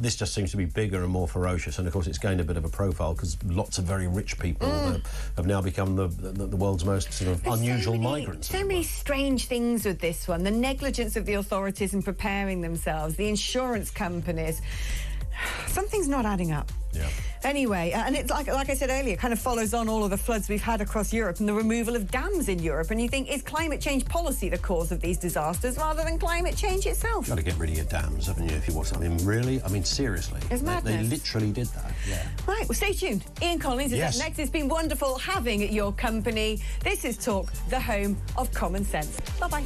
this just seems to be bigger and more ferocious, and of course it's gained a bit of a profile because lots of very rich people have now become the world's most sort of unusual migrants. So many strange things with this one. The negligence of the authorities in preparing themselves, the insurance companies. Something's not adding up. Yeah. Anyway, and it's like I said earlier, kind of follows on all of the floods we've had across Europe and the removal of dams in Europe. And you think, is climate change policy the cause of these disasters rather than climate change itself? Got to get rid of your dams, haven't you, if you want something? Really? I mean, seriously. It's madness. They literally did that, yeah. Right, well, stay tuned. Ian Collins is up next. It's been wonderful having your company. This is Talk, the home of common sense. Bye-bye.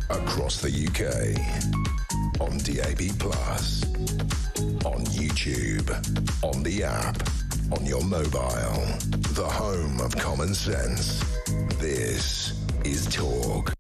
Across the UK, on DAB+, on YouTube, on the app, on your mobile, the home of common sense. This is Talk.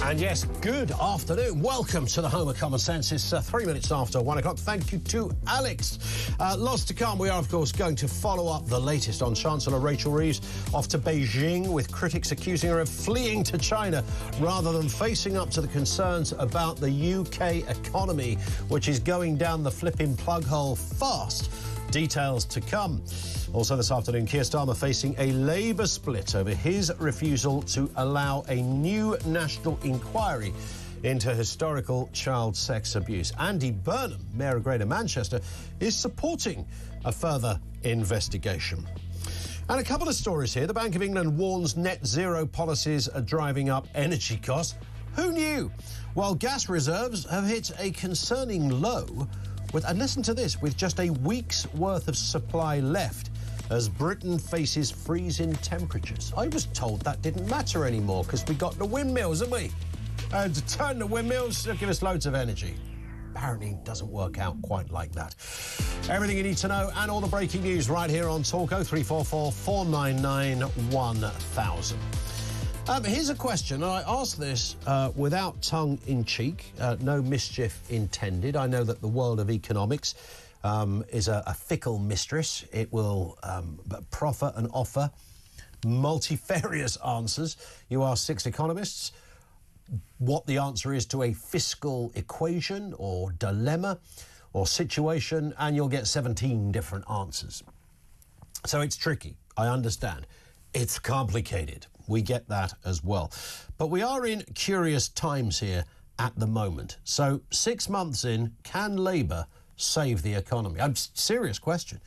And yes, good afternoon. Welcome to the home of common sense. It's 3 minutes after 1 o'clock. Thank you to Alex. Lots to come. We are, of course, going to follow up the latest on Chancellor Rachel Reeves off to Beijing, with critics accusing her of fleeing to China rather than facing up to the concerns about the UK economy, which is going down the flipping plug hole fast. Details to come. Also this afternoon, Keir Starmer facing a Labour split over his refusal to allow a new national inquiry into historical child sex abuse. Andy Burnham, Mayor of Greater Manchester, is supporting a further investigation. And a couple of stories here. The Bank of England warns net zero policies are driving up energy costs. Who knew? While gas reserves have hit a concerning low, and listen to this, with just a week's worth of supply left as Britain faces freezing temperatures. I was told that didn't matter anymore because we got the windmills, haven't we? And to turn the windmills, they'll give us loads of energy. Apparently it doesn't work out quite like that. Everything you need to know and all the breaking news right here on Talk. 0344 499 1000. Here's a question, and I ask this without tongue in cheek, no mischief intended. I know that the world of economics is a fickle mistress. It will proffer and offer multifarious answers. You ask 6 economists what the answer is to a fiscal equation or dilemma or situation, and you'll get 17 different answers. So it's tricky, I understand. It's complicated. We get that as well. But we are in curious times here at the moment. So 6 months in, can Labour save the economy? Serious question.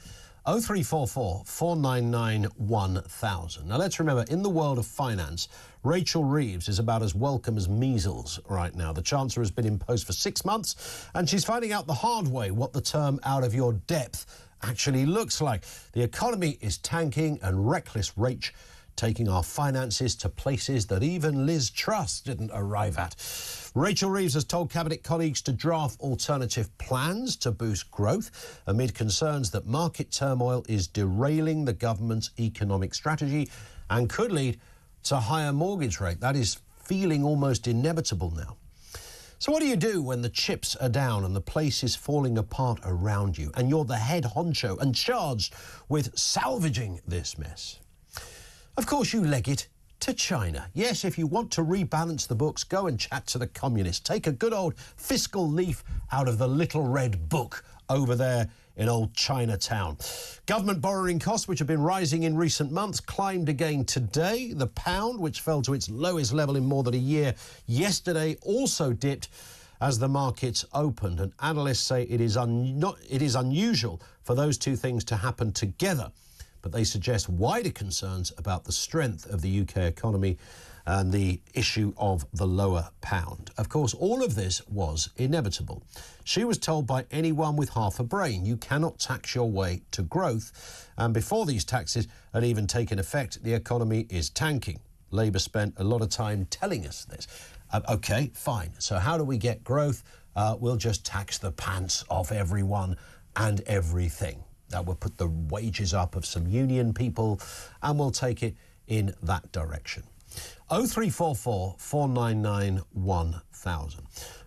0344 499 1000. Now let's remember, in the world of finance, Rachel Reeves is about as welcome as measles right now. The Chancellor has been in post for 6 months and she's finding out the hard way what the term out of your depth actually looks like. The economy is tanking and reckless Rach taking our finances to places that even Liz Truss didn't arrive at. Rachel Reeves has told Cabinet colleagues to draft alternative plans to boost growth amid concerns that market turmoil is derailing the government's economic strategy and could lead to higher mortgage rate. That is feeling almost inevitable now. So what do you do when the chips are down and the place is falling apart around you and you're the head honcho and charged with salvaging this mess? Of course, you leg it to China. Yes, if you want to rebalance the books, go and chat to the communists. Take a good old fiscal leaf out of the little red book over there in old Chinatown. Government borrowing costs, which have been rising in recent months, climbed again today. The pound, which fell to its lowest level in more than a year yesterday, also dipped as the markets opened. And analysts say it is unusual for those two things to happen together. But they suggest wider concerns about the strength of the UK economy and the issue of the lower pound. Of course, all of this was inevitable. She was told by anyone with half a brain, you cannot tax your way to growth. And before these taxes had even taken effect, the economy is tanking. Labour spent a lot of time telling us this. OK, fine. So how do we get growth? We'll just tax the pants off everyone and everything. That will put the wages up of some union people and we'll take it in that direction. 0344 499 1000.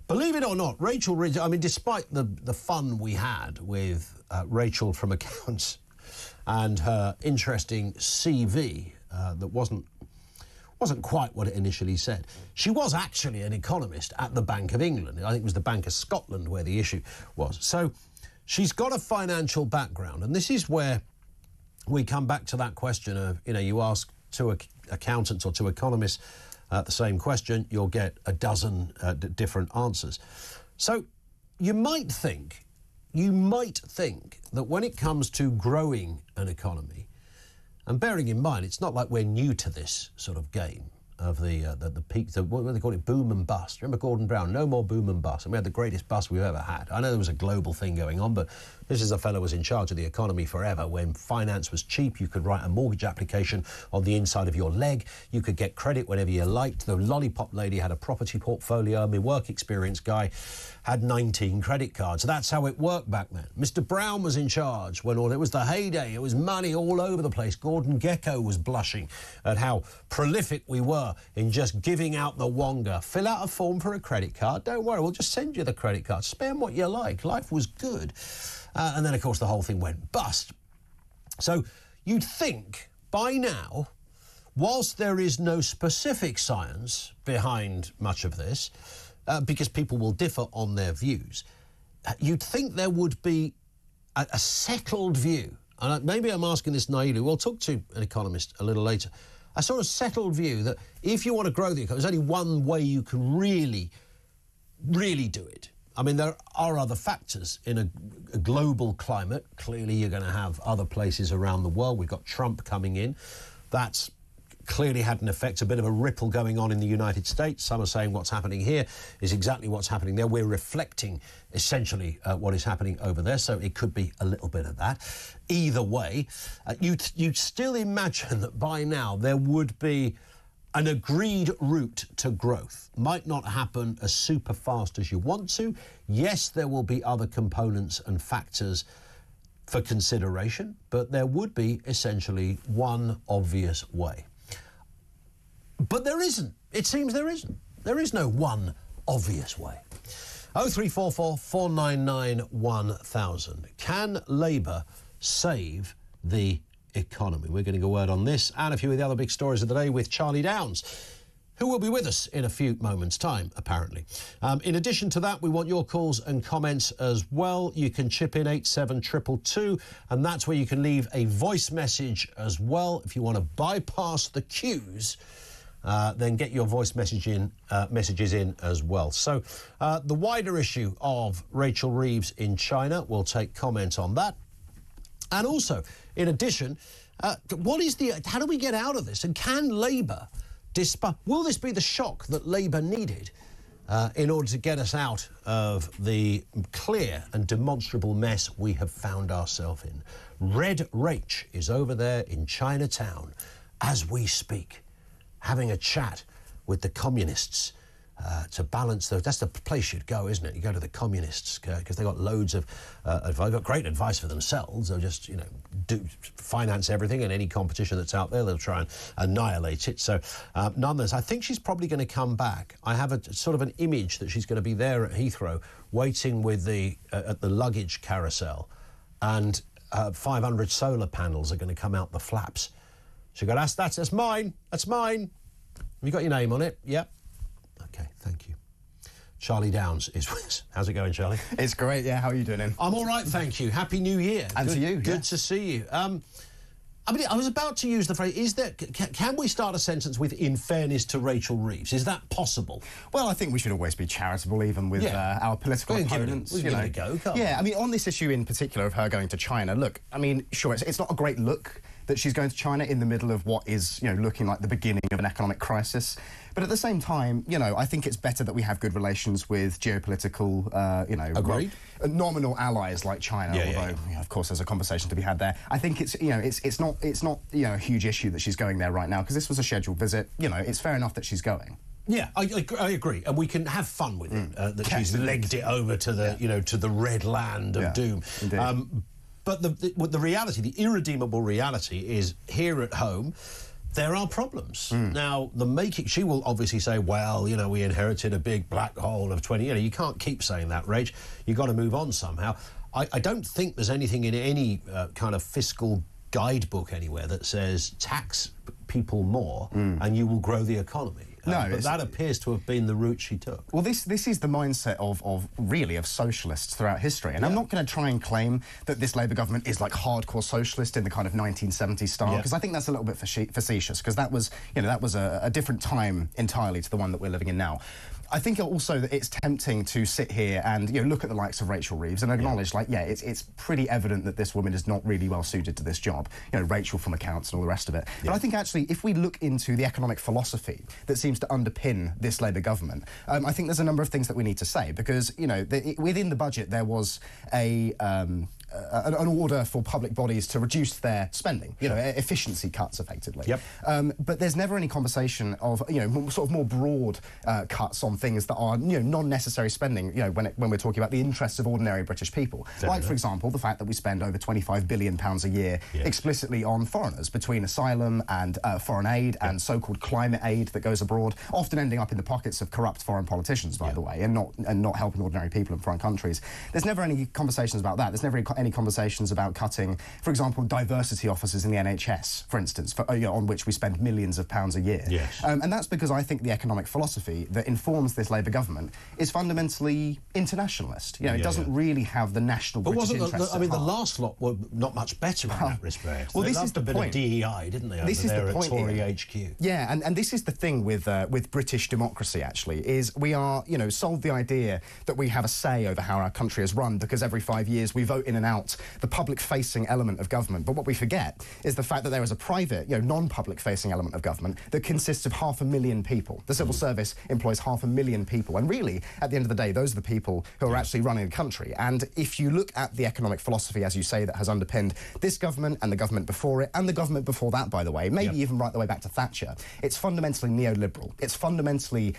Believe it or not, Rachel Reeves, I mean, despite the fun we had with Rachel from accounts and her interesting CV that wasn't quite what it initially said. She was actually an economist at the Bank of England. I think it was the Bank of Scotland where the issue was. So she's got a financial background, and this is where we come back to that question of, you ask two accountants or two economists the same question, you'll get a dozen different answers. So you might think that when it comes to growing an economy, and bearing in mind, it's not like we're new to this sort of game of the peak, what do they call it, boom and bust. Remember Gordon Brown, no more boom and bust. And we had the greatest bust we've ever had. I know there was a global thing going on, but this is a fellow who was in charge of the economy forever. When finance was cheap, you could write a mortgage application on the inside of your leg. You could get credit whenever you liked. The lollipop lady had a property portfolio. My work experience guy had 19 credit cards. That's how it worked back then. Mr. Brown was in charge when it was the heyday. It was money all over the place. Gordon Gekko was blushing at how prolific we were in just giving out the wonga. Fill out a form for a credit card. Don't worry, we'll just send you the credit card. Spend what you like. Life was good. And then, of course, the whole thing went bust. So you'd think by now, whilst there is no specific science behind much of this, because people will differ on their views, you'd think there would be a settled view. And maybe I'm asking this naively. We'll talk to an economist a little later. A sort of settled view that if you want to grow the economy, there's only one way you can really do it. I mean, there are other factors in a global climate. Clearly, you're going to have other places around the world. We've got Trump coming in. That's clearly had an effect, a bit of a ripple going on in the United States. Some are saying what's happening here is exactly what's happening there. We're reflecting, essentially, what is happening over there, so it could be a little bit of that. Either way, you'd still imagine that by now there would be an agreed route to growth. Might not happen as super fast as you want to. Yes, there will be other components and factors for consideration, but there would be essentially one obvious way. But there isn't. It seems there isn't. There is no one obvious way. 0344 499 1000. Can Labour save the economy? We're going to go word on this and a few of the other big stories of the day with Charlie Downs, who will be with us in a few moments' time, apparently. In addition to that, we want your calls and comments as well. You can chip in 87222, and that's where you can leave a voice message as well. If you want to bypass the queues, then get your voice messages in as well. So the wider issue of Rachel Reeves in China, we'll take comment on that. And also, in addition, how do we get out of this? And can Labour... will this be the shock that Labour needed in order to get us out of the clear and demonstrable mess we have found ourselves in? Red Rach is over there in Chinatown as we speak, having a chat with the communists to balance those. That's the place you'd go, isn't it? You go to the communists because they've got loads of advice. They've got great advice for themselves. They'll just, finance everything, and any competition that's out there, they'll try and annihilate it. So, nonetheless, I think she's probably going to come back. I have a sort of an image that she's going to be there at Heathrow, waiting with at the luggage carousel, and 500 solar panels are going to come out the flaps. She go, that's mine. That's mine. Have you got your name on it? Yep. Okay, thank you. Charlie Downs is with us. How's it going, Charlie? It's great, yeah. How are you doing? I'm all right, thank you. Happy New Year. And to you. Good to see you. I was about to use the phrase, can we start a sentence with, in fairness to Rachel Reeves? Is that possible? Well, I think we should always be charitable, even with our political opponents. We'll give it a go, can't we? Yeah, I mean, on this issue in particular of her going to China, look, I mean, sure, it's not a great look that she's going to China in the middle of what is, looking like the beginning of an economic crisis. But at the same time, I think it's better that we have good relations with geopolitical, Agreed. Nominal allies like China. Although, of course, there's a conversation to be had there. I think it's not a huge issue that she's going there right now, because this was a scheduled visit. It's fair enough that she's going. Yeah, I agree, and we can have fun with it. That she's legged it over to the to the red land of doom. But the reality, the irredeemable reality, is here at home, there are problems. Now, she will obviously say, well, we inherited a big black hole of 20... you can't keep saying that, Rach. You've got to move on somehow. I don't think there's anything in any kind of fiscal guidebook anywhere that says tax people more and you will grow the economy. No, but that appears to have been the route she took. Well, this is the mindset of socialists throughout history. And I'm not going to try and claim that this Labour government is like hardcore socialist in the kind of 1970s style, because I think that's a little bit facetious, because that was a different time entirely to the one that we're living in now. I think also that it's tempting to sit here and look at the likes of Rachel Reeves and acknowledge, it's pretty evident that this woman is not really well suited to this job. Rachel from accounts and all the rest of it. But I think actually, if we look into the economic philosophy that seems to underpin this Labour government, I think there's a number of things that we need to say, because within the budget there was an order for public bodies to reduce their spending, efficiency cuts, effectively. But there's never any conversation of, sort of more broad cuts on things that are, non-necessary spending, when we're talking about the interests of ordinary British people. For example, the fact that we spend over £25 billion a year explicitly on foreigners, between asylum and foreign aid and so-called climate aid that goes abroad, often ending up in the pockets of corrupt foreign politicians, by the way, and not helping ordinary people in foreign countries. There's never any conversations about that. There's never any conversations about cutting, for example, diversity officers in the NHS, for instance, on which we spend millions of pounds a year. And that's because I think the economic philosophy that informs this Labour government is fundamentally internationalist. It doesn't really have the national British interests. The last lot were not much better in that respect. Well, they this is the bit point. Of DEI, didn't they? This is the point. Tory HQ. Yeah, and this is the thing with British democracy. Actually, is we are sold the idea that we have a say over how our country is run, because every 5 years we vote in and out the public-facing element of government. But what we forget is the fact that there is a private, non-public-facing element of government that consists of 500,000 people. The civil service employs 500,000 people, and really, at the end of the day, those are the people who are actually running the country. And if you look at the economic philosophy, as you say, that has underpinned this government and the government before it, and the government before that, by the way, maybe even right the way back to Thatcher, it's fundamentally neoliberal. It's fundamentally,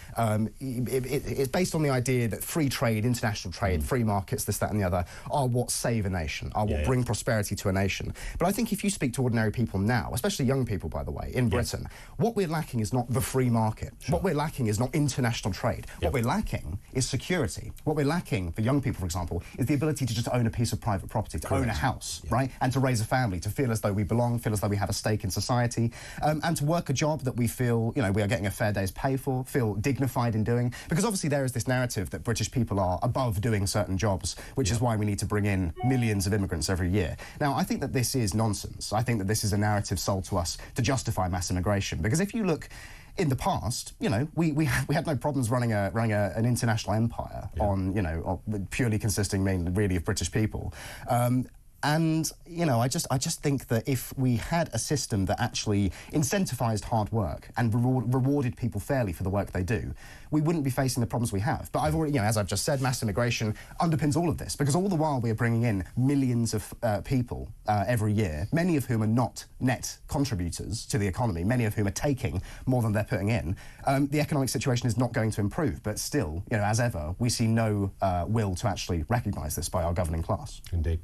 it's based on the idea that free trade, international trade, free markets, this, that and the other, are what save in nation. I will bring prosperity to a nation. But I think if you speak to ordinary people now, especially young people, by the way, in Britain, what we're lacking is not the free market. What we're lacking is not international trade. What we're lacking is security. What we're lacking for young people, for example, is the ability to just own a piece of private property, to own a house, right? And to raise a family, to feel as though we belong, feel as though we have a stake in society, and to work a job that we feel, you know, we are getting a fair day's pay for, feel dignified in doing. Because obviously there is this narrative that British people are above doing certain jobs, which is why we need to bring in millions of immigrants every year. Now, I think that this is nonsense. I think that this is a narrative sold to us to justify mass immigration. Because if you look in the past, you know, we had no problems running an international empire on, you know, purely consisting mainly really of British people. And, you know, I just think that if we had a system that actually incentivised hard work and rewarded people fairly for the work they do, we wouldn't be facing the problems we have. But I've already, you know, as I've just said, mass immigration underpins all of this, because all the while we are bringing in millions of people every year, many of whom are not net contributors to the economy, many of whom are taking more than they're putting in. The economic situation is not going to improve, but still, you know, as ever, we see no will to actually recognise this by our governing class. Indeed.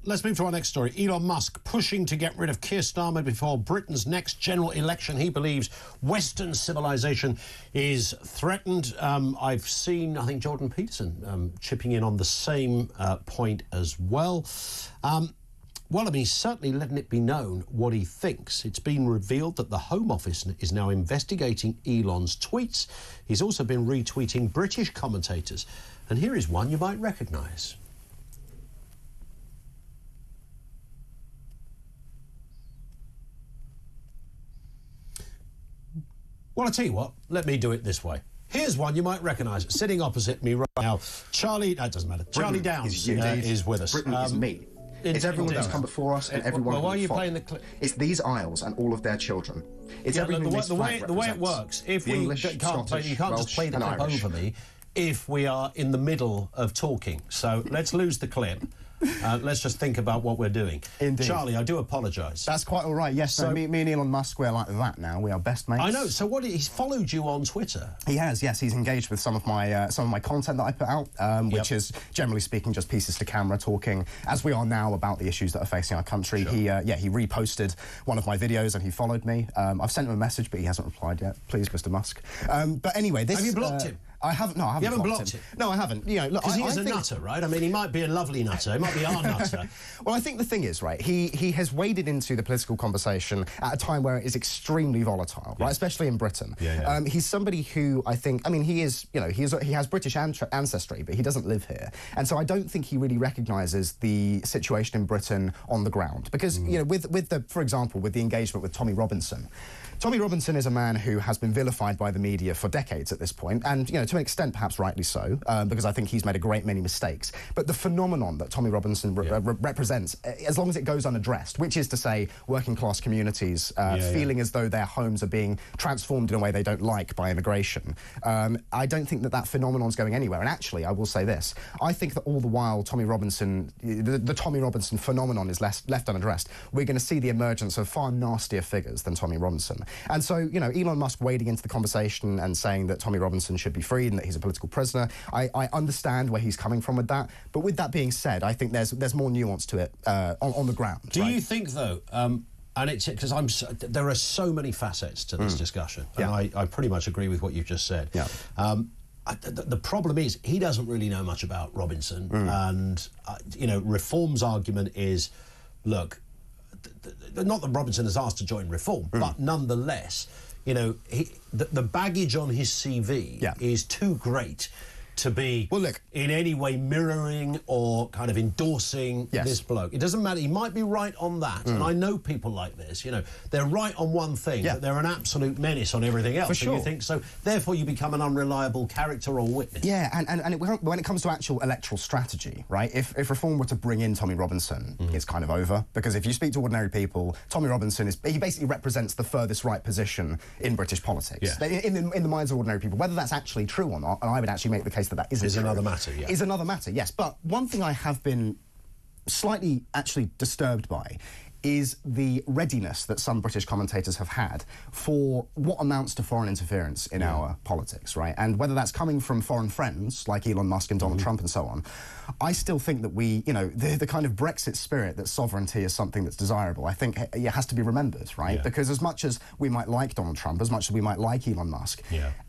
Let's move to our next story. Elon Musk pushing to get rid of Keir Starmer before Britain's next general election. He believes Western civilization is threatened. I've seen, I think, Jordan Peterson chipping in on the same point as well. Well, I mean, he's certainly letting it be known what he thinks. It's been revealed that the Home Office is now investigating Elon's tweets. He's also been retweeting British commentators. And here is one you might recognise. Well, I'll tell you what, let me do it this way. Here's one you might recognise. Sitting opposite me right now, Charlie, that doesn't matter, Charlie Downs is with us. Britain is me. It's everyone that's come before us and everyone well, why are you playing the clip? It's these isles and all of their children. It's everything the way it works, if we English, can't play, you can't Welsh, just play the clip Irish. over me if we are in the middle of talking. So let's lose the clip. Let's just think about what we're doing. Indeed. Charlie, I do apologise. That's quite all right, yes. So, me and Elon Musk, we're like that now. We are best mates. I know. So he's followed you on Twitter? He has, yes. He's engaged with some of my content that I put out, which is, generally speaking, just pieces to camera talking, as we are now, about the issues that are facing our country. Sure. He reposted one of my videos and he followed me. I've sent him a message, but he hasn't replied yet. Please, Mr. Musk. But anyway, this... Have you blocked him? I haven't. No, I haven't. You haven't blocked him? No, I haven't. You know, look, because he is a nutter, right? I mean, he might be a lovely nutter. He might be our nutter. Well, I think the thing is, right, he has waded into the political conversation at a time where it is extremely volatile, right, especially in Britain. He's somebody who I think, I mean, he is, you know, he has British ancestry, but he doesn't live here. And so I don't think he really recognises the situation in Britain on the ground. Because, you know, for example, with the engagement with Tommy Robinson, Tommy Robinson is a man who has been vilified by the media for decades at this point, and, you know, to an extent perhaps rightly so, because I think he's made a great many mistakes. But the phenomenon that Tommy Robinson represents, as long as it goes unaddressed, which is to say working class communities feeling as though their homes are being transformed in a way they don't like by immigration, I don't think that phenomenon's going anywhere. And actually, I will say this, I think that all the while Tommy Robinson, the Tommy Robinson phenomenon is left unaddressed, we're going to see the emergence of far nastier figures than Tommy Robinson. And so, you know, Elon Musk wading into the conversation and saying that Tommy Robinson should be freed and that he's a political prisoner, I understand where he's coming from with that. But with that being said, I think there's more nuance to it on the ground. Do you think, though, and it's because there are so many facets to this discussion, and I pretty much agree with what you've just said. The problem is he doesn't really know much about Robinson, and you know, Reform's argument is, look, not that Robinson has asked to join Reform, but nonetheless, you know, the baggage on his CV is too great to be in any way mirroring or kind of endorsing this bloke. It doesn't matter. He might be right on that. And I know people like this, you know, they're right on one thing, but they're an absolute menace on everything else. For sure. And you think, so therefore you become an unreliable character or witness. Yeah, and when it comes to actual electoral strategy, right, if Reform were to bring in Tommy Robinson, it's kind of over. Because if you speak to ordinary people, Tommy Robinson he basically represents the furthest right position in British politics. In the minds of ordinary people. Whether that's actually true or not, and I would actually make the case that isn't true. Another matter, Is another matter, yes. But one thing I have been slightly actually disturbed by is the readiness that some British commentators have had for what amounts to foreign interference in our politics, right? And whether that's coming from foreign friends like Elon Musk and Donald Trump and so on, I still think that we, you know, the kind of Brexit spirit that sovereignty is something that's desirable, I think it has to be remembered, right? Because as much as we might like Donald Trump, as much as we might like Elon Musk,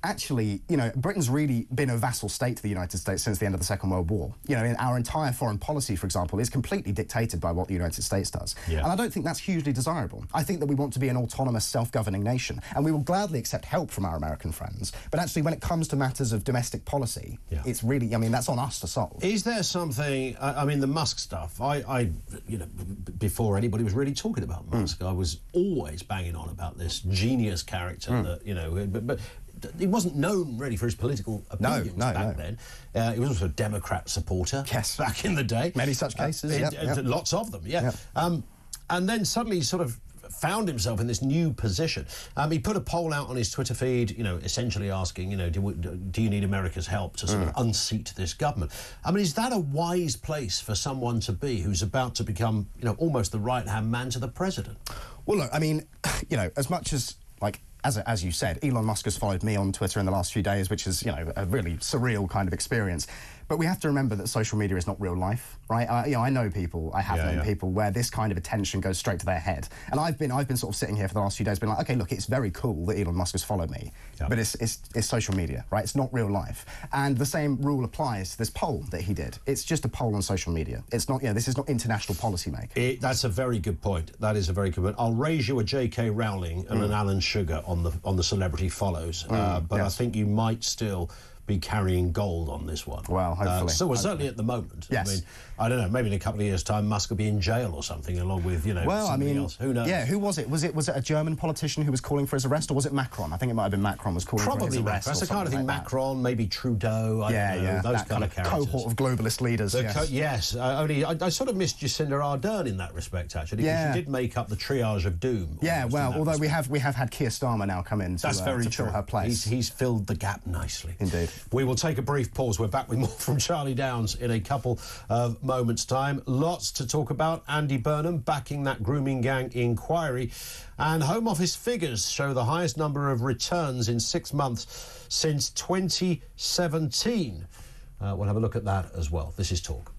actually, you know, Britain's really been a vassal state to the United States since the end of the Second World War. You know, our entire foreign policy, for example, is completely dictated by what the United States does. And I don't think that's hugely desirable. I think that we want to be an autonomous, self-governing nation, and we will gladly accept help from our American friends. But actually, when it comes to matters of domestic policy, it's really, I mean, that's on us to solve. Is there something, I mean, the Musk stuff, I you know, before anybody was really talking about Musk, I was always banging on about this genius character that, you know, but he wasn't known really for his political opinions back then. He was also a Democrat supporter back in the day. Many such cases, lots of them, and then suddenly he sort of found himself in this new position. He put a poll out on his Twitter feed, you know, essentially asking, you know, do you need America's help to sort of unseat this government? I mean, is that a wise place for someone to be who's about to become, you know, almost the right-hand man to the president? Well, look, I mean, you know, as much as, like, as you said, Elon Musk has followed me on Twitter in the last few days, which is, you know, a really surreal kind of experience. But we have to remember that social media is not real life, right? You know, I know people, I have known people where this kind of attention goes straight to their head. And I've been sort of sitting here for the last few days, being like, okay, look, it's very cool that Elon Musk has followed me, but it's social media, right? It's not real life. And the same rule applies to this poll that he did. It's just a poll on social media. It's not, you know, this is not international policy making. That's a very good point. That is a very good point. I'll raise you a J.K. Rowling and an Alan Sugar on the celebrity follows, but I think you might still be carrying gold on this one. Well, hopefully. Certainly at the moment. Yes. I mean, I don't know, maybe in a couple of years' time, Musk will be in jail or something, along with, you know, somebody else. Who knows? Yeah, who was it? Was it a German politician who was calling for his arrest, or was it Macron? I think it might have been Macron was calling for his arrest. That's the kind of thing, like Macron, maybe Trudeau, I don't know, those kind of characters. Cohort of globalist leaders, only I sort of missed Jacinda Ardern in that respect, actually, because she did make up the triage of doom. Yeah, well, although we have had Keir Starmer now come in to fill her place. He's filled the gap nicely. Indeed. We will take a brief pause. We're back with more from Charlie Downs in a couple of moments' time. Lots to talk about. Andy Burnham backing that grooming gang inquiry, and Home Office figures show the highest number of returns in 6 months since 2017. We'll have a look at that as well. This is Talk.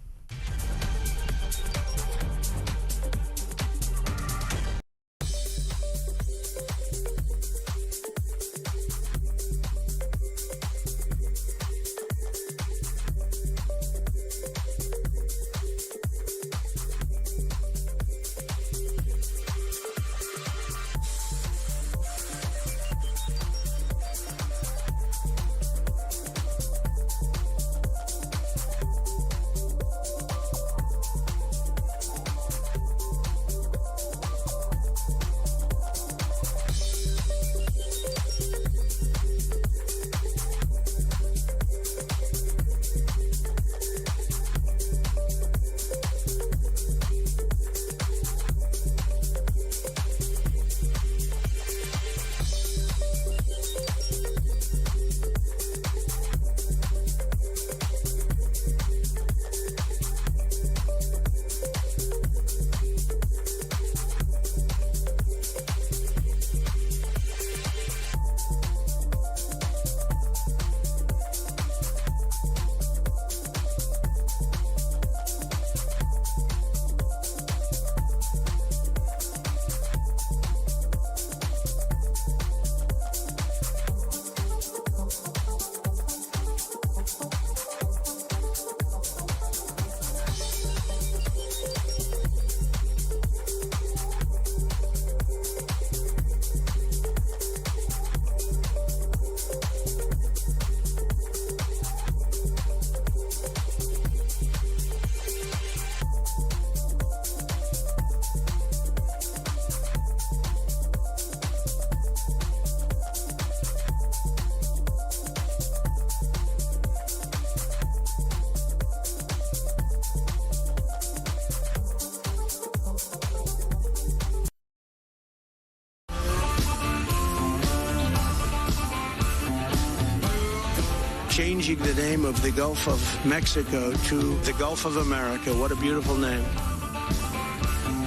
Changing the name of the Gulf of Mexico to the Gulf of America. What a beautiful name.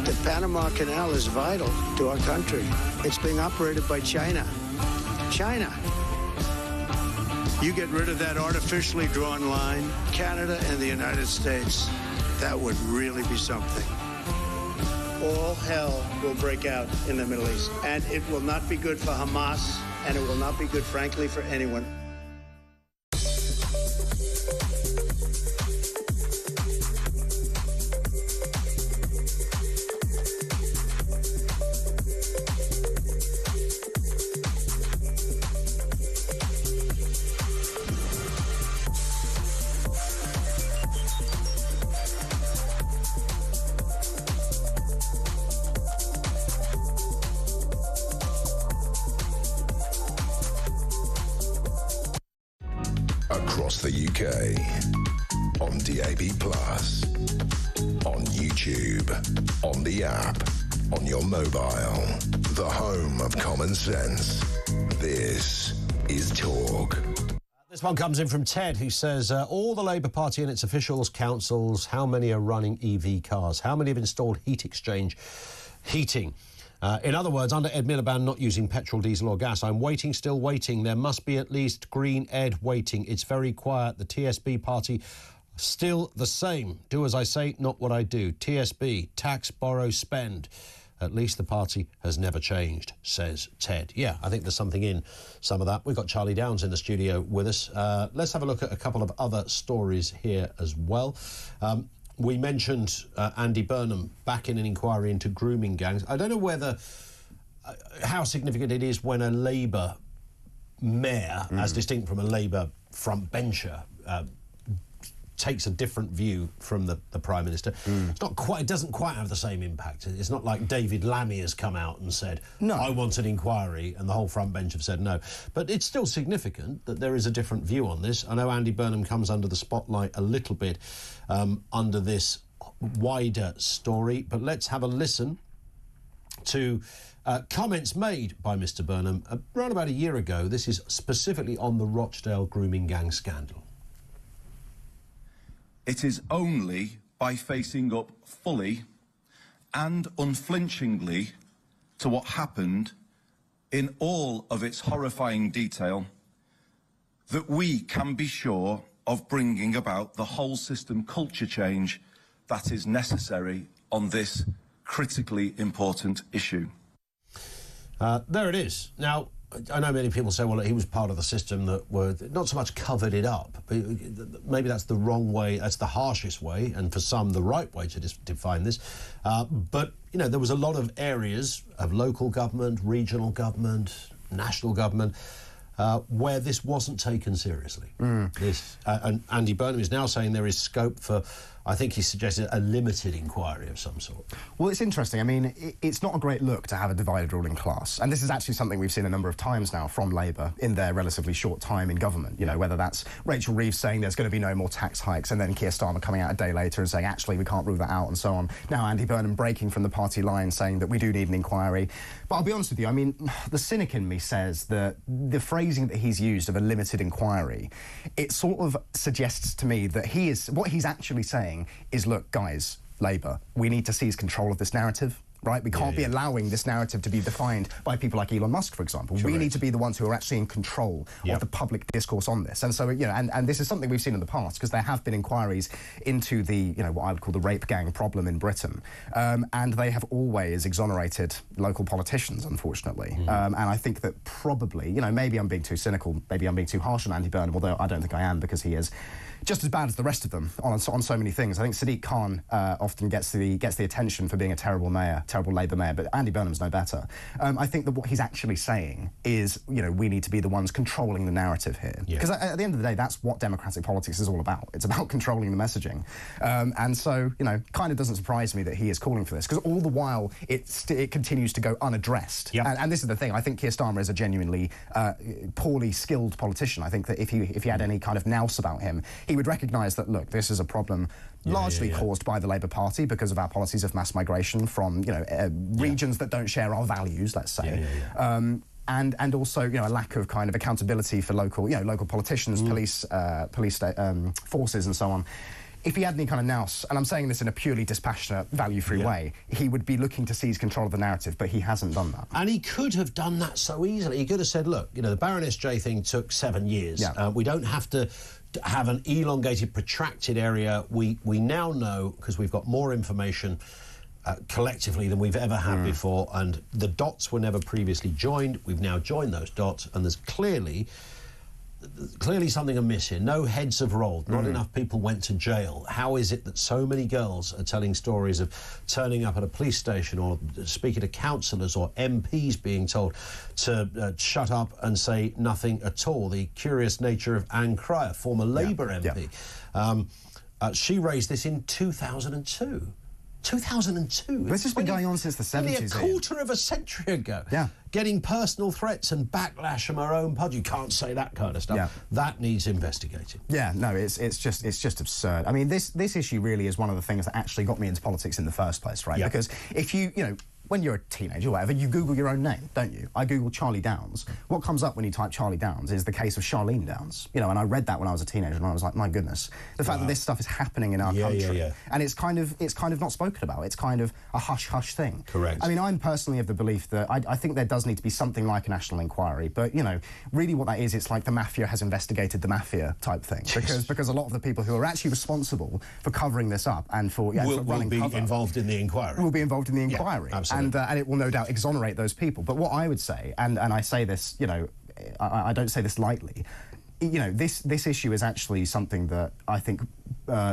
The Panama Canal is vital to our country. It's being operated by China. China. You get rid of that artificially drawn line, Canada and the United States, that would really be something. All hell will break out in the Middle East, and it will not be good for Hamas, and it will not be good, frankly, for anyone. Across the UK, on DAB+, on YouTube, on the app, on your mobile, the home of common sense. This is Talk. This one comes in from Ted, who says, all the Labour Party and its officials, councils, how many are running EV cars? How many have installed heat exchange heating? In other words, under Ed Miliband not using petrol, diesel or gas, I'm waiting, still waiting. There must be at least Green Ed waiting. It's very quiet. The TSB party, still the same. Do as I say, not what I do. TSB, tax, borrow, spend. At least the party has never changed, says Ted. Yeah, I think there's something in some of that. We've got Charlie Downs in the studio with us. Let's have a look at a couple of other stories here as well. We mentioned Andy Burnham back in an inquiry into grooming gangs. I don't know whether how significant it is when a Labour mayor, as distinct from a Labour front bencher, takes a different view from the Prime Minister. It's not quite. It doesn't quite have the same impact. It's not like David Lammy has come out and said, "No, I want an inquiry," and the whole front bench have said no. But it's still significant that there is a different view on this. I know Andy Burnham comes under the spotlight a little bit under this wider story, but let's have a listen to comments made by Mr. Burnham around about a year ago. This is specifically on the Rochdale grooming gang scandal. It is only by facing up fully and unflinchingly to what happened in all of its horrifying detail that we can be sure of bringing about the whole system culture change that is necessary on this critically important issue. There it is. Now, I know many people say, well, he was part of the system that were not so much covered it up, but maybe that's the wrong way, that's the harshest way, and for some the right way to define this. But, you know, there was a lot of areas of local government, regional government, national government, where this wasn't taken seriously. And Andy Burnham is now saying there is scope for, I think he suggested, a limited inquiry of some sort. Well, it's interesting. I mean, it's not a great look to have a divided ruling class. And this is actually something we've seen a number of times now from Labour in their relatively short time in government. You know, whether that's Rachel Reeves saying there's going to be no more tax hikes and then Keir Starmer coming out a day later and saying, actually, we can't rule that out and so on. Now Andy Burnham breaking from the party line saying that we do need an inquiry. But I'll be honest with you, I mean, the cynic in me says that the phrasing that he's used of a limited inquiry, it sort of suggests to me that what he's actually saying is, look, guys, Labour, we need to seize control of this narrative, right? We can't be allowing this narrative to be defined by people like Elon Musk, for example. We need to be the ones who are actually in control of the public discourse on this. And so, you know, and this is something we've seen in the past, because there have been inquiries into the, you know, what I would call the rape gang problem in Britain. And they have always exonerated local politicians, unfortunately. And I think that probably, you know, maybe I'm being too cynical, maybe I'm being too harsh on Andy Burnham, although I don't think I am, because he is just as bad as the rest of them on so many things. I think Sadiq Khan often gets the attention for being a terrible mayor, terrible Labour mayor, but Andy Burnham's no better. I think that what he's actually saying is, you know, we need to be the ones controlling the narrative here. Because at the end of the day, that's what democratic politics is all about. It's about controlling the messaging. And so, you know, kind of doesn't surprise me that he is calling for this, because all the while it continues to go unaddressed. And this is the thing. I think Keir Starmer is a genuinely poorly skilled politician. I think that if he had any kind of nous about him, he would recognise that, look, this is a problem largely caused by the Labour Party because of our policies of mass migration from, you know, regions that don't share our values, let's say. And also, you know, a lack of kind of accountability for local, you know, local politicians, police forces and so on. if he had any kind of nous, and I'm saying this in a purely dispassionate, value-free way, he would be looking to seize control of the narrative, but he hasn't done that. And he could have done that so easily. He could have said, look, the Baroness J thing took 7 years. Yeah. We don't have to have an elongated, protracted area. We now know, because we've got more information collectively than we've ever had before, and the dots were never previously joined. We've now joined those dots, and there's clearly something amiss here. No heads have rolled. Not enough people went to jail. How is it that so many girls are telling stories of turning up at a police station or speaking to counsellors or MPs being told to shut up and say nothing at all? The curious nature of Anne Cryer, former Labour MP. She raised this in 2002. 2002. This has been going on since the 70s. Only a quarter of a century ago. Yeah. Getting personal threats and backlash from our own pod. You can't say that kind of stuff. Yeah. That needs investigating. Yeah, no, it's just absurd. I mean, this issue really is one of the things that actually got me into politics in the first place, right? Yeah. Because if you when you're a teenager or whatever, you Google your own name, don't you? I Google Charlie Downs. What comes up when you type Charlie Downs is the case of Charlene Downs. And I read that when I was a teenager, and I was like, my goodness, the fact that this stuff is happening in our country, and it's kind of not spoken about. It's kind of a hush-hush thing. Correct. I mean, I'm personally of the belief that I think there does need to be something like a national inquiry, but really what that is, it's like the mafia has investigated the mafia type thing, because a lot of the people who are actually responsible for covering this up and for will be involved in the inquiry. Will be involved in the inquiry, absolutely. And it will no doubt exonerate those people. But what I would say, and I say this, I don't say this lightly, this issue is actually something that I think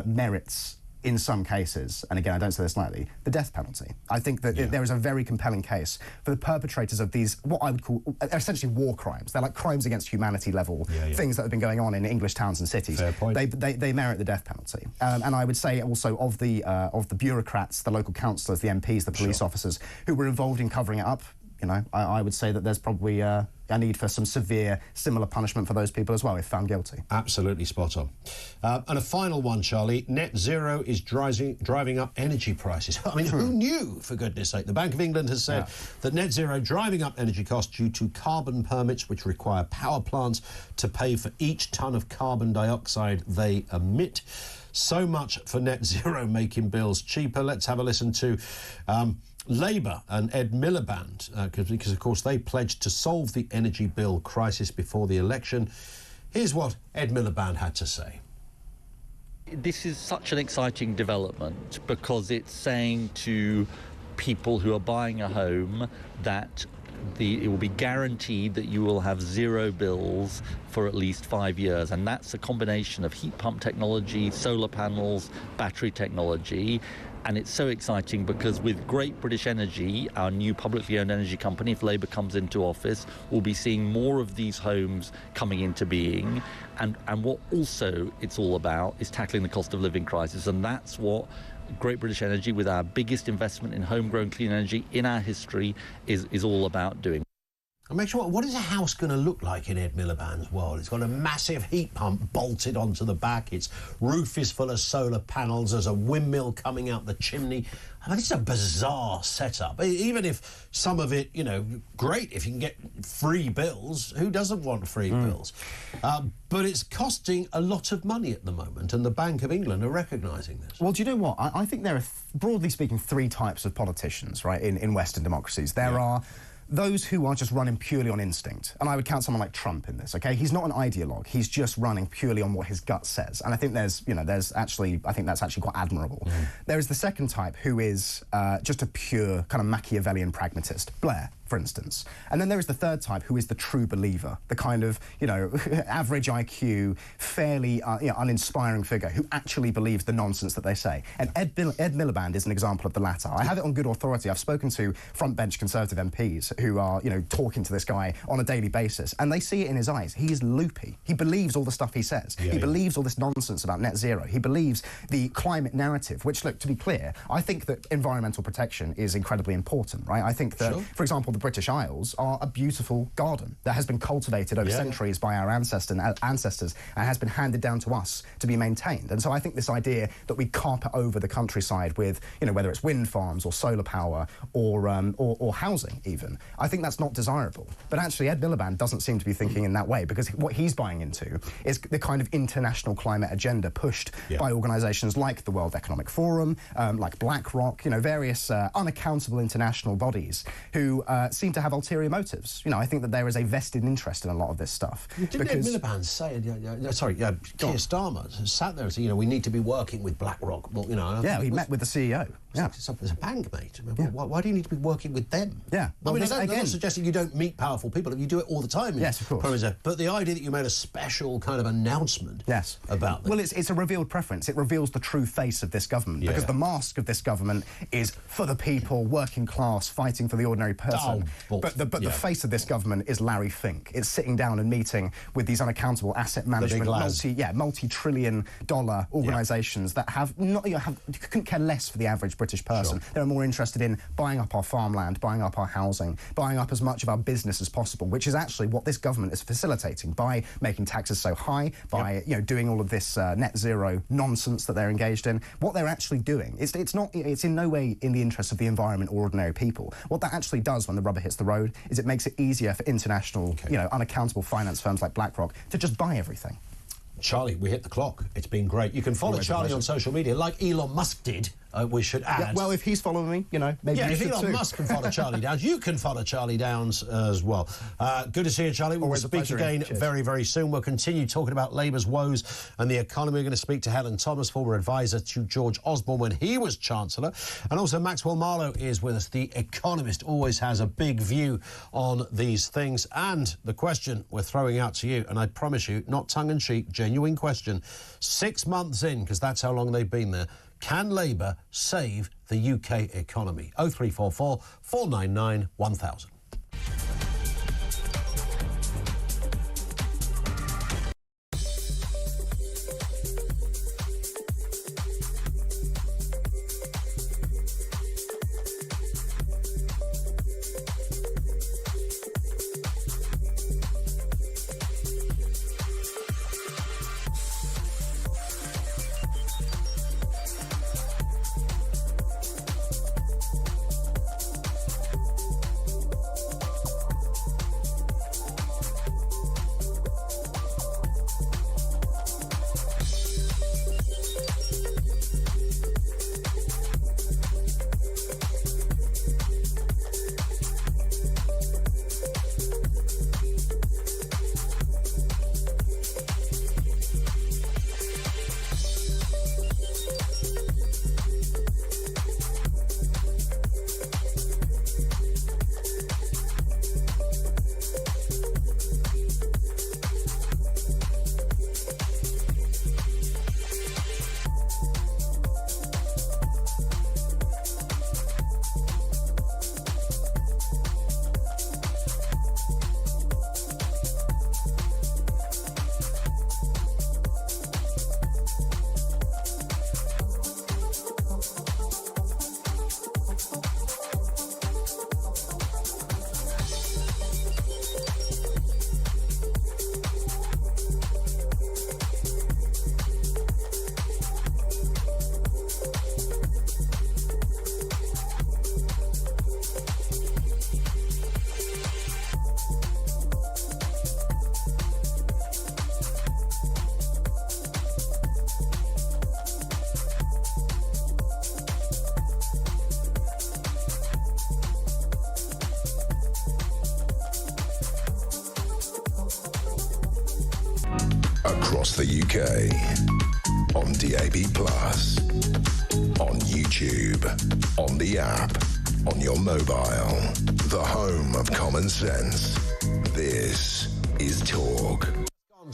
merits, in some cases, and again, I don't say this lightly, the death penalty. I think that there is a very compelling case for the perpetrators of these, what I would call, essentially war crimes. They're like crimes against humanity level things that have been going on in English towns and cities. Fair point. They merit the death penalty. And I would say also of the bureaucrats, the local councillors, the MPs, the police officers who were involved in covering it up, I would say that there's probably a need for some severe, similar punishment for those people as well, if found guilty. Absolutely spot on. And a final one, Charlie. Net zero is driving up energy prices. I mean, who knew, for goodness sake? The Bank of England has said that net zero driving up energy costs due to carbon permits, which require power plants to pay for each tonne of carbon dioxide they emit. So much for net zero making bills cheaper. Let's have a listen to Labour and Ed Miliband, because, of course, they pledged to solve the energy bill crisis before the election. Here's what Ed Miliband had to say. This is such an exciting development because it's saying to people who are buying a home that it will be guaranteed that you will have zero bills for at least 5 years, and that's a combination of heat pump technology, solar panels, battery technology. And it's so exciting because with Great British Energy, our new publicly owned energy company, if Labour comes into office, we'll be seeing more of these homes coming into being. And what also it's all about is tackling the cost of living crisis, and that's what Great British Energy, with our biggest investment in homegrown clean energy in our history, is all about doing. And make sure, what is a house going to look like in Ed Miliband's world? It's got a massive heat pump bolted onto the back. Its roof is full of solar panels. There's a windmill coming out the chimney. I mean, it's a bizarre setup. Even if some of it, great if you can get free bills. Who doesn't want free bills? But it's costing a lot of money at the moment, and the Bank of England are recognising this. Well, do you know what? I think there are, broadly speaking, three types of politicians, right, in Western democracies. There are those who are just running purely on instinct, and I would count someone like Trump in this, okay? He's not an ideologue, he's just running purely on what his gut says, and I think I think that's actually quite admirable. There is the second type who is just a pure kind of Machiavellian pragmatist, Blair, for instance. And then there is the third type who is the true believer, the kind of, average IQ, fairly uninspiring figure who actually believes the nonsense that they say. And Ed Miliband is an example of the latter. I have it on good authority. I've spoken to front-bench Conservative MPs who are, talking to this guy on a daily basis, and they see it in his eyes. He is loopy. He believes all the stuff he says. He believes all this nonsense about net zero. He believes the climate narrative, which, look, to be clear, I think that environmental protection is incredibly important, right? I think that, for example, British Isles are a beautiful garden that has been cultivated over centuries by our ancestors and has been handed down to us to be maintained. And so I think this idea that we carpet over the countryside with, you know, whether it's wind farms or solar power or housing even, I think that's not desirable. But actually Ed Miliband doesn't seem to be thinking in that way, because what he's buying into is the kind of international climate agenda pushed by organisations like the World Economic Forum, like BlackRock, you know, various unaccountable international bodies who seem to have ulterior motives. You know, I think that there is a vested interest in a lot of this stuff. Didn't Ed Miliband say, Keir Starmer sat there and said, you know, we need to be working with BlackRock. Well, you know, yeah, he met with the CEO. Yeah. It's a bank, mate. Why do you need to be working with them? Yeah. Well, I mean, I'm not suggesting you don't meet powerful people. You do it all the time. Yes, of course. But the idea that you made a special kind of announcement about them. Well, it's a revealed preference. It reveals the true face of this government, because the mask of this government is for the people, working class, fighting for the ordinary person. But the face of this government is Larry Fink. It's sitting down and meeting with these unaccountable asset management, multi-trillion-dollar organisations that couldn't care less for the average British person. They're more interested in buying up our farmland, buying up our housing, buying up as much of our business as possible, which is actually what this government is facilitating by making taxes so high, by doing all of this net zero nonsense that they're engaged in. What they're actually doing, it's in no way in the interest of the environment or ordinary people. What that actually does when the rubber hits the road is it makes it easier for international, unaccountable finance firms like BlackRock to just buy everything. Charlie, we hit the clock. It's been great. You can follow Charlie on social media like Elon Musk did. We should add. Yeah, well, if he's following me, you know, maybe you should if Elon Musk can follow Charlie Downs, you can follow Charlie Downs as well. Good to see you, Charlie. We'll speak again very, very soon. We'll continue talking about Labour's woes and the economy. We're going to speak to Helen Thomas, former advisor to George Osborne when he was Chancellor. And also Maxwell Marlowe is with us. The Economist always has a big view on these things. And the question we're throwing out to you, and I promise you, not tongue-in-cheek, genuine question, 6 months in, because that's how long they've been there, can Labour save the UK economy? 0344 499 1000. Across the UK, on DAB+, on YouTube, on the app, on your mobile, the home of common sense. This is Talk.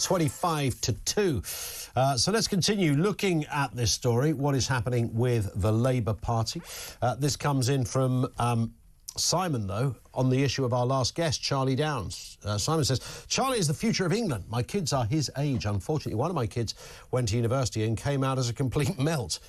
25 to 2. So let's continue looking at this story, what is happening with the Labour Party. This comes in from Simon, though, on the issue of our last guest, Charlie Downs. Simon says, Charlie is the future of England. My kids are his age. Unfortunately, one of my kids went to university and came out as a complete melt.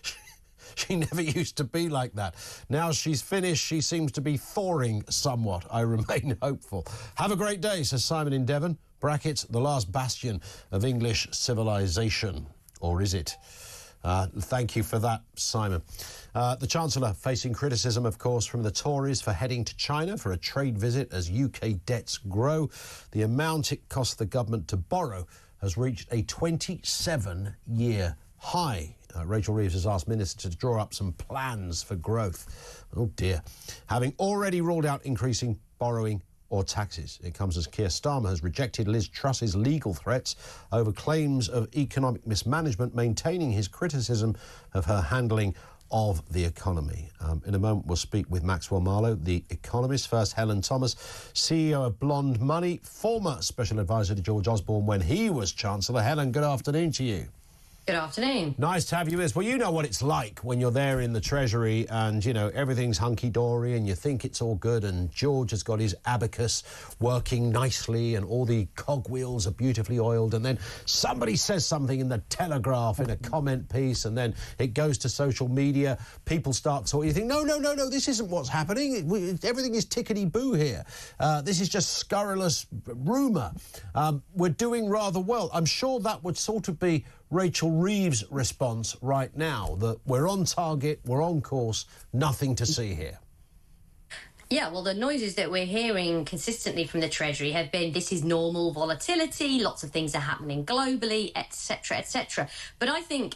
She never used to be like that. Now she's finished, she seems to be thawing somewhat. I remain hopeful. Have a great day, says Simon in Devon. Brackets, the last bastion of English civilization. Or is it? Thank you for that, Simon. The Chancellor facing criticism, of course, from the Tories for heading to China for a trade visit as UK debts grow. The amount it costs the government to borrow has reached a 27-year high. Rachel Reeves has asked ministers to draw up some plans for growth. Oh, dear. Having already ruled out increasing borrowing or taxes. It comes as Keir Starmer has rejected Liz Truss's legal threats over claims of economic mismanagement, maintaining his criticism of her handling of the economy. In a moment, we'll speak with Maxwell Marlowe, the economist. First, Helen Thomas, CEO of Blonde Money, former special advisor to George Osborne when he was Chancellor. Helen, good afternoon to you. Good afternoon. Nice to have you with us. Well, you know what it's like when you're there in the Treasury and, you know, everything's hunky-dory and you think it's all good and George has got his abacus working nicely and all the cogwheels are beautifully oiled, and then somebody says something in the Telegraph in a comment piece and then it goes to social media, people start talking, you think, no, this isn't what's happening. Everything is tickety-boo here. This is just scurrilous rumour. We're doing rather well. I'm sure that would sort of be Rachel Reeves' response right now, that we're on target, we're on course, nothing to see here. Yeah, well, the noises that we're hearing consistently from the Treasury have been this is normal volatility, lots of things are happening globally, etc., etc. But I think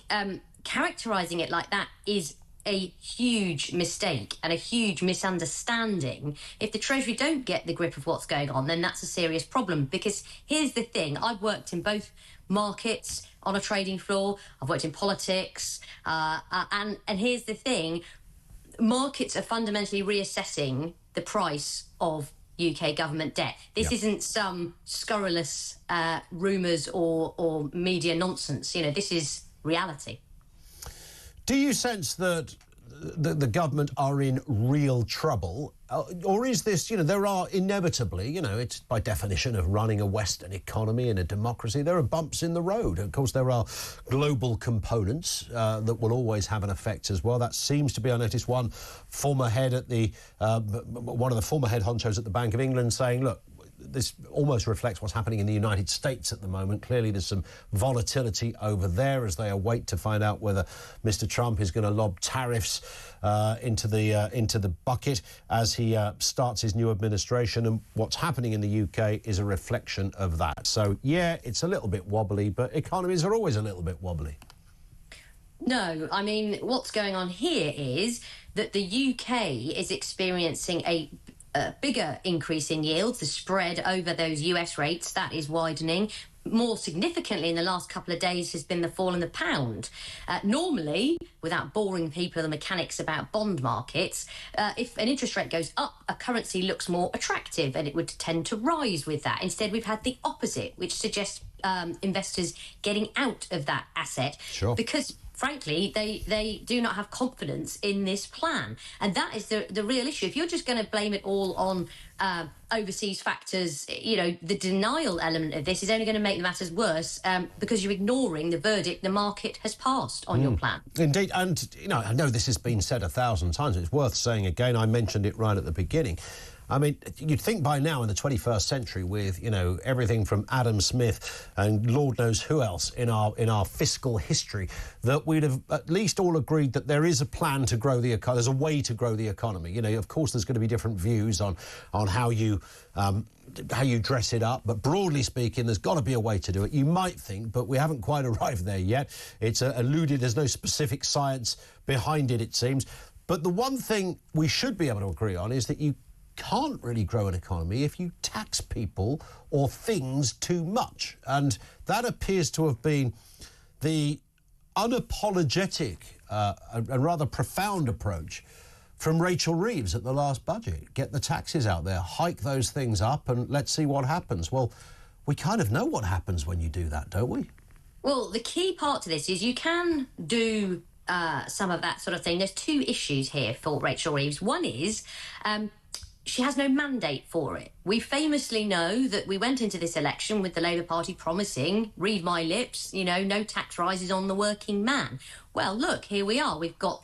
characterising it like that is a huge mistake and a huge misunderstanding. If the Treasury don't get the grip of what's going on, then that's a serious problem. Because here's the thing, I've worked in both markets on a trading floor, I've worked in politics, and here's the thing, markets are fundamentally reassessing the price of UK government debt. This isn't some scurrilous rumours or media nonsense. You know, this is reality. Do you sense that the government are in real trouble? Or is this, you know, there are inevitably, you know, it's by definition of running a Western economy in a democracy, there are bumps in the road. Of course, there are global components that will always have an effect as well. That seems to be, I noticed one former head at the, one of the former head honchos at the Bank of England saying, look, this almost reflects what's happening in the United States at the moment. Clearly, there's some volatility over there as they await to find out whether Mr. Trump is going to lob tariffs into the bucket as he starts his new administration. And what's happening in the UK is a reflection of that. So, yeah, it's a little bit wobbly, but economies are always a little bit wobbly. No, I mean, what's going on here is that the UK is experiencing a bigger increase in yields. The spread over those US rates, that is widening. More significantly in the last couple of days has been the fall in the pound. Normally, without boring people the mechanics about bond markets, if an interest rate goes up, a currency looks more attractive and it would tend to rise with that. Instead, we've had the opposite, which suggests investors getting out of that asset. Sure. Because frankly, they do not have confidence in this plan. And that is the real issue. If you're just going to blame it all on overseas factors, you know, the denial element of this is only going to make the matters worse because you're ignoring the verdict the market has passed on your plan. Indeed. And, you know, I know this has been said 1,000 times. It's worth saying again. I mentioned it right at the beginning. I mean, you'd think by now in the 21st century with, you know, everything from Adam Smith and Lord knows who else in our fiscal history, that we'd have at least all agreed that there is a plan to grow the economy. There's a way to grow the economy. You know, of course, there's going to be different views on how you dress it up. But broadly speaking, there's got to be a way to do it. You might think, but we haven't quite arrived there yet. It's alluded, there's no specific science behind it, it seems. But the one thing we should be able to agree on is that you can't really grow an economy if you tax people or things too much. And that appears to have been the unapologetic and rather profound approach from Rachel Reeves at the last budget. Get the taxes out there, hike those things up, and let's see what happens. Well, we kind of know what happens when you do that, don't we? Well, the key part to this is you can do some of that sort of thing. There's two issues here for Rachel Reeves. One is she has no mandate for it. We famously know that we went into this election with the Labour Party promising, read my lips, no tax rises on the working man. Well, look, here we are. We've got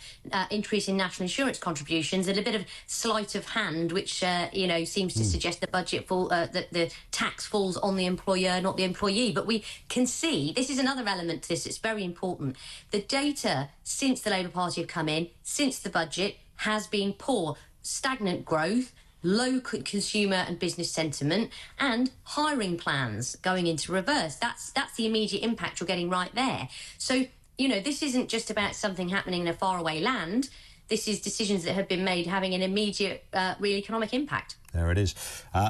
increase in national insurance contributions and a bit of sleight of hand, which, seems to suggest the budget that the tax falls on the employer, not the employee. But we can see, this is another element to this, it's very important. The data since the Labour Party have come in, since the budget, has been poor. Stagnant growth, low consumer and business sentiment, and hiring plans going into reverse. That's the immediate impact you're getting right there. So, this isn't just about something happening in a faraway land. This is decisions that have been made having an immediate real economic impact. There it is.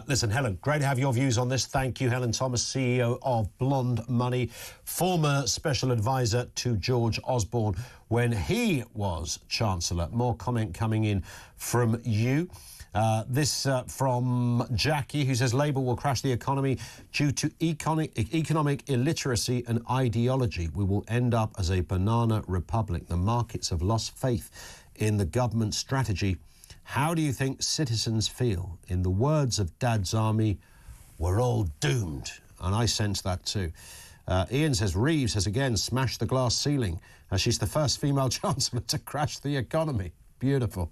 Listen, Helen, great to have your views on this. Thank you, Helen Thomas, CEO of Blonde Money, former special advisor to George Osborne when he was Chancellor. More comment coming in from you. This from Jackie, who says Labour will crash the economy due to economic illiteracy and ideology. We will end up as a banana republic. The markets have lost faith in the government strategy. How do you think citizens feel? In the words of Dad's Army, we're all doomed. And I sense that too. Ian says Reeves has again smashed the glass ceiling as she's the first female chancellor to crash the economy. Beautiful.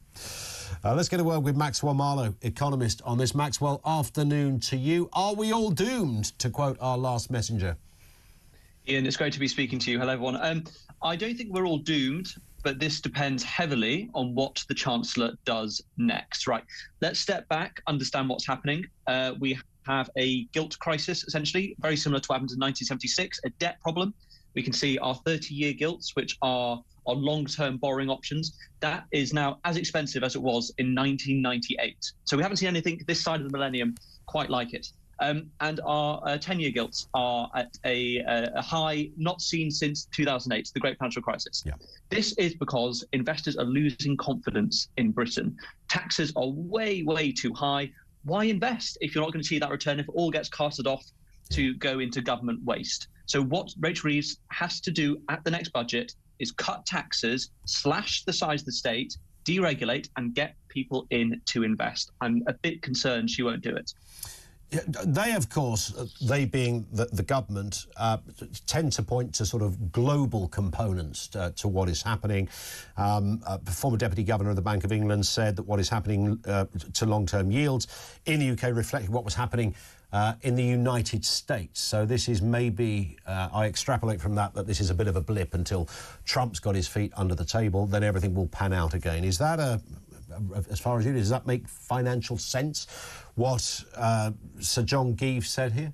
Let's get a word with Maxwell Marlowe, economist, on this. Maxwell, afternoon to you. Are we all doomed, to quote our last messenger? Ian, it's great to be speaking to you. Hello, everyone. I don't think we're all doomed, but this depends heavily on what the Chancellor does next. Right. Let's step back, understand what's happening. We have a gilt crisis, essentially, very similar to what happened in 1976, a debt problem. We can see our 30-year gilts, which are on long-term borrowing options. That is now as expensive as it was in 1998. So we haven't seen anything this side of the millennium quite like it. And our 10-year gilts are at a high not seen since 2008, the Great Financial Crisis. Yeah. This is because investors are losing confidence in Britain. Taxes are way, way too high. Why invest if you're not going to see that return, if it all gets carted off to go into government waste? So what Rachel Reeves has to do at the next budget is cut taxes, slash the size of the state, deregulate, and get people in to invest. I'm a bit concerned she won't do it. They, of course, they being the government, tend to point to sort of global components to what is happening. Former Deputy Governor of the Bank of England said that what is happening to long-term yields in the UK reflected what was happening in the United States. So this is maybe, I extrapolate from that this is a bit of a blip until Trump's got his feet under the table, then everything will pan out again. Is that as far as you know, does that make financial sense, what Sir John Geeves said here?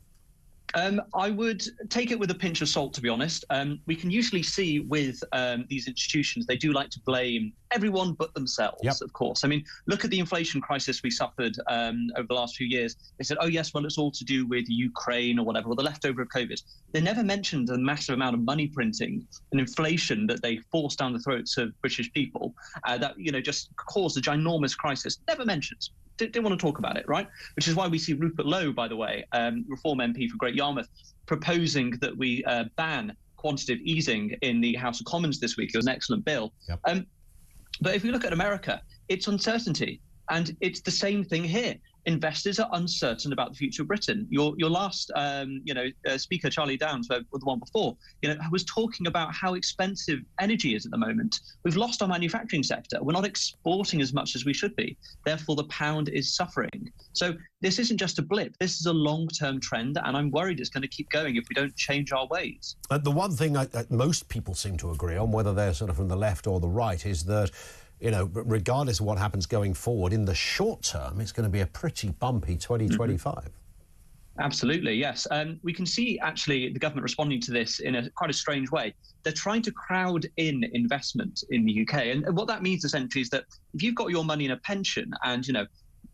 I would take it with a pinch of salt, to be honest. We can usually see with these institutions, they do like to blame everyone but themselves, of course. I mean, look at the inflation crisis we suffered over the last few years. They said, oh, yes, well, it's all to do with Ukraine or whatever, or the leftover of COVID. They never mentioned the massive amount of money printing and inflation that they forced down the throats of British people that, just caused a ginormous crisis. Never mentioned. Didn't want to talk about it, right? Which is why we see Rupert Lowe, by the way, Reform MP for Great Yarmouth, proposing that we ban quantitative easing in the House of Commons this week. It was an excellent bill. Yep. But if we look at America, it's uncertainty. And it's the same thing here. Investors are uncertain about the future of Britain. Your last, speaker, Charlie Downs, the one before, was talking about how expensive energy is at the moment. We've lost our manufacturing sector. We're not exporting as much as we should be. Therefore, the pound is suffering. So this isn't just a blip. This is a long-term trend, and I'm worried it's going to keep going if we don't change our ways. The one thing that most people seem to agree on, whether they're sort of from the left or the right, is that regardless of what happens going forward, in the short term, it's going to be a pretty bumpy 2025. Mm-hmm. Absolutely, yes. We can see, actually, the government responding to this in quite a strange way. They're trying to crowd in investment in the UK. And what that means, essentially, is that if you've got your money in a pension and,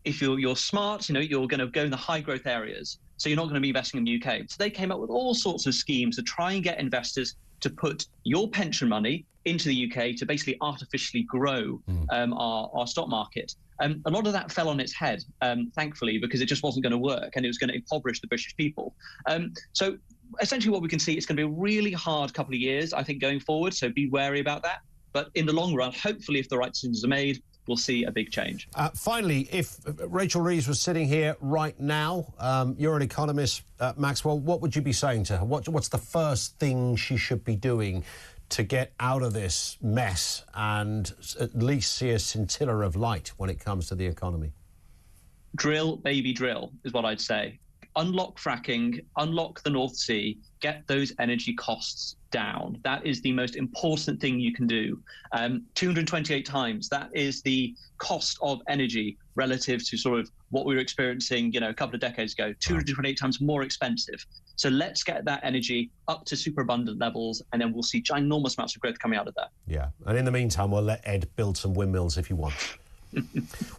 if you're smart, you're going to go in the high-growth areas, so you're not going to be investing in the UK. So they came up with all sorts of schemes to try and get investors to put your pension money into the UK to basically artificially grow our stock market. A lot of that fell on its head, thankfully, because it just wasn't going to work and it was going to impoverish the British people. So essentially what we can see, it's going to be a really hard couple of years, I think, going forward. So be wary about that. But in the long run, hopefully, if the right decisions are made, we'll see a big change. Finally, if Rachel Reeves was sitting here right now, you're an economist, Maxwell, what would you be saying to her? What's the first thing she should be doing to get out of this mess and at least see a scintilla of light when it comes to the economy? Drill, baby, drill is what I'd say. Unlock fracking, unlock the North Sea, get those energy costs down. That is the most important thing you can do. 228 times, that is the cost of energy relative to sort of what we were experiencing, a couple of decades ago. 228 times more expensive. So let's get that energy up to superabundant levels, and then we'll see ginormous amounts of growth coming out of that. Yeah, and in the meantime, we'll let Ed build some windmills if you want.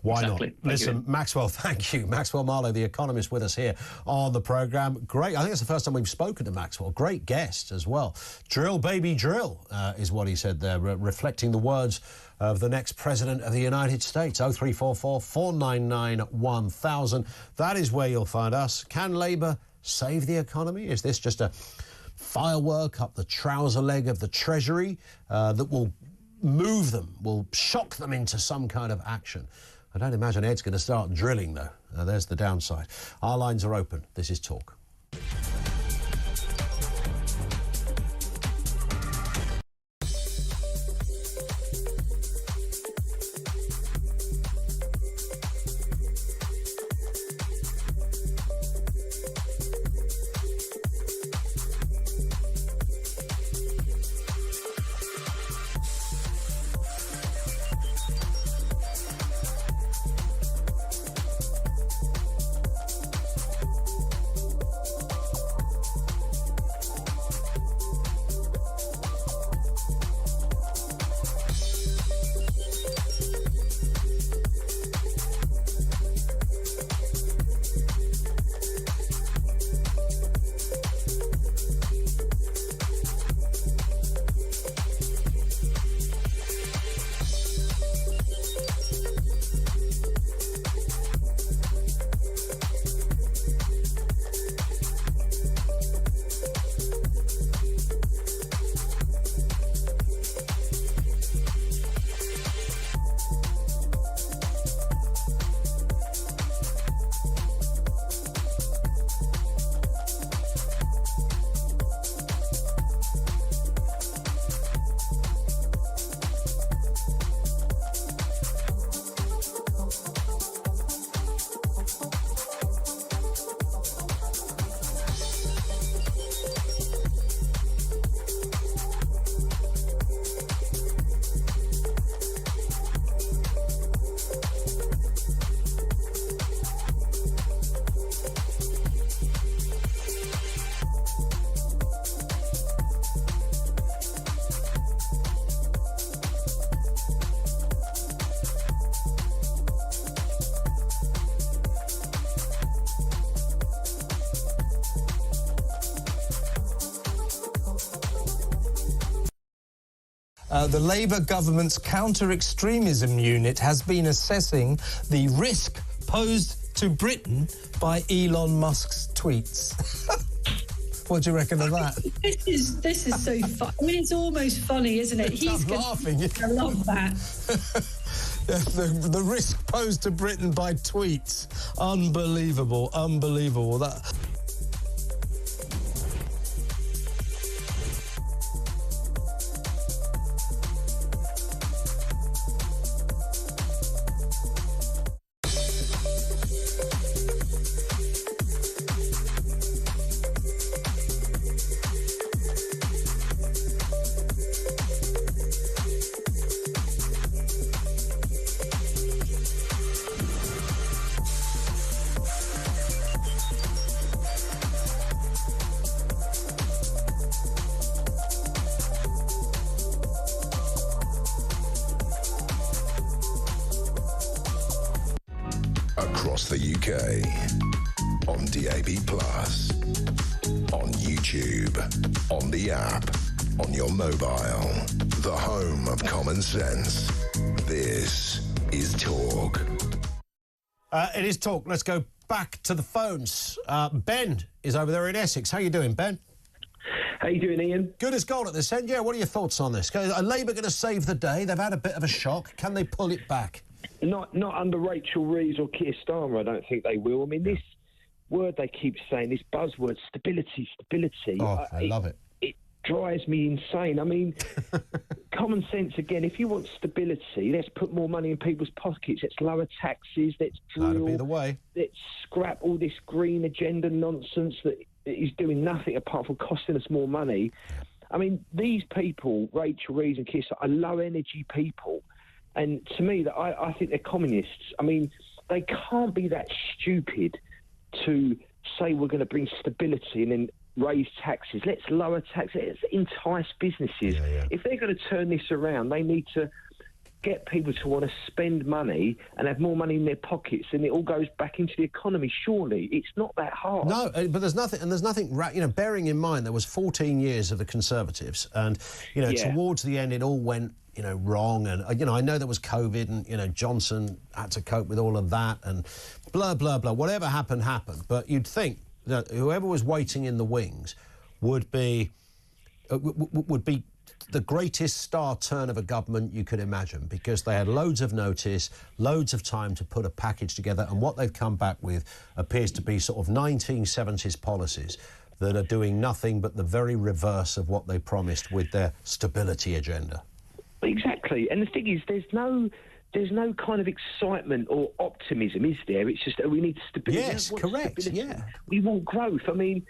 Why exactly. not? Listen, Maxwell, thank you. Maxwell Marlowe, the economist, with us here on the programme. Great. I think it's the first time we've spoken to Maxwell. Great guest as well. Drill, baby, drill, is what he said there, reflecting the words of the next president of the United States. 0344 499 1000. That is where you'll find us. Can Labour save the economy? Is this just a firework up the trouser leg of the Treasury that will move them, will shock them into some kind of action? I don't imagine Ed's going to start drilling, though. There's the downside. Our lines are open. This is Talk. The Labour government's counter-extremism unit has been assessing the risk posed to Britain by Elon Musk's tweets. What do you reckon of that? This is so fun. I mean, it's almost funny, isn't it? He's laughing. I love that. The risk posed to Britain by tweets. Unbelievable, unbelievable. That. Across the UK, on DAB+, on YouTube, on the app, on your mobile, the home of common sense. This is Talk. It is Talk. Let's go back to the phones. Ben is over there in Essex. How you doing, Ben? How you doing, Ian? Good as gold at this end. Yeah, what are your thoughts on this? Are Labour going to save the day? They've had a bit of a shock. Can they pull it back? Not under Rachel Reeves or Keir Starmer, I don't think they will. I mean, this word they keep saying, this buzzword, stability. Oh, I love it. It drives me insane. I mean, common sense again. If you want stability, let's put more money in people's pockets. Let's lower taxes. Let's drill. That'd be the way. Let's scrap all this green agenda nonsense that is doing nothing apart from costing us more money. I mean, these people, Rachel Reeves and Keir, are low-energy people. And to me, I think they're communists. I mean, they can't be that stupid to say we're going to bring stability and then raise taxes. Let's lower taxes. Let's entice businesses. If they're going to turn this around, they need to get people to want to spend money and have more money in their pockets, and it all goes back into the economy. Surely it's not that hard. No, but there's nothing. Bearing in mind there was 14 years of the Conservatives, and towards the end it all went wrong, and I know there was COVID, and Johnson had to cope with all of that, and blah blah blah. Whatever happened. But you'd think that whoever was waiting in the wings would be the greatest star turn of a government you could imagine, because they had loads of notice, loads of time to put a package together, and what they've come back with appears to be sort of 1970s policies that are doing nothing but the very reverse of what they promised with their stability agenda. Exactly, and the thing is, there's no kind of excitement or optimism, is there? It's just we need stability. Yes, correct. Stability. Yeah, we want growth. I mean,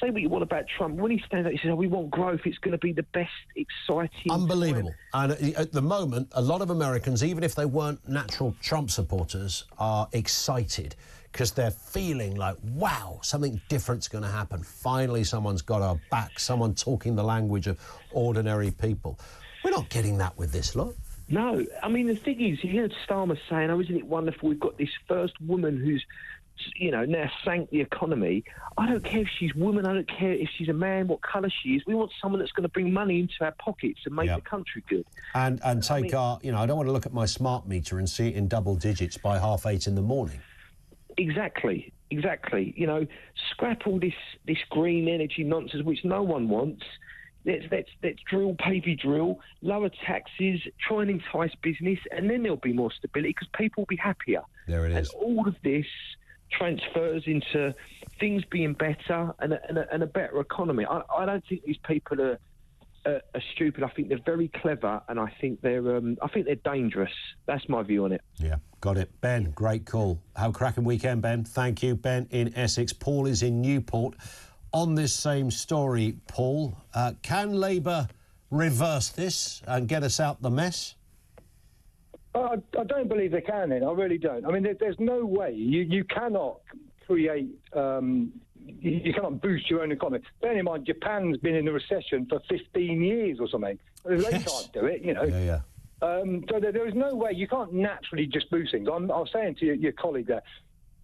say what you want about Trump. When he stands up, he says, we want growth. It's going to be the best, exciting... Unbelievable. And at the moment, a lot of Americans, even if they weren't natural Trump supporters, are excited because they're feeling like, wow, something different's going to happen. Finally, someone's got our back, someone talking the language of ordinary people. We're not getting that with this lot. No. I mean, the thing is, you heard Starmer saying, isn't it wonderful, we've got this first woman who's now sank the economy. I don't care if she's a woman, I don't care if she's a man, what colour she is. We want someone that's going to bring money into our pockets and make the country good. And take our, I don't want to look at my smart meter and see it in double digits by 8:30 in the morning. Exactly. Scrap all this green energy nonsense, which no one wants. Let's drill, pavey drill, lower taxes, try and entice business, and then there'll be more stability because people will be happier. There it is. And all of this transfers into things being better and a better economy. I don't think these people are stupid. I think they're very clever, and I think they're dangerous. That's my view on it. Yeah, got it. Ben, great call. Have a cracking weekend, Ben. Thank you. Ben in Essex. Paul is in Newport. On this same story, Paul, can Labour reverse this and get us out the mess? I don't believe they can, I really don't. I mean, there's no way. You cannot create... you cannot boost your own economy. Bear in mind, Japan's been in a recession for 15 years or something. They can't do it, Yeah. So there is no way. You can't naturally just boost things. I was saying to your colleague there,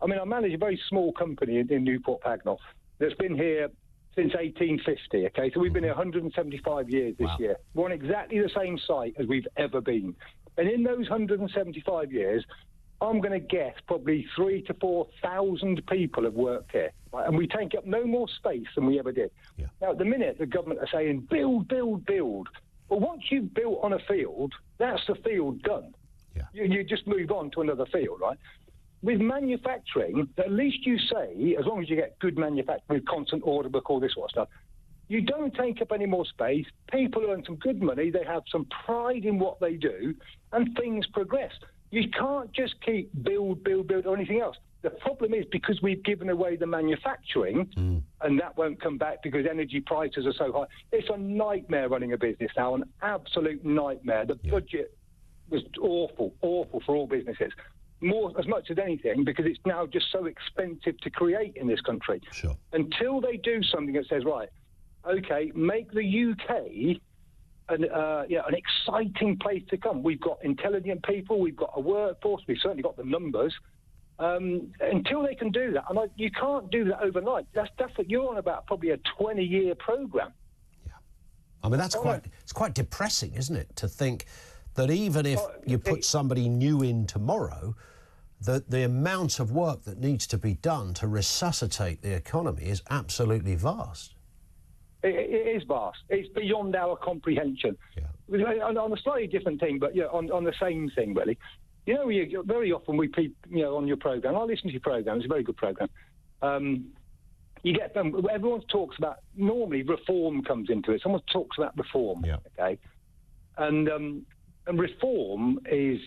I mean, I manage a very small company in Newport Pagnell that's been here since 1850, OK? So we've been here 175 years this year. We're on exactly the same site as we've ever been. And in those 175 years, I'm going to guess probably 3,000 to 4,000 people have worked here. Right? And we take up no more space than we ever did. Yeah. Now, at the minute, the government are saying, build, build, build. Well, once you've built on a field, that's the field done. Yeah. You just move on to another field, right? With manufacturing, at least you say, as long as you get good manufacturing with constant order book, all this sort of stuff, you don't take up any more space, people earn some good money, they have some pride in what they do, and things progress. You can't just keep build, build, build, or anything else. The problem is because we've given away the manufacturing, and that won't come back because energy prices are so high. It's a nightmare running a business now, an absolute nightmare. The budget was awful for all businesses. More as much as anything because it's now just so expensive to create in this country. Sure. Until they do something that says, right, OK, make the UK an exciting place to come. We've got intelligent people, we've got a workforce, we've certainly got the numbers. Until they can do that, and you can't do that overnight. That's what you're on about, probably a 20-year programme. Yeah. I mean, it's quite depressing, isn't it, to think that even if you put somebody new in tomorrow, that the amount of work that needs to be done to resuscitate the economy is absolutely vast. It is vast. It's beyond our comprehension. Yeah. On a slightly different thing, but on the same thing, really. you know, very often on your programme, I listen to your programme, it's a very good programme. You get them, everyone talks about, normally reform comes into it. Someone talks about reform, okay? And reform is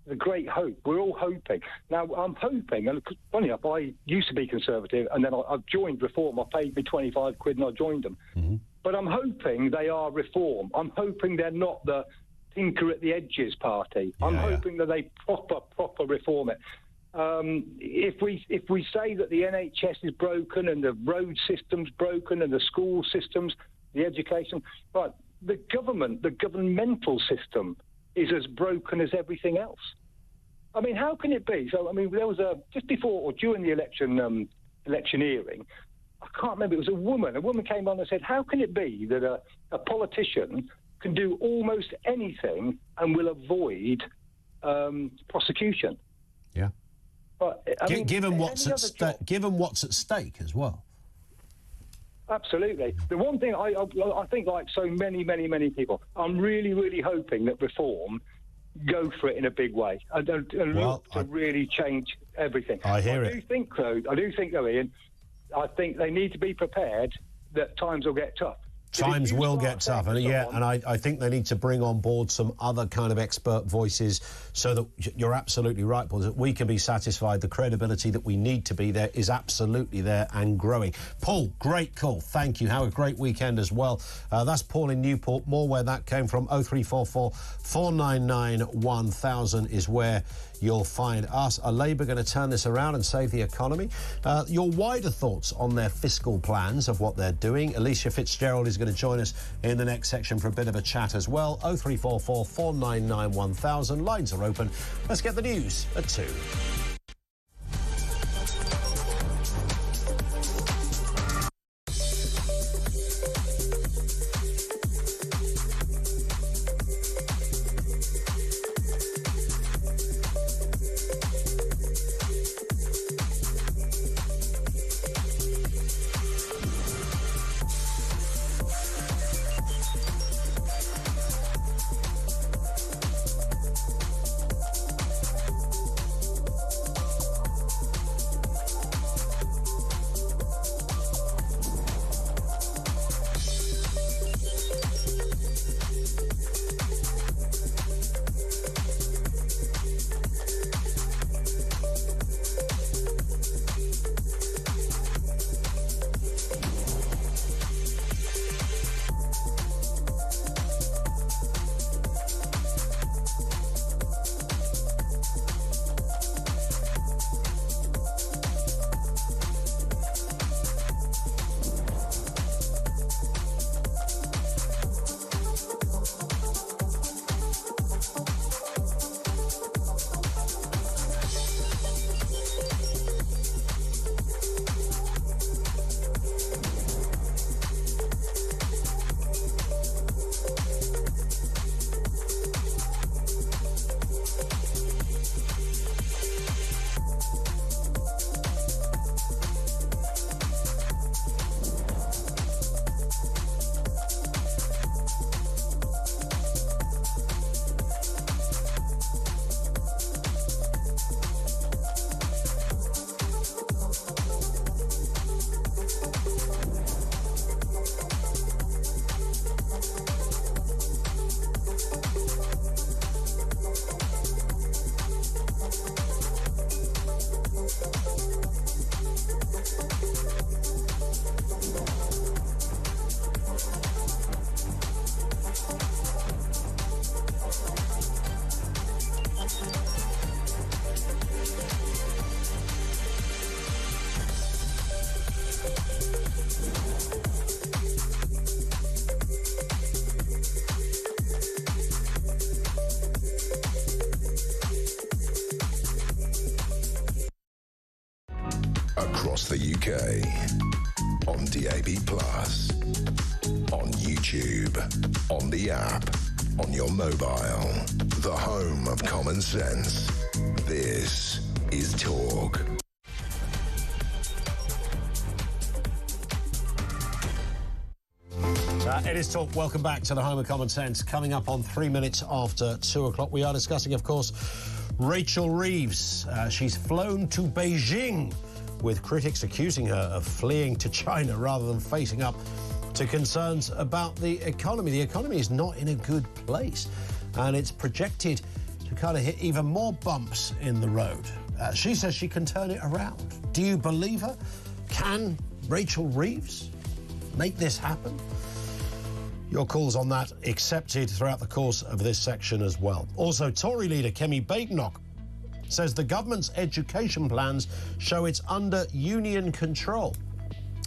the great hope. We're all hoping. Now, I'm hoping, and funny enough, I used to be Conservative, and then I've joined Reform. I paid me 25 quid and I joined them. Mm-hmm. But I'm hoping they are Reform. I'm hoping they're not the tinker at the edges party. I'm hoping that they proper reform it. If we say that the NHS is broken and the road system's broken and the school systems, the education, but the governmental system is as broken as everything else. I mean, how can it be? So, I mean, there was just before or during the electioneering, I can't remember, it was a woman. A woman came on and said, how can it be that a politician can do almost anything and will avoid prosecution? Yeah. But, I mean, given what's at stake as well. Absolutely. The one thing I think, like so many people, I'm really, really hoping that Reform go for it in a big way and look to really change everything. I do think, though, Ian, I think they need to be prepared that times will get tough. Times will get tough, and I think they need to bring on board some other kind of expert voices so that you're absolutely right, Paul, that we can be satisfied the credibility that we need to be there is absolutely there and growing. Paul, great call. Thank you. Have a great weekend as well. That's Paul in Newport. More where that came from. 0344 499 1000 is where you'll find us. Are Labour going to turn this around and save the economy? Your wider thoughts on their fiscal plans of what they're doing. Alicia Fitzgerald is going to join us in the next section for a bit of a chat as well. 0344 499 1000. Lines are open. Let's get the news at 2. Across the UK, on DAB+, on YouTube, on the app, on your mobile, the home of common sense. This is Talk. It is Talk. Welcome back to the Home of Common Sense. Coming up on 3 minutes after 2 o'clock, we are discussing, of course, Rachel Reeves. She's flown to Beijing, with critics accusing her of fleeing to China rather than facing up to concerns about the economy. The economy is not in a good place, and it's projected to kind of hit even more bumps in the road. She says she can turn it around. Do you believe her? Can Rachel Reeves make this happen? Your calls on that accepted throughout the course of this section as well. Also, Tory leader Shamima Begum says the government's education plans show it's under union control.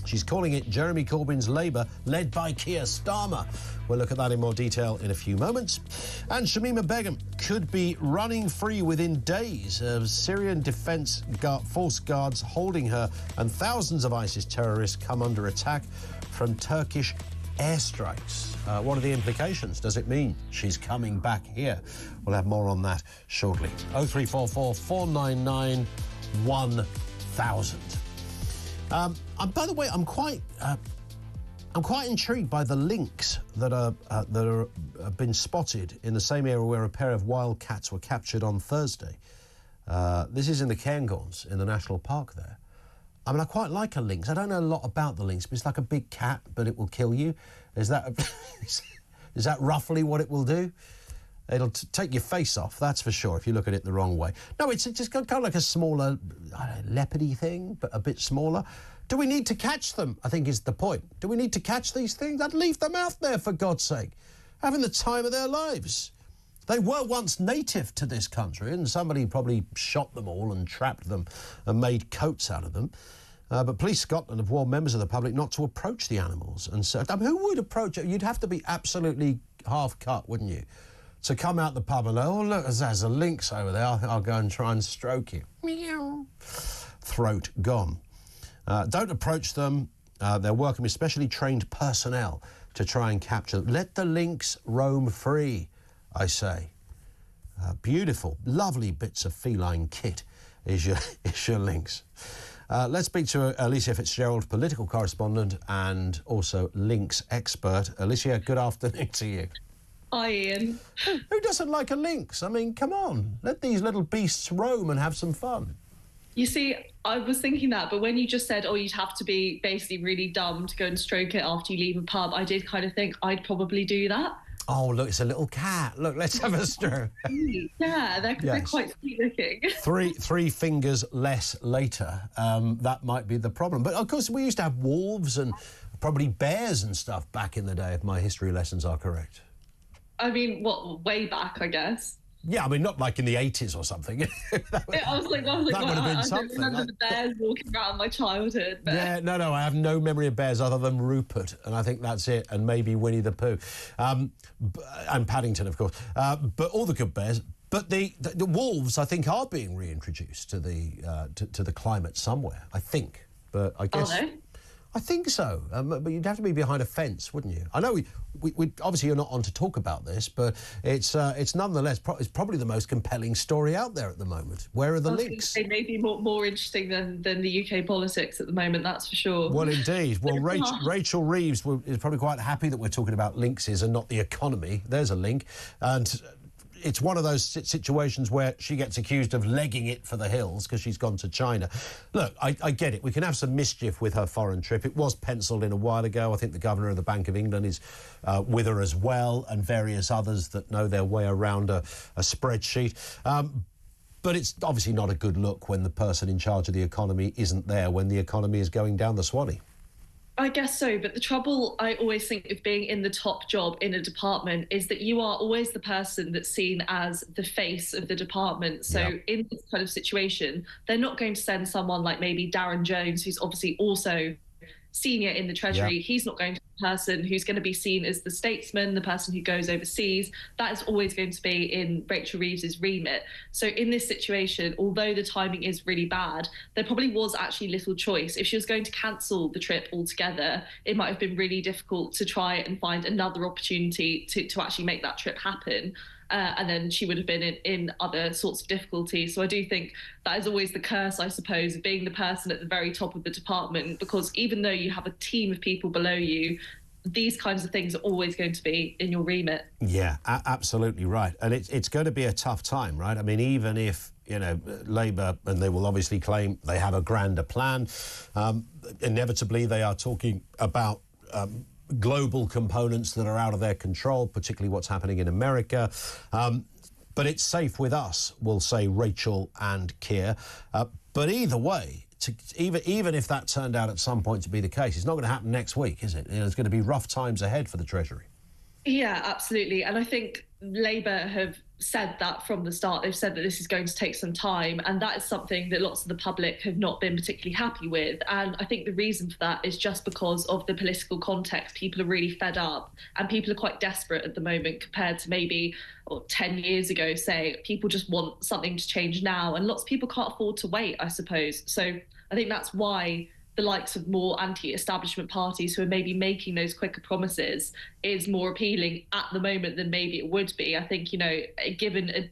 She's calling it Jeremy Corbyn's Labour, led by Keir Starmer. We'll look at that in more detail in a few moments. And Shamima Begum could be running free within days of Syrian Defence Force guards holding her, and thousands of ISIS terrorists come under attack from Turkish airstrikes. What are the implications? Does it mean she's coming back here? We'll have more on that shortly. 0344 499 1000. By the way, I'm quite intrigued by the lynx that have been spotted in the same area where a pair of wildcats were captured on Thursday. This is in the Cairngorms in the national park there. I mean, I quite like a lynx. I don't know a lot about the lynx, but it's like a big cat, but it will kill you. Is that is that roughly what it will do? It'll take your face off, that's for sure, if you look at it the wrong way. No, it's just kind of like a smaller, leopardy thing, but a bit smaller. Do we need to catch them, I think is the point. Do we need to catch these things? I'd leave them out there, for God's sake, having the time of their lives. They were once native to this country, and somebody probably shot them all and trapped them and made coats out of them. But Police Scotland have warned members of the public not to approach the animals. And so, I mean, who would approach it? You'd have to be absolutely half-cut, wouldn't you, to come out the pub and go, oh, look, there's a lynx over there. I'll go and try and stroke it. Meow. Throat gone. Don't approach them. They're working with specially trained personnel to try and capture them. Let the lynx roam free, I say. Beautiful, lovely bits of feline kit is your lynx. Let's speak to Alicia Fitzgerald, political correspondent and also lynx expert. Alicia, good afternoon to you. Hi, Ian. Who doesn't like a lynx? I mean, come on. Let these little beasts roam and have some fun. You see, I was thinking that, but when you just said, oh, you'd have to be basically really dumb to go and stroke it after you leave a pub, I did kind of think I'd probably do that. Oh, look, it's a little cat. Look, let's have a stroke. Yeah, they're quite sweet looking. Three fingers less later, that might be the problem. But, of course, we used to have wolves and probably bears and stuff back in the day, if my history lessons are correct. I mean, way back, I guess. Yeah, I mean, not like in the 80s or something. I was like, that would have been I something. don't remember the bears walking around my childhood. But... Yeah, no, I have no memory of bears other than Rupert, and I think that's it, and maybe Winnie the Pooh. And Paddington, of course. But all the good bears. But the wolves, I think, are being reintroduced to the climate somewhere, I think. But I guess... Are they? I think so, but you'd have to be behind a fence, wouldn't you? I know we obviously you're not on to talk about this, but it's nonetheless it's probably the most compelling story out there at the moment. Where are the lynx? They may be more interesting than the UK politics at the moment, that's for sure. Well, indeed. Well, Rachel Reeves is probably quite happy that we're talking about lynxes and not the economy. There's a link, and it's one of those situations where she gets accused of legging it for the hills because she's gone to China. Look, I get it. We can have some mischief with her foreign trip. It was penciled in a while ago. I think the Governor of the Bank of England is with her as well, and various others that know their way around a spreadsheet. But it's obviously not a good look when the person in charge of the economy isn't there when the economy is going down the Swanee. I guess so, but the trouble I always think of being in the top job in a department is that you are always the person that's seen as the face of the department. So in this kind of situation, they're not going to send someone like maybe Darren Jones, who's obviously also senior in the Treasury. He's not going to be the person who's going to be seen as the statesman, the person who goes overseas. That is always going to be in Rachel Reeves's remit. So in this situation, although the timing is really bad, there probably was actually little choice. If she was going to cancel the trip altogether, it might have been really difficult to try and find another opportunity to actually make that trip happen. And then she would have been in other sorts of difficulties. So I do think that is always the curse, I suppose, of being the person at the very top of the department, because even though you have a team of people below you, these kinds of things are always going to be in your remit. Yeah, absolutely right. And it's going to be a tough time, right? I mean, even if, you know, Labour, and they will obviously claim they have a grander plan, inevitably they are talking about global components that are out of their control, particularly what's happening in America. But it's safe with us, will say Rachel and Keir. But either way, even if that turned out at some point to be the case, it's not going to happen next week, is it? You know, there's going to be rough times ahead for the Treasury. Yeah, absolutely. And I think Labour have said that from the start. They've said that this is going to take some time, and that is something that lots of the public have not been particularly happy with. And I think the reason for that is just because of the political context. People are really fed up, and people are quite desperate at the moment compared to maybe 10 years ago, say. People just want something to change now, and lots of people can't afford to wait, I suppose. So I think that's why the likes of more anti-establishment parties who are maybe making those quicker promises is more appealing at the moment than maybe it would be. I think, you know, give a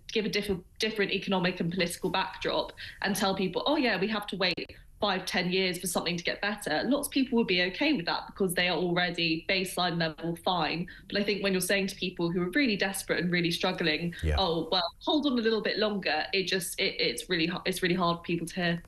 different economic and political backdrop and tell people, oh yeah, we have to wait 5-10 years for something to get better. Lots of people would be okay with that because they are already baseline level fine. But I think when you're saying to people who are really desperate and really struggling, oh well, hold on a little bit longer, it's really hard for people to hear.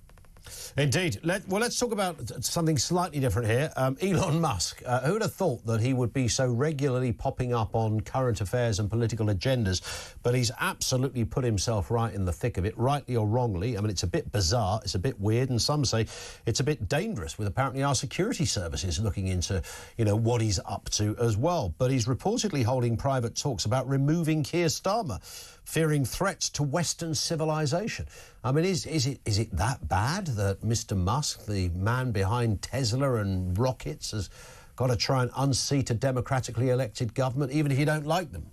Indeed. Let's talk about something slightly different here. Elon Musk. Who would have thought that he would be so regularly popping up on current affairs and political agendas? But he's absolutely put himself right in the thick of it, rightly or wrongly. I mean, it's a bit bizarre, it's a bit weird, and some say it's a bit dangerous, with apparently our security services looking into, you know, what he's up to as well. But he's reportedly holding private talks about removing Keir Starmer, fearing threats to Western civilization. I mean, is it that bad that Mr. Musk, the man behind Tesla and rockets, has got to try and unseat a democratically elected government, even if you don't like them?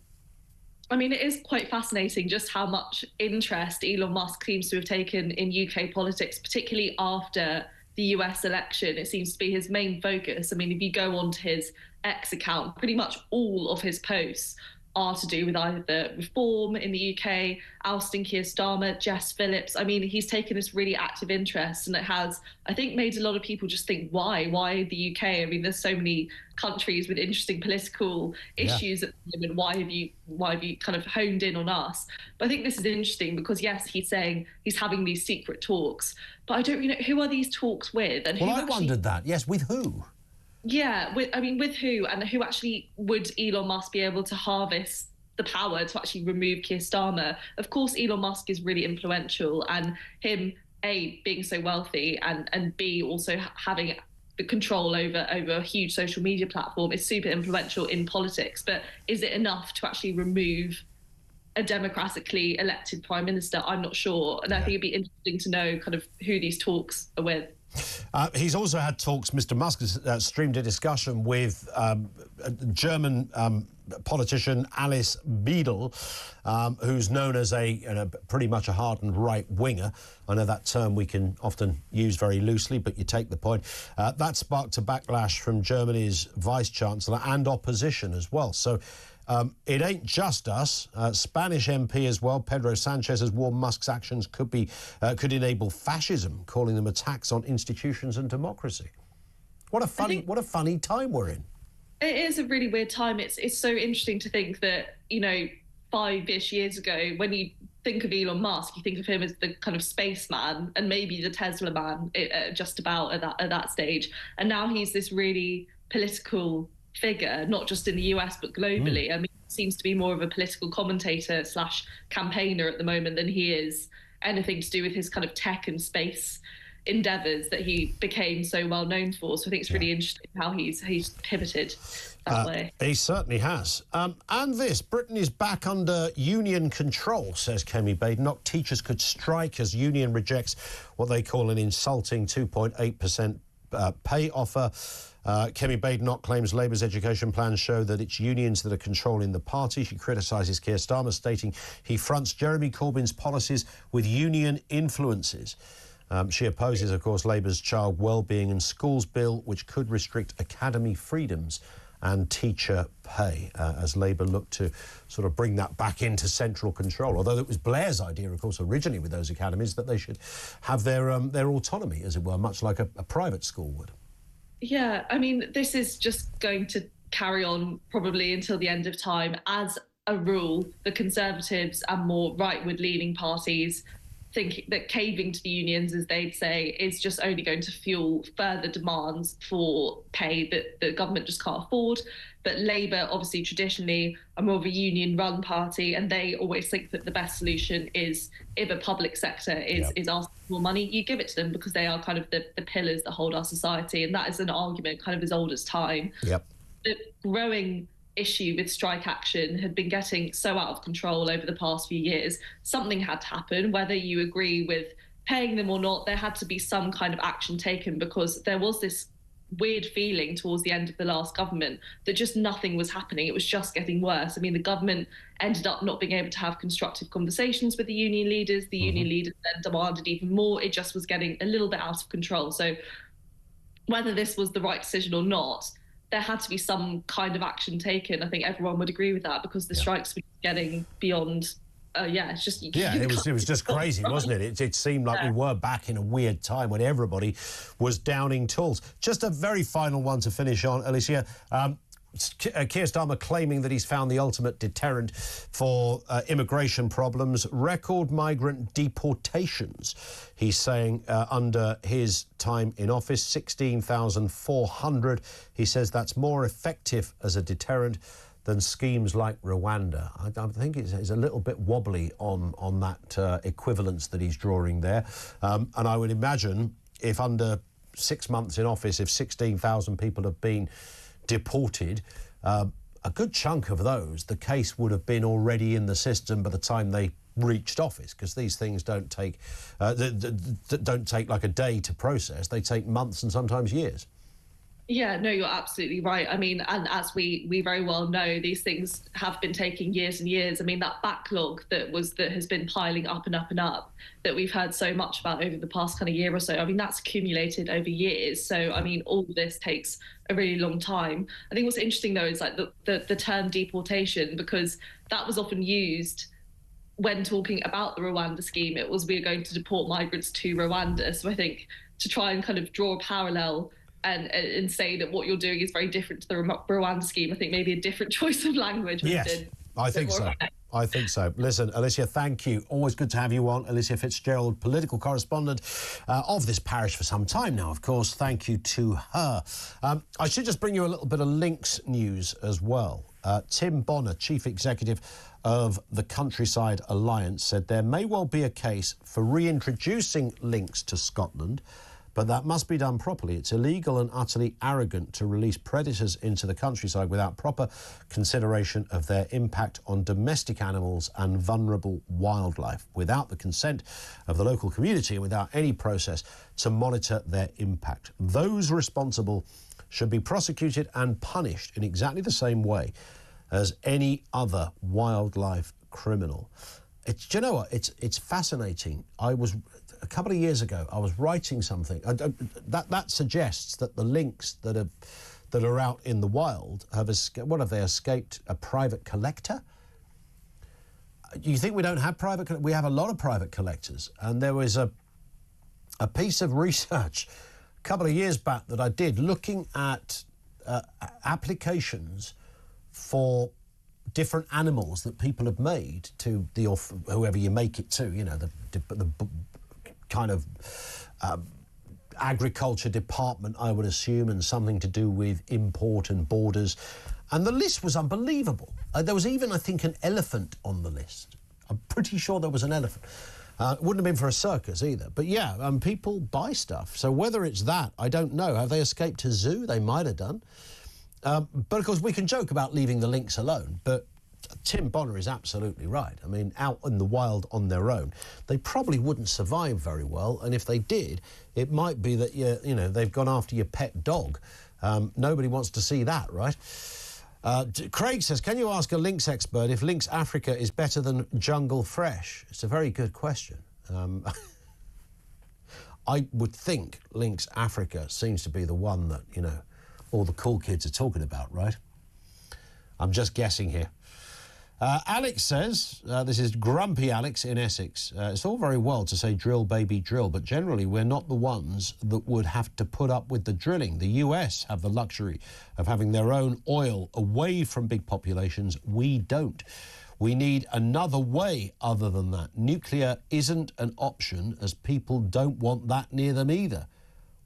I mean, it is quite fascinating just how much interest Elon Musk seems to have taken in UK politics, particularly after the US election. It seems to be his main focus. I mean, if you go onto his X account, pretty much all of his posts are to do with either reform in the UK, ousting Keir Starmer, Jess Phillips. I mean, he's taken this really active interest, and it has, I think, made a lot of people just think, why the UK? I mean, there's so many countries with interesting political issues at the moment. Why have you kind of honed in on us? But I think this is interesting because, yes, he's saying he's having these secret talks, but I don't really know, who are these talks with? And I wondered that. Yes, with who? Yeah, with who, and who actually would Elon Musk be able to harvest the power to actually remove Keir Starmer? Of course, Elon Musk is really influential, and him, A, being so wealthy, and B, also having the control over a huge social media platform is super influential in politics. But is it enough to actually remove a democratically elected prime minister? I'm not sure. And I think it'd be interesting to know kind of who these talks are with. He's also had talks, Mr. Musk has streamed a discussion with German politician Alice Weidel, who's known as pretty much a hardened right-winger. I know that term we can often use very loosely, but you take the point. That sparked a backlash from Germany's Vice-Chancellor and opposition as well. So it ain't just us. Spanish MP as well, Pedro Sanchez, has warned Musk's actions could enable fascism, calling them attacks on institutions and democracy. What a funny time we're in. It is a really weird time. It's so interesting to think that, you know, 5-ish years ago, when you think of Elon Musk, you think of him as the kind of spaceman and maybe the Tesla man, just about at that stage. And now he's this really political figure, not just in the US but globally. I mean, he seems to be more of a political commentator / campaigner at the moment than he is anything to do with his kind of tech and space endeavours that he became so well known for. So I think it's really interesting how he's pivoted that way. He certainly has. And this, Britain is back under union control, says Kemi Badenoch. Teachers could strike as union rejects what they call an insulting 2.8% pay offer. Kemi Badenoch claims Labour's education plans show that it's unions that are controlling the party. She criticises Keir Starmer, stating he fronts Jeremy Corbyn's policies with union influences. She opposes, of course, Labour's child wellbeing and schools bill, which could restrict academy freedoms and teacher pay, as Labour look to sort of bring that back into central control. Although it was Blair's idea, of course, originally with those academies, that they should have their autonomy, as it were, much like a private school would. Yeah, I mean, this is just going to carry on probably until the end of time. As a rule, the Conservatives and more rightward-leaning parties think that caving to the unions, as they'd say, is just only going to fuel further demands for pay that the government just can't afford. But Labour, obviously, traditionally, are more of a union-run party, and they always think that the best solution is, if a public sector is asking for more money, you give it to them, because they are kind of the pillars that hold our society. And that is an argument kind of as old as time. Yep. The growing issue with strike action had been getting so out of control over the past few years. Something had to happen, whether you agree with paying them or not. There had to be some kind of action taken, because there was this weird feeling towards the end of the last government that just nothing was happening. It was just getting worse. I mean, the government ended up not being able to have constructive conversations with the union leaders. The union leaders then demanded even more. It just was getting a little bit out of control. So whether this was the right decision or not, there had to be some kind of action taken. I think everyone would agree with that, because the strikes were getting beyond. It's just it was just crazy, wasn't it? It seemed like we were back in a weird time when everybody was downing tools. Just a very final one to finish on, Alicia. Keir Starmer claiming that he's found the ultimate deterrent for immigration problems, record migrant deportations. He's saying under his time in office, 16,400. He says that's more effective as a deterrent than schemes like Rwanda. I think it's a little bit wobbly on that equivalence that he's drawing there. And I would imagine if under 6 months in office, if 16,000 people have been deported, a good chunk of those, the case would have been already in the system by the time they reached office, because these things don't take like a day to process. They take months and sometimes years. Yeah, no, you're absolutely right. I mean, and as we very well know, these things have been taking years and years. I mean, that backlog that has been piling up and up and up, that we've heard so much about over the past kind of year or so, I mean, that's accumulated over years. So, I mean, all of this takes a really long time. I think what's interesting, though, is like the term deportation, because that was often used when talking about the Rwanda scheme. It was, we're going to deport migrants to Rwanda. So I think to try and kind of draw a parallel and say that what you're doing is very different to the Rwanda scheme, I think maybe a different choice of language. Yes, I think so. I think so. Listen, Alicia, thank you. Always good to have you on. Alicia Fitzgerald, political correspondent of this parish for some time now, of course. Thank you to her. I should just bring you a little bit of Lynx news as well. Tim Bonner, Chief Executive of the Countryside Alliance, said there may well be a case for reintroducing lynx to Scotland, but that must be done properly. It's illegal and utterly arrogant to release predators into the countryside without proper consideration of their impact on domestic animals and vulnerable wildlife, without the consent of the local community and without any process to monitor their impact. Those responsible should be prosecuted and punished in exactly the same way as any other wildlife criminal. Do you know what? It's fascinating. A couple of years ago, I was writing something that suggests that the lynx that are out in the wild have escaped a private collector? You think we don't have we have a lot of private collectors, and there was a piece of research a couple of years back that I did looking at applications for different animals that people have made to whoever you make it to, you know, the kind of agriculture department, I would assume, and something to do with import and borders. And the list was unbelievable. There was even, I think, an elephant on the list. I'm pretty sure there was an elephant. It wouldn't have been for a circus either. But yeah, people buy stuff. So whether it's that, I don't know. Have they escaped a zoo? They might have done. But of course, we can joke about leaving the lynx alone, but Tim Bonner is absolutely right. I mean, out in the wild on their own, they probably wouldn't survive very well. And if they did, it might be that, you know, they've gone after your pet dog. Nobody wants to see that, right? Craig says, can you ask a lynx expert if Lynx Africa is better than Jungle Fresh? It's a very good question. I would think Lynx Africa seems to be the one that, you know, all the cool kids are talking about, right? I'm just guessing here. Alex says, this is Grumpy Alex in Essex, it's all very well to say drill, baby, drill, but generally we're not the ones that would have to put up with the drilling. The US have the luxury of having their own oil away from big populations. We don't. We need another way other than that. Nuclear isn't an option, as people don't want that near them either.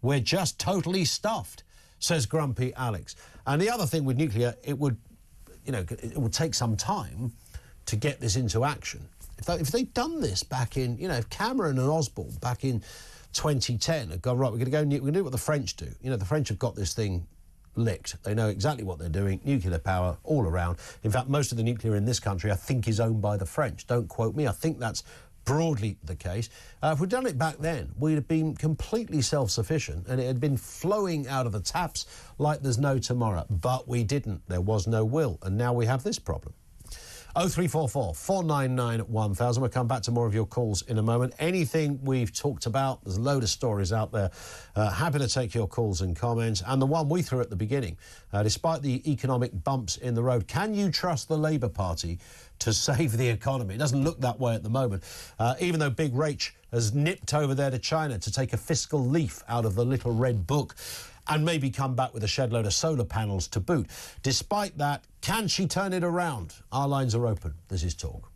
We're just totally stuffed, says Grumpy Alex. And the other thing with nuclear, it would take some time to get this into action. If they'd done this back in, if Cameron and Osborne back in 2010 had gone, right, we're going to do what the French do. The French have got this thing licked. They know exactly what they're doing. Nuclear power all around. In fact, most of the nuclear in this country, I think, is owned by the French. Don't quote me. I think that's broadly the case. If we'd done it back then, we'd have been completely self-sufficient and it had been flowing out of the taps like there's no tomorrow. But we didn't. There was no will. And now we have this problem. 0344 499 1000. We'll come back to more of your calls in a moment. Anything we've talked about, there's a load of stories out there. Happy to take your calls and comments. And the one we threw at the beginning, despite the economic bumps in the road, can you trust the Labour Party to save the economy? It doesn't look that way at the moment, even though Big Rach has nipped over there to China to take a fiscal leaf out of the little red book and maybe come back with a shed load of solar panels to boot. Despite that, can she turn it around? Our lines are open. This is Talk.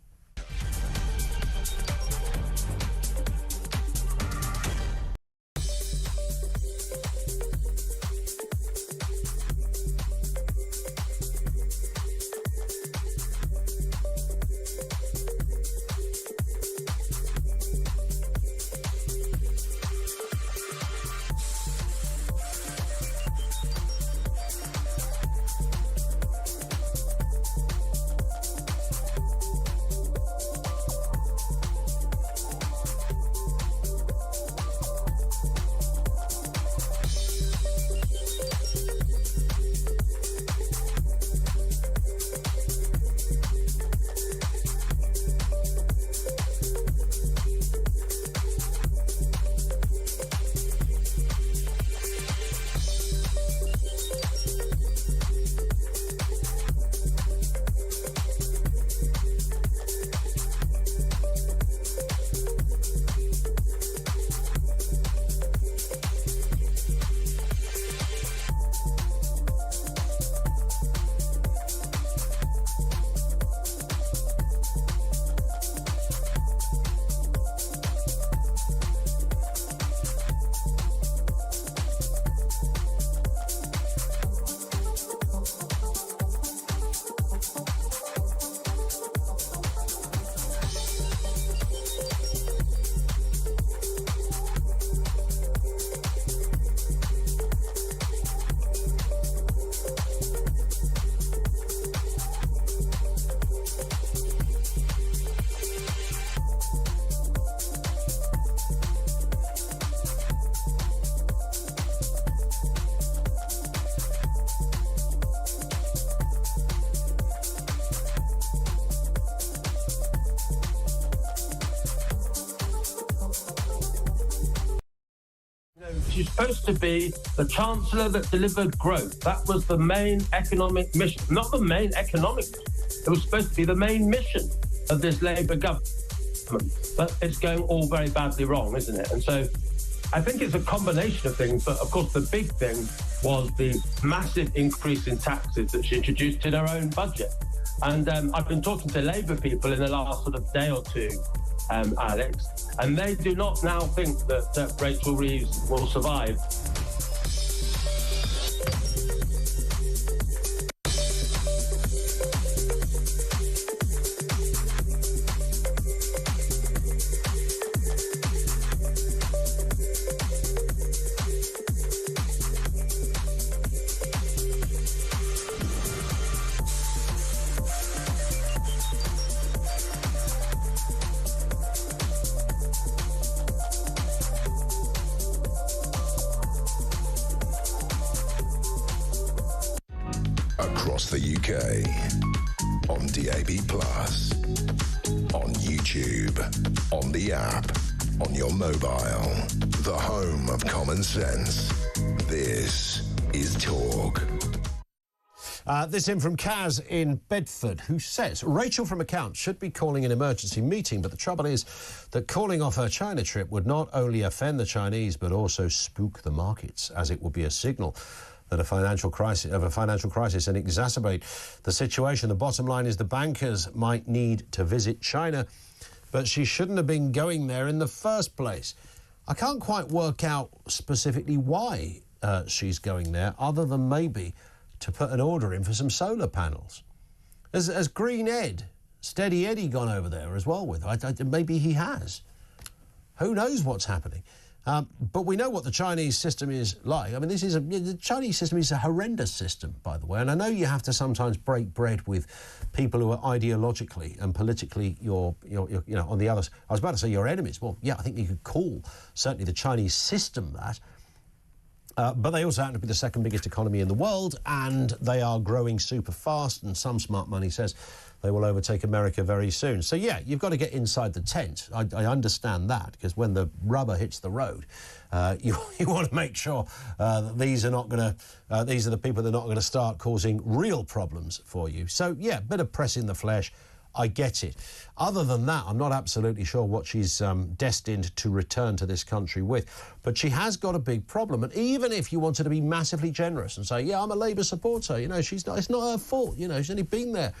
She's supposed to be the Chancellor that delivered growth. That was the main economic mission. Not the main economic mission. It was supposed to be the main mission of this Labour government. But it's going all very badly wrong, isn't it? And so I think it's a combination of things. But, of course, the big thing was the massive increase in taxes that she introduced in her own budget. And I've been talking to Labour people in the last sort of day or two, Alex, and they do not now think that Rachel Reeves will survive. Across the UK, on DAB+, on YouTube, on the app, on your mobile, the home of common sense. This is Talk. This in from Kaz in Bedford, who says, Rachel from accounts should be calling an emergency meeting, but the trouble is that calling off her China trip would not only offend the Chinese, but also spook the markets, as it would be a signal that a financial crisis and exacerbate the situation. The bottom line is the bankers might need to visit China, but she shouldn't have been going there in the first place. I can't quite work out specifically why she's going there, other than maybe to put an order in for some solar panels. Has Green Ed, Steady Eddie, gone over there as well with her? Maybe he has. Who knows what's happening? But we know what the Chinese system is like. I mean, the Chinese system is a horrendous system, by the way. And I know you have to sometimes break bread with people who are ideologically and politically on the other. I was about to say your enemies. Well, yeah, I think you could call certainly the Chinese system that. But they also happen to be the second biggest economy in the world, and they are growing super fast, and some smart money says they will overtake America very soon. So, yeah, you've got to get inside the tent. I understand that, because when the rubber hits the road, you want to make sure that these are not going to... these are the people that are not going to start causing real problems for you. So, yeah, a bit of press in the flesh. I get it. Other than that, I'm not absolutely sure what she's destined to return to this country with. But she has got a big problem. And even if you wanted to be massively generous and say, yeah, I'm a Labour supporter, it's not her fault. She's only been there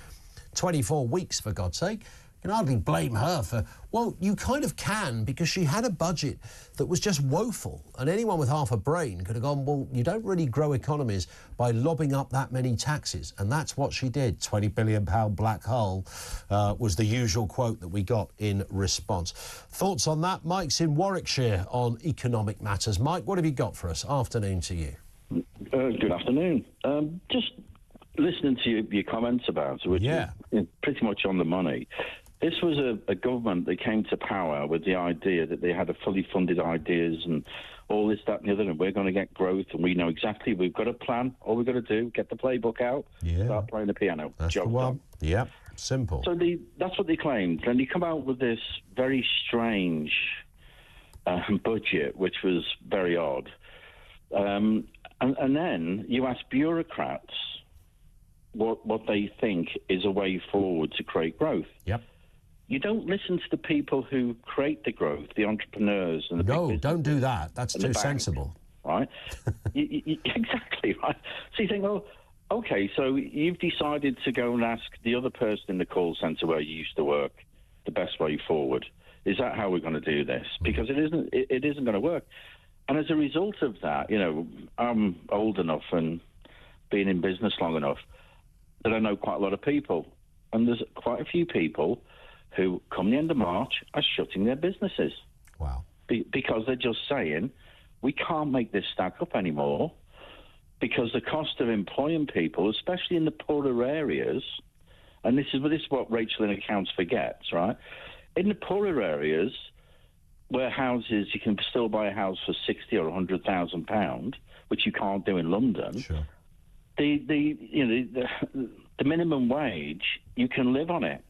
24 weeks, for God's sake. You can hardly blame her for... Well, you kind of can, because she had a budget that was just woeful. And anyone with half a brain could have gone, well, you don't really grow economies by lobbing up that many taxes. And that's what she did. £20 billion black hole was the usual quote that we got in response. Thoughts on that? Mike's in Warwickshire on economic matters. Mike, what have you got for us? Afternoon to you. Good afternoon. Just listening to your comments about it, which is pretty much on the money. This was a government that came to power with the idea that they had a fully funded ideas and all this, that and the other, and we're going to get growth, and we know exactly, we've got a plan. All we've got to do, get the playbook out, start playing the piano. That's the one. Yeah, simple. So that's what they claimed. And they come out with this very strange budget, which was very odd. And then you ask bureaucrats what they think is a way forward to create growth. Yep. You don't listen to the people who create the growth, the entrepreneurs and the No, don't do that. That's too sensible. Right? Exactly, right? So you think, oh, okay, so you've decided to go and ask the other person in the call centre where you used to work the best way forward. Is that how we're going to do this? Because it isn't going to work. And as a result of that, I'm old enough and been in business long enough that I know quite a lot of people. And there's quite a few people who, come the end of March, are shutting their businesses. Wow. Because they're just saying, we can't make this stack up anymore, because the cost of employing people, especially in the poorer areas, and this is what Rachel in accounts forgets, right? In the poorer areas, where houses, you can still buy a house for £60,000 or £100,000, which you can't do in London. Sure. The minimum wage, you can live on it,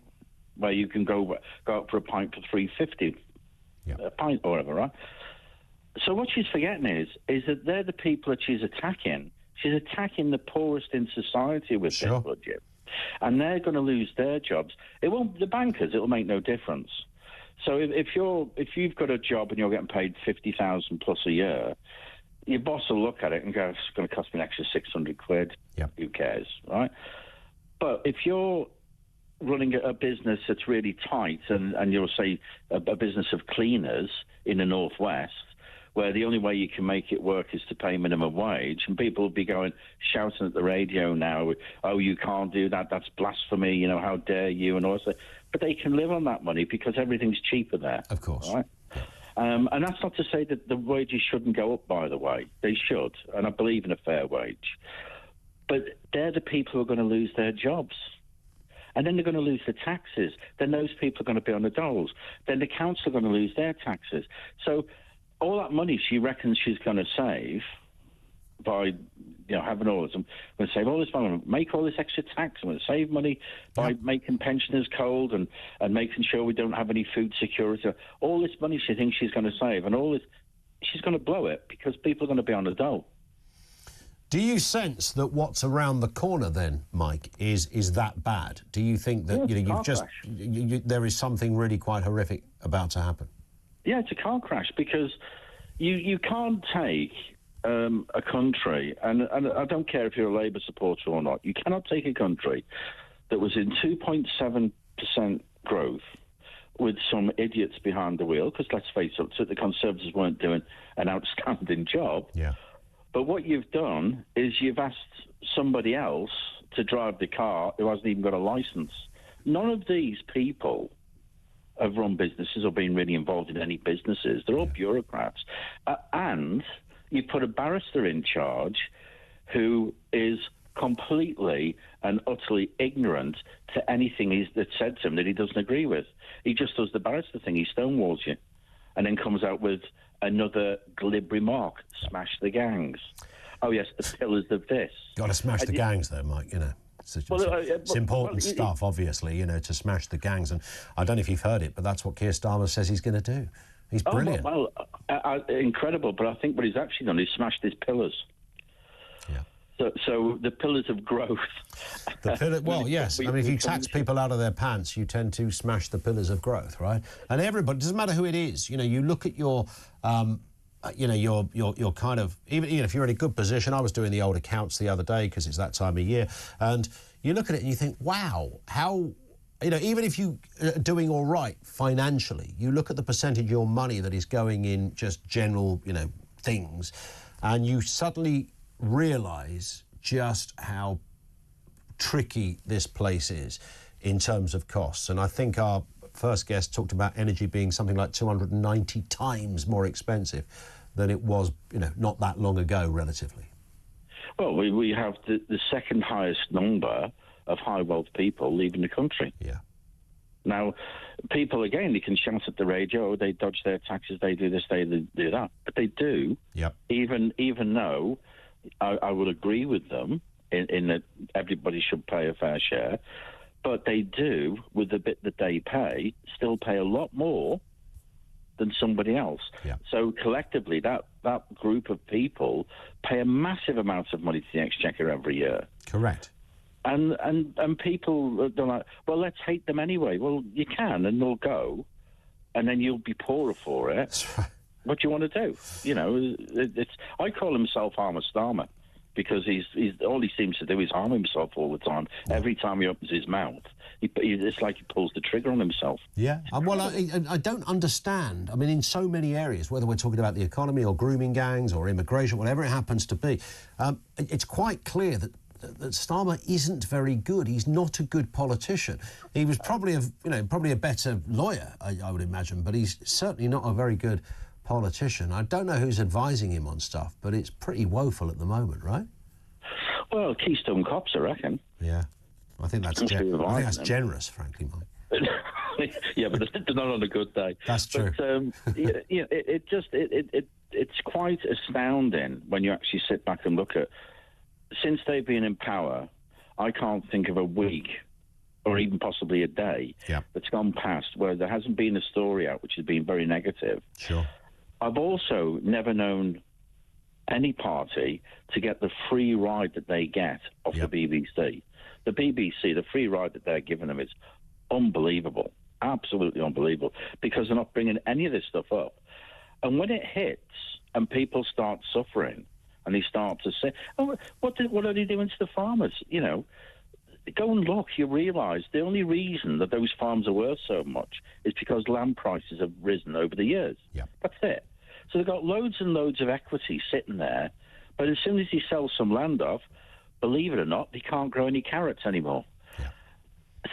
where you can go out for a pint for £3.50, a pint or whatever, right? So what she's forgetting is that they're the people that she's attacking. She's attacking the poorest in society with this budget, and they're going to lose their jobs. It won't. The bankers, it'll make no difference. So if you've got a job and you're getting paid £50,000 plus a year, your boss will look at it and go, it's going to cost me an extra £600. Yep. Who cares, right? But if you're running a business that's really tight, and you'll say a business of cleaners in the Northwest, where the only way you can make it work is to pay minimum wage, and people will be shouting at the radio now, oh, you can't do that, that's blasphemy, how dare you, and all that. But they can live on that money because everything's cheaper there. Of course. Right? And that's not to say that the wages shouldn't go up, by the way. They should, and I believe in a fair wage. But they're the people who are going to lose their jobs. And then they're going to lose the taxes. Then those people are going to be on the doles. Then the council are going to lose their taxes. So all that money she reckons she's going to save by having all this, I'm going to save all this money, I'm going to make all this extra tax, I'm going to save money by making pensioners cold and making sure we don't have any food security. All this money she thinks she's going to save, and all this, she's going to blow it because people are going to be on the dole. Do you sense that what's around the corner then, Mike, is that bad? Do you think that there is something really quite horrific about to happen? Yeah, it's a car crash because you can't take a country, and I don't care if you're a Labour supporter or not, you cannot take a country that was in 2.7% growth with some idiots behind the wheel, because let's face it, so the Conservatives weren't doing an outstanding job. Yeah. But what you've done is you've asked somebody else to drive the car who hasn't even got a licence. None of these people have run businesses or been really involved in any businesses. They're all bureaucrats. And you put a barrister in charge who is completely and utterly ignorant to anything that's said to him that he doesn't agree with. He just does the barrister thing. He stonewalls you and then comes out with another glib remark, smash the gangs. Oh, yes, the pillars of this. Got to smash the gangs, though, Mike, you know. It's important stuff, obviously, you know, to smash the gangs. And I don't know if you've heard it, but that's what Keir Starmer says he's going to do. He's brilliant. Incredible, but I think what he's actually done is smashed his pillars. Yeah. So the pillars of growth. Well, yes. I mean, if you tax people out of their pants, you tend to smash the pillars of growth, right? And everybody, it doesn't matter who it is. You know, you look at your... you know, you're kind of, even if you're in a good position. I was doing the old accounts the other day because it's that time of year, and you look at it and you think, wow, how, you know, even if you are doing all right financially, you look at the percentage of your money that is going in just general, you know, things, and you suddenly realise just how tricky this place is in terms of costs. And I think our first guest talked about energy being something like 290 times more expensive than it was, you know, not that long ago, relatively. Well, we have the second highest number of high wealth people leaving the country. Yeah. Now, people, again, they can shout at the radio, they dodge their taxes, they do this, they do that. But they do, even though I would agree with them in that everybody should pay a fair share. But they do, with the bit that they pay, still pay a lot more than somebody else. Yeah. So collectively, that group of people pay a massive amount of money to the Exchequer every year. Correct. And people are like, well, let's hate them anyway. Well, you can, and they'll go, and then you'll be poorer for it. That's right. What do you want to do? You know, I call him Self-Harmer Starmer, because he's all he seems to do is harm himself all the time. Yeah. Every time he opens his mouth, it's like he pulls the trigger on himself. Yeah. Well, I don't understand. I mean, in so many areas, whether we're talking about the economy or grooming gangs or immigration, whatever it happens to be, it's quite clear that Starmer isn't very good. He's not a good politician. He was probably a better lawyer, I would imagine, but he's certainly not a very good politician. I don't know who's advising him on stuff, but it's pretty woeful at the moment, right? Well, Keystone Cops, I reckon. Yeah, I think that's generous, frankly, Mike. Yeah, but they're not on a good day. That's true. But, it's quite astounding when you actually sit back and look at, since they've been in power, I can't think of a week or even possibly a day that's gone past where there hasn't been a story out which has been very negative. Sure. I've also never known any party to get the free ride that they get off the BBC. The BBC, the free ride that they're giving them is unbelievable, absolutely unbelievable, because they're not bringing any of this stuff up. And when it hits and people start suffering and they start to say, oh, what are they doing to the farmers? You know, go and look, you realise the only reason that those farms are worth so much is because land prices have risen over the years. Yeah. That's it. So they've got loads and loads of equity sitting there, but as soon as he sells some land off, believe it or not, they can't grow any carrots anymore. Yeah.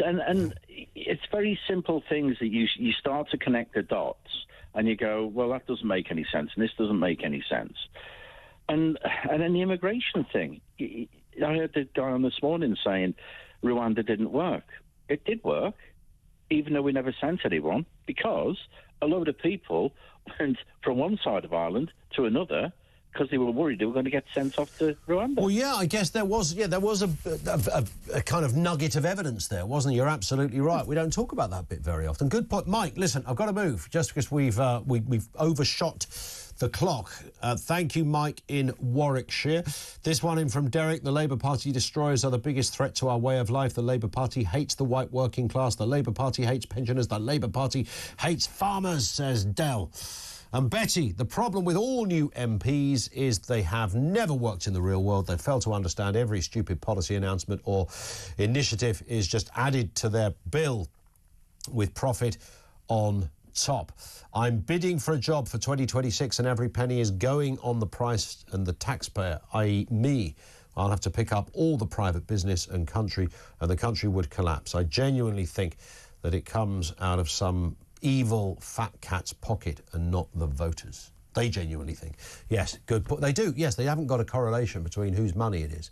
And it's very simple things that you start to connect the dots and you go, well, that doesn't make any sense and this doesn't make any sense. And then the immigration thing. I heard the guy on this morning saying Rwanda didn't work. It did work, even though we never sent anyone, because a load of people went from one side of Ireland to another, because they were worried they were going to get sent off to Rwanda. Well, yeah, I guess there was a kind of nugget of evidence there, wasn't there? You're absolutely right. We don't talk about that bit very often. Good point. Mike, listen, I've got to move just because we've overshot the clock. Thank you, Mike in Warwickshire. This one in from Derek. The Labour Party destroyers are the biggest threat to our way of life. The Labour Party hates the white working class. The Labour Party hates pensioners. The Labour Party hates farmers, says Dell. And Betty, the problem with all new MPs is they have never worked in the real world. They fail to understand every stupid policy announcement or initiative is just added to their bill with profit on top. I'm bidding for a job for 2026 and every penny is going on the price and the taxpayer, i.e. me. I'll have to pick up all the private business and the country would collapse. I genuinely think that it comes out of some evil fat cat's pocket and not the voters. They genuinely think. Yes, good. They do. Yes, they haven't got a correlation between whose money it is.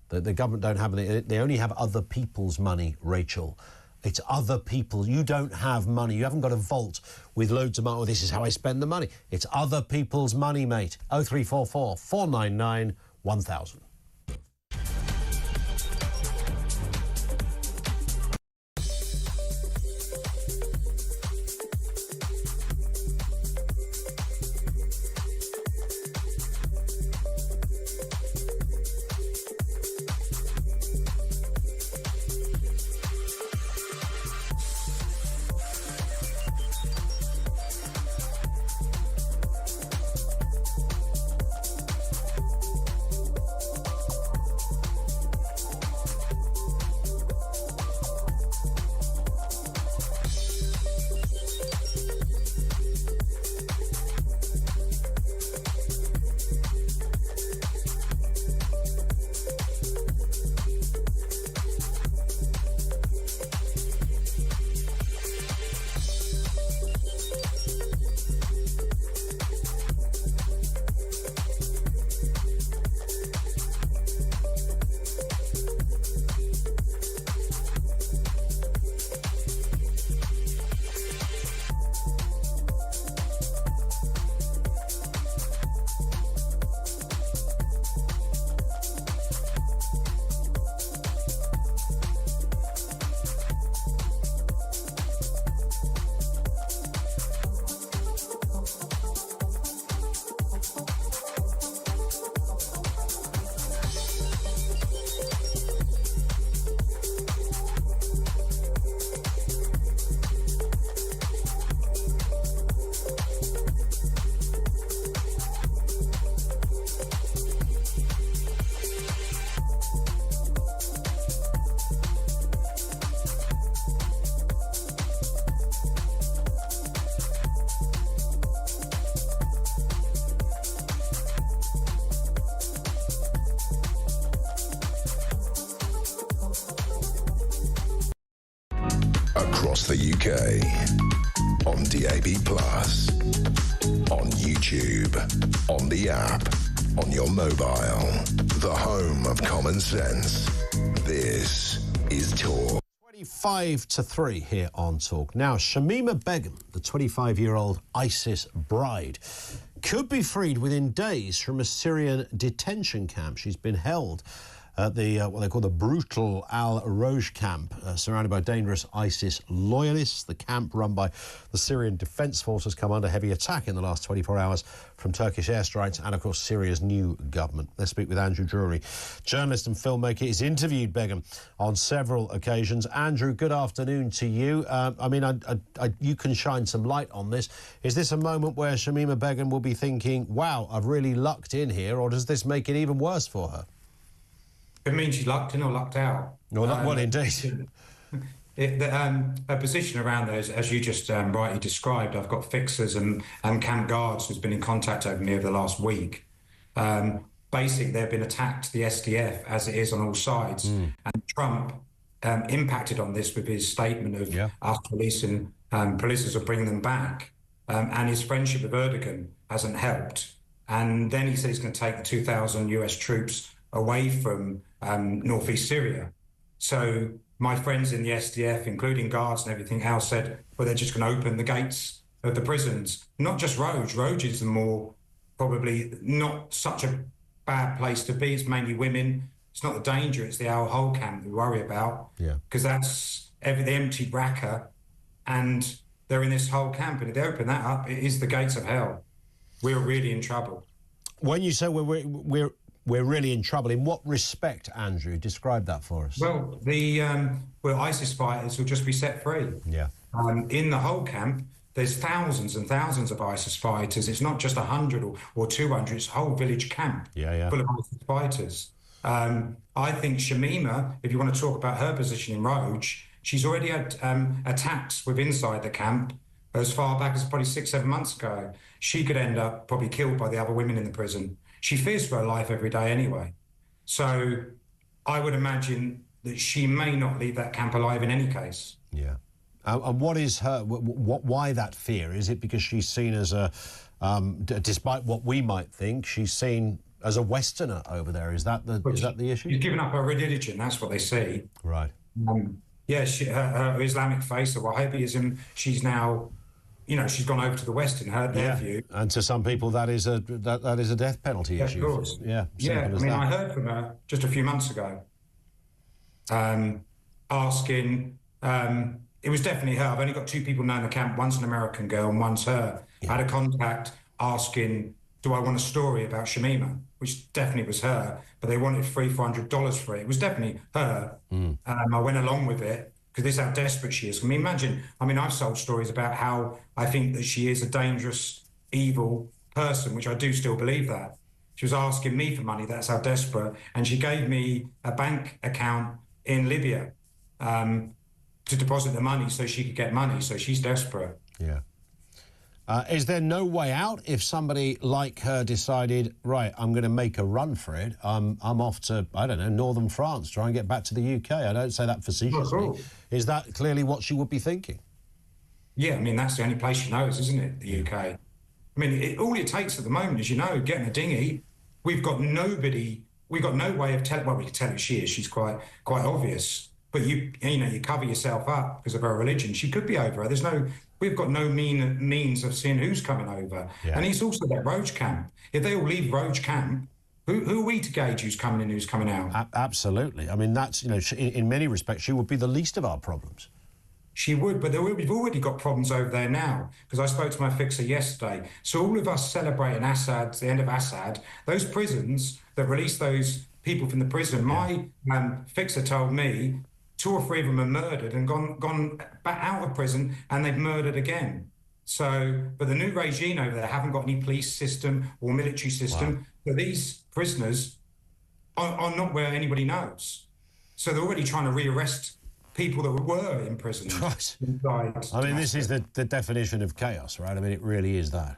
The government don't have any. They only have other people's money, Rachel. It's other people. You don't have money. You haven't got a vault with loads of money. Oh, this is how I spend the money. It's other people's money, mate. 0344 499 1000. Across the UK, on DAB+, on YouTube, on the app, on your mobile, the home of common sense. This is Talk. 25 to 3 here on Talk. Now, Shamima Begum, the 25-year-old ISIS bride, could be freed within days from a Syrian detention camp. She's been held at the what they call the brutal Al-Roj camp, surrounded by dangerous ISIS loyalists. The camp, run by the Syrian Defence Force, has come under heavy attack in the last 24 hours from Turkish airstrikes and, of course, Syria's new government. Let's speak with Andrew Drury, journalist and filmmaker. He's interviewed Begum on several occasions. Andrew, good afternoon to you. You can shine some light on this. Is this a moment where Shamima Begum will be thinking, wow, I've really lucked in here, or does this make it even worse for her? It means she's lucked in or lucked out. Well, indeed. Her position around those, as you just rightly described, I've got fixers and camp guards who's been in contact over me over the last week. Basically, they've been attacked, the SDF, as it is on all sides. And Trump impacted on this with his statement of us policing police will bring them back. And his friendship with Erdogan hasn't helped. And then he said he's going to take the 2,000 US troops away from northeast Syria. So my friends in the SDF, including guards and everything else, said, well, they're just going to open the gates of the prisons. Not just Roj. Roj is the more probably not such a bad place to be. It's mainly women. It's not the danger, it's the whole camp we worry about. Yeah. Because that's the empty Raqqa, and they're in this whole camp, and if they open that up, it is the gates of hell. We're really in trouble. When you say we're really in trouble, in what respect, Andrew? Describe that for us. Well, the ISIS fighters will just be set free. Yeah. In the whole camp, there's thousands and thousands of ISIS fighters. It's not just 100 or 200, it's a whole village camp full of ISIS fighters. I think Shamima, if you want to talk about her position in Roj, she's already had attacks with inside the camp as far back as probably 6-7 months ago. She could end up probably killed by the other women in the prison. She fears for her life every day anyway. So I would imagine that she may not leave that camp alive in any case. Yeah. And what is her, why that fear? Is it because she's seen as a, despite what we might think, she's seen as a Westerner over there? Is that the issue? She's given up her religion, that's what they see. Right. Yeah, her Islamic faith, or Wahhabism, she's now, she's gone over to the West in their view. And to some people, that is a death penalty issue. Of course. Yeah. Yeah, I heard from her just a few months ago, asking, it was definitely her. I've only got 2 people now in the camp. One's an American girl and one's her. Yeah. I had a contact asking, do I want a story about Shamima? Which definitely was her, but they wanted $300-400 for it. It was definitely her. I went along with it because this is how desperate she is. I've sold stories about how I think that she is a dangerous, evil person, which I do still believe that. She was asking me for money, that's how desperate. And she gave me a bank account in Libya to deposit the money so she could get money. So she's desperate. Yeah. Is there no way out if somebody like her decided, right, I'm going to make a run for it, I'm off to, I don't know, northern France, try and get back to the UK? I don't say that facetiously. Is that clearly what she would be thinking? Yeah, that's the only place she knows, isn't it, the UK? All it takes at the moment is, getting a dinghy. We've got nobody, we've got no way of telling, well, we can tell who she is, she's quite obvious. But you cover yourself up because of her religion. She could be over her. We've got no means of seeing who's coming over. Yeah. And it's also that Roj camp. If they all leave Roj camp, who are we to gauge who's coming in, who's coming out? Absolutely. That's, in many respects, she would be the least of our problems. She would, but we've already got problems over there now, because I spoke to my fixer yesterday. So all of us celebrating the end of Assad, those prisons that released those people from the prison, my fixer told me 2 or 3 of them are murdered and gone back out of prison, and they've murdered again. So, but the new regime over there haven't got any police system or military system. Wow. So these prisoners are not where anybody knows. So they're already trying to rearrest people that were in prison. Right. This is the definition of chaos, right? It really is that.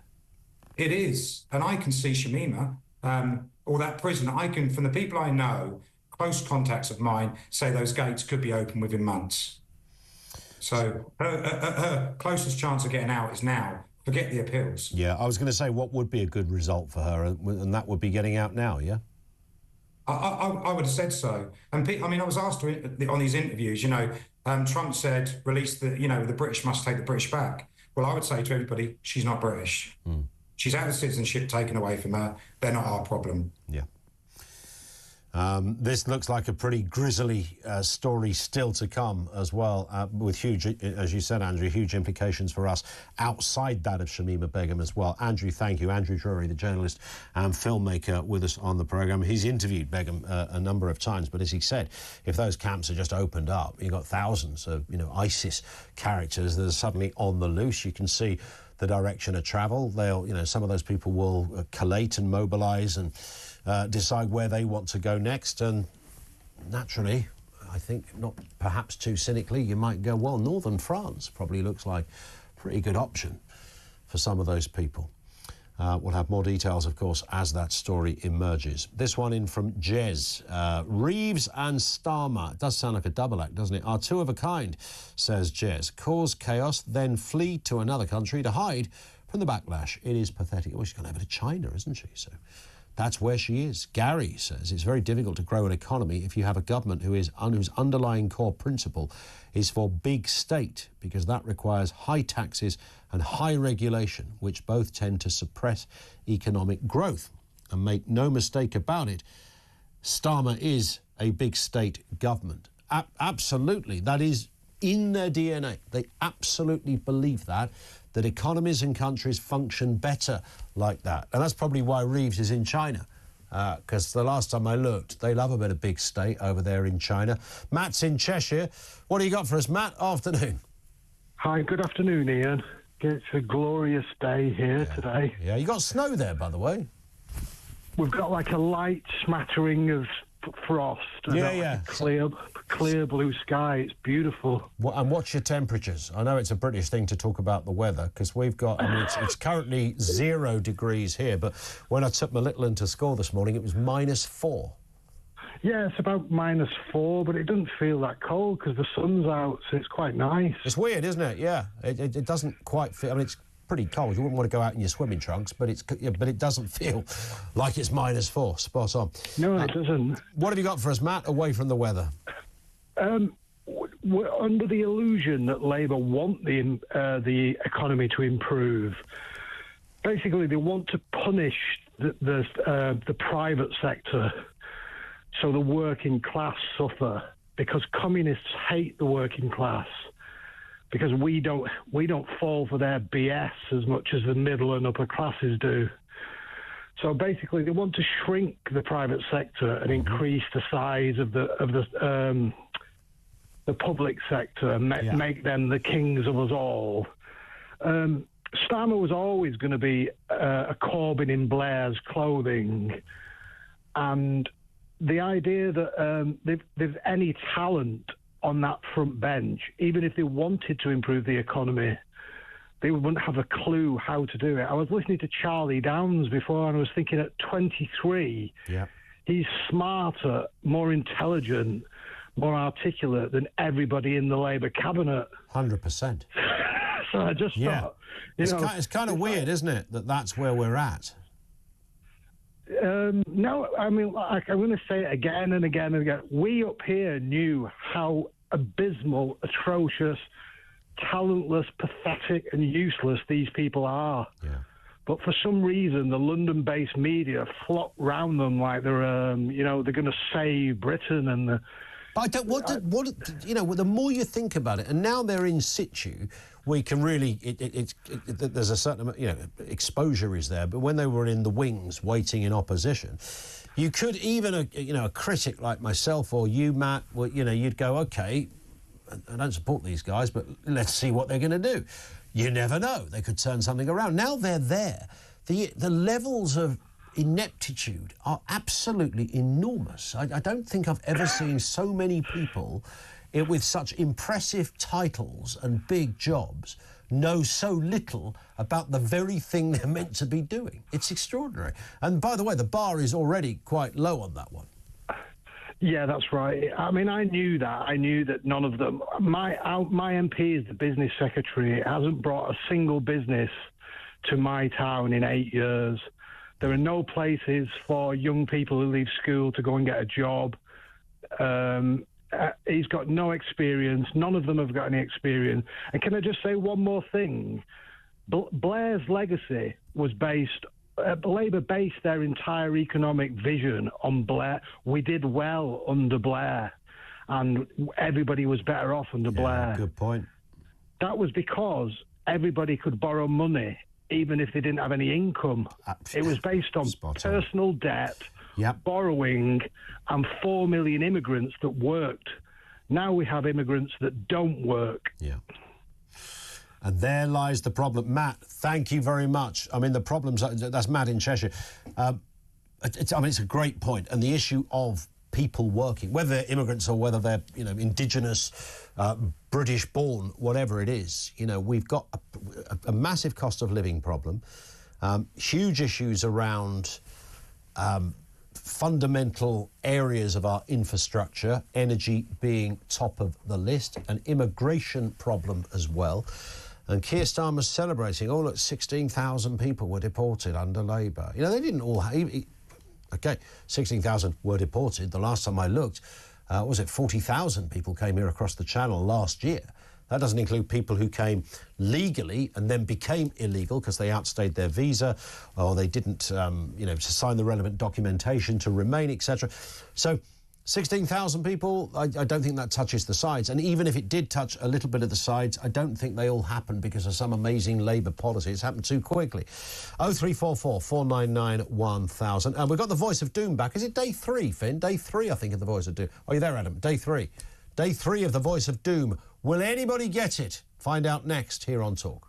It is. And I can see Shamima, or that prison, from the people I know, close contacts of mine, say those gates could be open within months. So her closest chance of getting out is now. Forget the appeals. Yeah, I was going to say, what would be a good result for her? And that would be getting out now, yeah? I would have said so. And I was asked on these interviews, Trump said, release the British must take the British back. Well, I would say to everybody, she's not British. She's had her citizenship taken away from her. They're not our problem. Yeah. This looks like a pretty grisly story still to come as well, with huge, as you said, Andrew, huge implications for us outside that of Shamima Begum as well. Andrew, thank you. Andrew Drury, the journalist and filmmaker with us on the programme. He's interviewed Begum a number of times, but as he said, if those camps are just opened up, you've got thousands of, ISIS characters that are suddenly on the loose. You can see the direction of travel. They'll, some of those people will collate and mobilise and decide where they want to go next. And naturally, I think, not perhaps too cynically, you might go, well, northern France probably looks like a pretty good option for some of those people. We'll have more details, of course, as that story emerges. This one in from Jez. Reeves and Starmer, it does sound like a double act, doesn't it? Are 2 of a kind, says Jez. Cause chaos, then flee to another country to hide from the backlash. It is pathetic. Well, she's gone over to China, isn't she? So That's where she is. Gary says it's very difficult to grow an economy if you have a government whose underlying core principle is for big state, because that requires high taxes and high regulation, which both tend to suppress economic growth. And make no mistake about it, Starmer is a big state government. Absolutely. That is in their DNA. They absolutely believe that economies and countries function better like that. And that's probably why Reeves is in China, because the last time I looked, they love a bit of big state over there in China. Matt's in Cheshire. What do you got for us, Matt? Afternoon. Hi, good afternoon, Ian. It's a glorious day here today. Yeah, you got snow there, by the way. We've got like a light smattering of frost. And clear blue sky. It's beautiful. And what's your temperatures? I know it's a British thing to talk about the weather, because we've got, I mean, it's currently 0 degrees here, but when I took my little one to school this morning, it was -4. Yeah, it's about -4, but it doesn't feel that cold because the sun's out, so it's quite nice. It's weird, isn't it? Yeah, it doesn't quite feel. I mean, it's pretty cold. You wouldn't want to go out in your swimming trunks, but it doesn't feel like it's -4. Spot on. No, it doesn't. What have you got for us, Matt? Away from the weather. We're under the illusion that Labour want the economy to improve. Basically, they want to punish the private sector, so the working class suffer, because communists hate the working class, because we don't fall for their BS as much as the middle and upper classes do. So basically, they want to shrink the private sector and increase the size of the public sector and make them the kings of us all. Starmer was always going to be a Corbyn in Blair's clothing, and the idea that there's any talent on that front bench, even if they wanted to improve the economy, they wouldn't have a clue how to do it. I was listening to Charlie Downs before, and I was thinking at 23, he's smarter, more intelligent, more articulate than everybody in the Labour cabinet. 100%. So I just thought, it's kind of weird, isn't it, that that's where we're at? No, I mean, I'm going to say it again and again and again. We up here knew how abysmal, atrocious, talentless, pathetic and useless these people are. Yeah. But for some reason, the London-based media flock round them like they're, they're going to save Britain and the... But the more you think about it, and now they're in situ, we can really, there's a certain amount, exposure is there, but when they were in the wings waiting in opposition, you could even, a critic like myself or you, Matt, you'd go, OK, I don't support these guys, but let's see what they're going to do. You never know. They could turn something around. Now they're there. The levels of ineptitude are absolutely enormous. I don't think I've ever seen so many people with such impressive titles and big jobs know so little about the very thing they're meant to be doing. It's extraordinary. And by the way, the bar is already quite low on that one. Yeah, that's right. I mean, I knew that. I knew that none of them... My MP is the business secretary. It hasn't brought a single business to my town in 8 years. There are no places for young people who leave school to go and get a job. He's got no experience. None of them have got any experience. And can I just say one more thing? Blair's legacy was based... Labour based their entire economic vision on Blair. We did well under Blair, and everybody was better off under Blair. Good point. That was because everybody could borrow money, even if they didn't have any income. It was based on personal debt, borrowing, and 4 million immigrants that worked. Now we have immigrants that don't work. Yeah. And there lies the problem. Matt, thank you very much. I mean, the problems... That's Matt in Cheshire. It's a great point. And the issue of people working, whether they're immigrants or whether they're, indigenous, British-born, whatever it is, we've got a massive cost of living problem, huge issues around fundamental areas of our infrastructure, energy being top of the list, an immigration problem as well. And Keir Starmer's celebrating, 16,000 people were deported under Labour. They didn't all... OK, 16,000 were deported. The last time I looked, was it 40,000 people came here across the Channel last year. That doesn't include people who came legally and then became illegal because they outstayed their visa or they didn't, you know, to sign the relevant documentation to remain, etc. So 16,000 people, I don't think that touches the sides. And even if it did touch a little bit of the sides, I don't think they all happened because of some amazing Labour policy. It's happened too quickly. 0344 499 1000. And we've got the Voice of Doom back. Is it day 3, Finn? Day 3, I think, of the Voice of Doom. Are you there, Adam? Day 3. Day 3 of the Voice of Doom. Will anybody get it? Find out next here on Talk.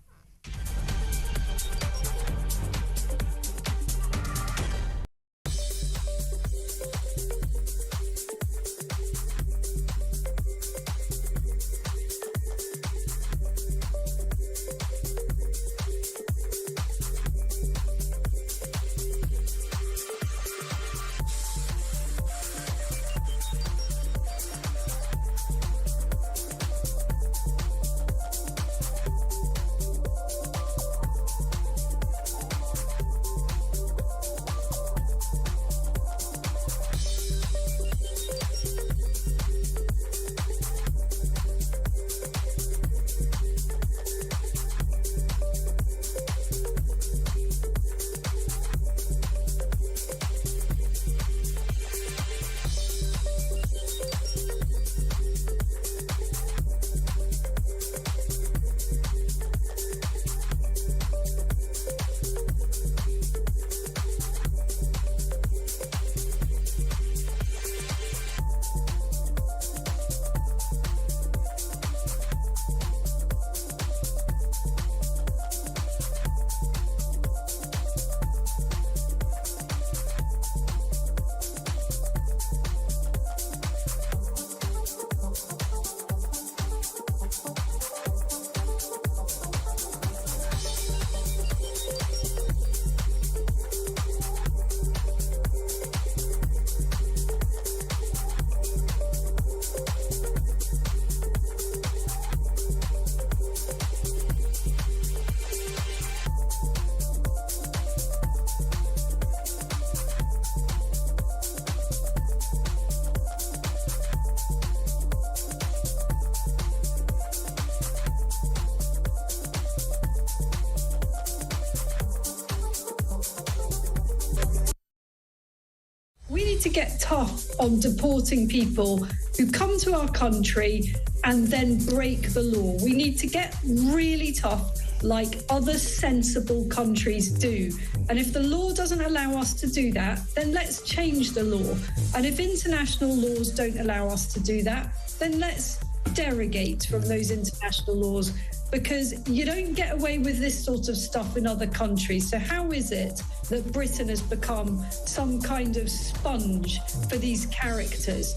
To get tough on deporting people who come to our country and then break the law. We need to get really tough like other sensible countries do. And if the law doesn't allow us to do that, then let's change the law. And if international laws don't allow us to do that, then let's derogate from those international laws, because you don't get away with this sort of stuff in other countries. So how is it that Britain has become some kind of sponge for these characters?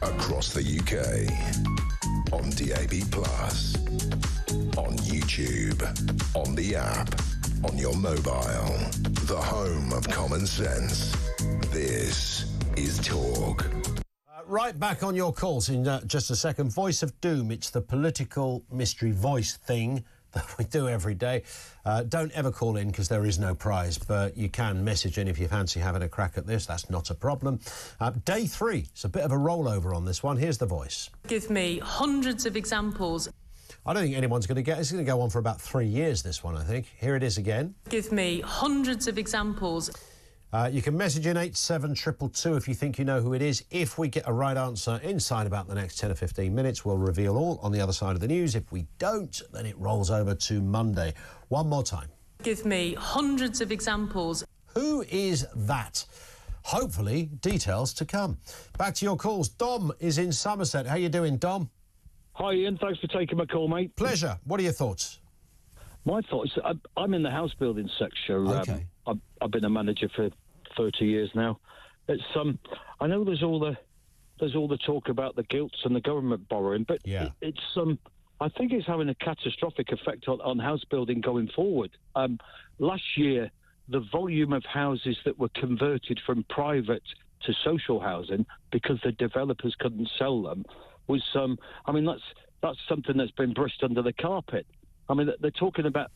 Across the UK, on DAB+, on YouTube, on the app, on your mobile, the home of common sense. This is Talk. Right back on your calls in just a second. Voice of Doom, it's the political mystery voice thing that we do every day. Don't ever call in because there is no prize, but you can message in if you fancy having a crack at this. That's not a problem. Day 3, it's a bit of a rollover on this one. Here's the voice. Give me hundreds of examples. I don't think anyone's going to get it. It's going to go on for about 3 years, this one, I think. Here it is again. Give me hundreds of examples. You can message in 87222 if you think you know who it is. If we get a right answer inside about the next 10 or 15 minutes, we'll reveal all on the other side of the news. If we don't, then it rolls over to Monday. One more time. Give me hundreds of examples. Who is that? Hopefully, details to come. Back to your calls. Dom is in Somerset. How you doing, Dom? Hi, Ian. Thanks for taking my call, mate. Pleasure. What are your thoughts? My thought is I'm in the house building sector. Okay. I've been a manager for 30 years now. It's I know there's all the talk about the gilts and the government borrowing, but it's I think it's having a catastrophic effect on house building going forward. Last year, the volume of houses that were converted from private to social housing because the developers couldn't sell them was I mean, that's something that's been brushed under the carpet. I mean, they're talking about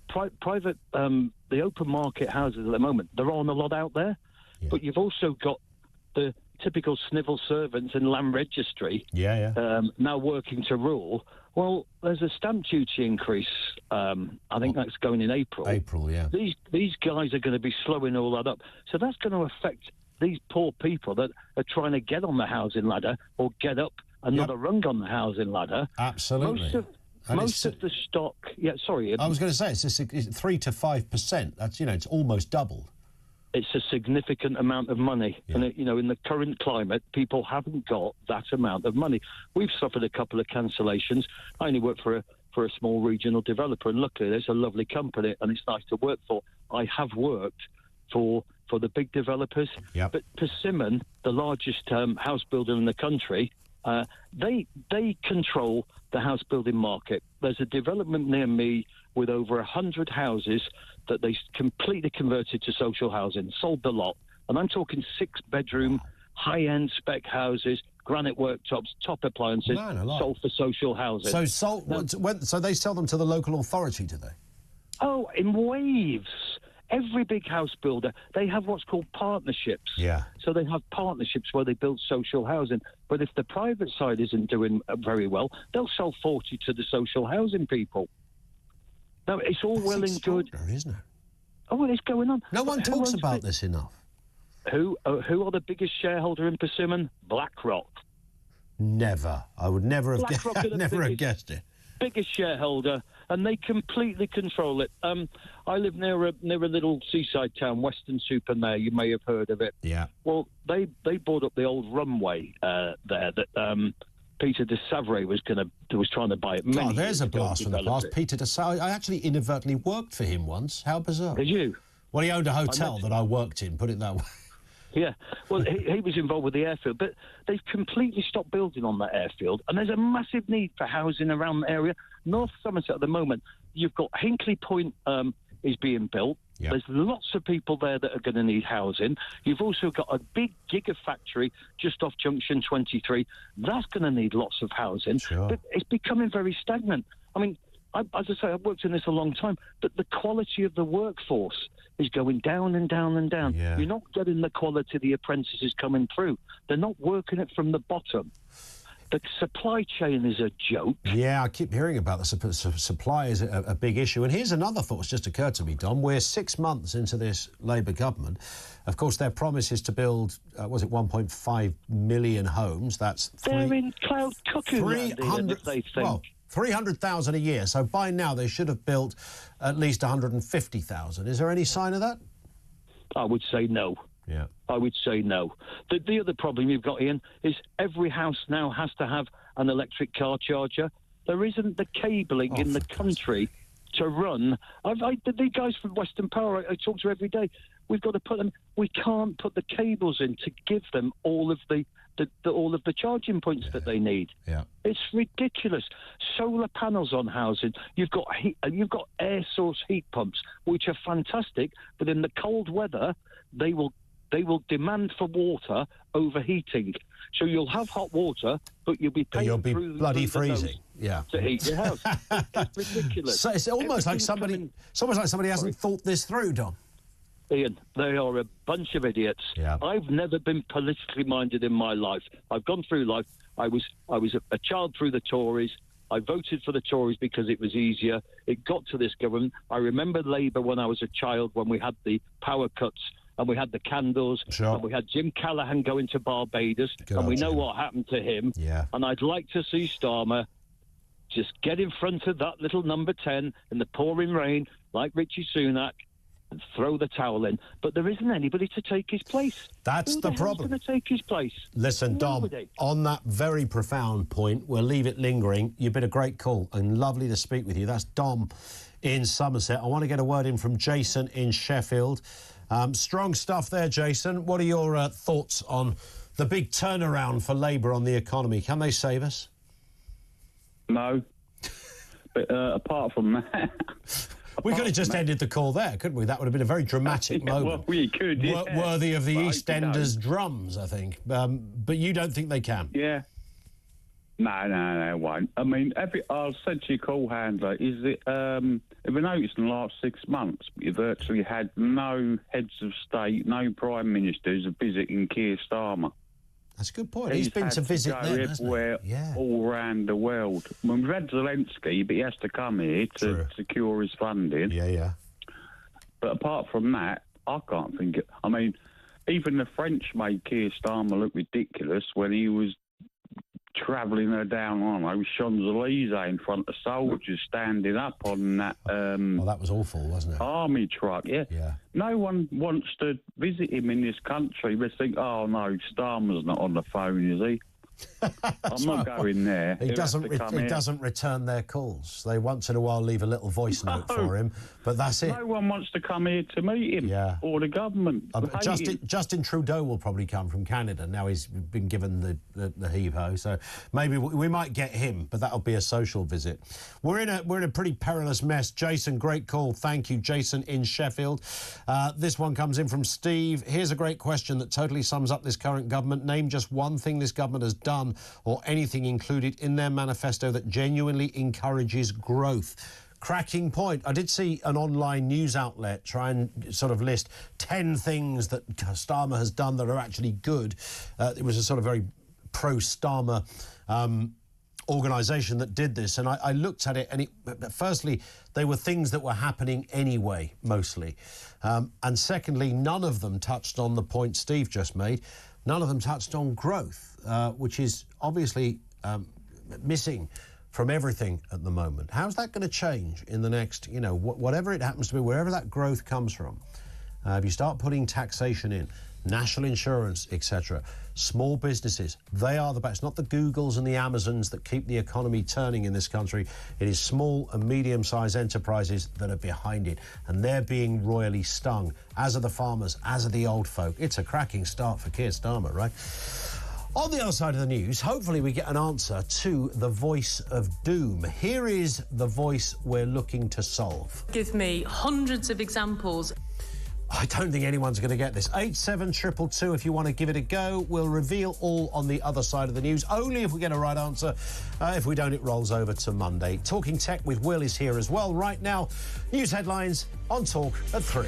private, the open market houses at the moment. There aren't a lot out there, but you've also got the typical snivel servants in land registry now working to rule. Well, there's a stamp duty increase. I think that's going in April. These guys are going to be slowing all that up. So that's going to affect these poor people that are trying to get on the housing ladder or get up another rung on the housing ladder. Absolutely. Most of the stock... Yeah, sorry. I was going to say, it's 3 to 5%. That's, it's almost doubled. It's a significant amount of money. And, in the current climate, people haven't got that amount of money. We've suffered a couple of cancellations. I only work for a small regional developer, and luckily there's a lovely company, and it's nice to work for. I have worked for the big developers. But Persimmon, the largest house builder in the country, they control the house building market. There's a development near me with over 100 houses that they completely converted to social housing, sold the lot. And I'm talking 6-bedroom, high-end spec houses, granite worktops, top appliances, sold for social housing. So they sell them to the local authority, do they? Oh, in waves. Every big house builder, they have what's called partnerships. So they have partnerships where they build social housing. But if the private side isn't doing very well, they'll sell 40 to the social housing people. Now, it's all well and good. Isn't it? Oh, well, it's going on. No one talks about this enough. Who are the biggest shareholder in Persimmon? BlackRock. Never. I would never have guessed it. Biggest shareholder, and they completely control it. I live near a little seaside town, Weston-super-Mare. You may have heard of it. Yeah. Well, they bought up the old runway there that Peter de Savray was trying to buy it. There's a blast from the past. Peter de Savray. I actually inadvertently worked for him once. How bizarre! Did you? Well, he owned a hotel that I worked in. Put it that way. Yeah, well, he was involved with the airfield, but they've completely stopped building on that airfield, and there's a massive need for housing around the area. North Somerset at the moment, you've got Hinkley Point is being built. There's lots of people there that are going to need housing. You've also got a big gigafactory just off Junction 23. That's going to need lots of housing, but it's becoming very stagnant. I mean, as I say, I've worked in this a long time, but the quality of the workforce is going down and down and down. You're not getting the quality of the apprentices coming through. They're not working it from the bottom. The supply chain is a joke. Yeah, I keep hearing about the supply is a big issue. And here's another thought that's just occurred to me, Dom. We're 6 months into this Labour government. Of course, their promise is to build, 1.5 million homes. They're in cloud cuckoo land, they think. Well, 300,000 a year. So by now they should have built at least 150,000. Is there any sign of that? I would say no. Yeah. I would say no. The other problem you've got, Ian, is every house now has to have an electric car charger. There isn't the cabling in the country to run. The guys from Western Power I talk to every day. We've got to put them. We can't put the cables in to give them all of the charging points that they need. Yeah, it's ridiculous. Solar panels on housing. You've got air source heat pumps, which are fantastic, but in the cold weather, they will demand for water overheating. So you'll have hot water, but you'll be paying bloody freezing. To heat your house. It's ridiculous. So it's almost like somebody hasn't thought this through, Don. Ian, they are a bunch of idiots. Yeah. I've never been politically minded in my life. I've gone through life. I was a child through the Tories. I voted for the Tories because it was easier. It got to this government. I remember Labour when I was a child, when we had the power cuts and we had the candles and we had Jim Callaghan going to Barbados, and we know what happened to him. Yeah. And I'd like to see Starmer just get in front of that little number 10 in the pouring rain, like Richie Sunak, and throw the towel in. But there isn't anybody to take his place. That's the problem. Who's going to take his place? Listen, Dom, on that very profound point, we'll leave it lingering. You've been a great call and lovely to speak with you. That's Dom in Somerset. I want to get a word in from Jason in Sheffield. Strong stuff there, Jason. What are your thoughts on the big turnaround for Labour on the economy? Can they save us? No. But apart from that... We could have just ended the call there, couldn't we? That would have been a very dramatic moment. Well, we could, yeah. Worthy of the EastEnders drums, I think. But you don't think they can? Yeah. No, it won't. I mean, I'll say to your call handler, is it, have you noticed in the last 6 months, you've virtually had no heads of state, no prime ministers visiting Keir Starmer? That's a good point. He's been to visit them, everywhere, all around the world. I mean, we've had Zelensky, but he has to come here to secure his funding. Yeah. But apart from that, I can't think it. I mean, even the French made Keir Starmer look ridiculous when he was travelling her down, I don't know, Champs-Élysées in front of soldiers standing up on that... well, that was awful, wasn't it? Army truck, yeah. No one wants to visit him in this country. They think, oh, no, Starmer's not on the phone, is he? I'm not going there. He doesn't return their calls. They once in a while leave a little voice note for him, but that's it. No one wants to come here to meet him or the government. Justin Trudeau will probably come from Canada. Now he's been given the heave-ho, so maybe we might get him, but that'll be a social visit. We're in a pretty perilous mess. Jason, great call. Thank you, Jason in Sheffield. This one comes in from Steve. Here's a great question that totally sums up this current government. Name just one thing this government has done or anything included in their manifesto that genuinely encourages growth. Cracking point. I did see an online news outlet try and sort of list 10 things that Starmer has done that are actually good. It was a sort of very pro-Starmer organisation that did this, and I looked at it, and firstly, they were things that were happening anyway, mostly. And secondly, none of them touched on the point Steve just made. None of them touched on growth, which is obviously missing from everything at the moment. How's that going to change in the next, whatever it happens to be, wherever that growth comes from? If you start putting taxation in, national insurance, etc., small businesses, they are the best. Not the Googles and the Amazons that keep the economy turning in this country. It is small and medium-sized enterprises that are behind it, and they're being royally stung, as are the farmers, as are the old folk. It's a cracking start for Keir Starmer, right? On the other side of the news, hopefully we get an answer to the voice of doom. Here is the voice we're looking to solve. Give me hundreds of examples. I don't think anyone's going to get this. 87222 if you want to give it a go. We'll reveal all on the other side of the news, only if we get a right answer. If we don't, it rolls over to Monday. Talking Tech with Will is here as well. Right now, news headlines on Talk at 3.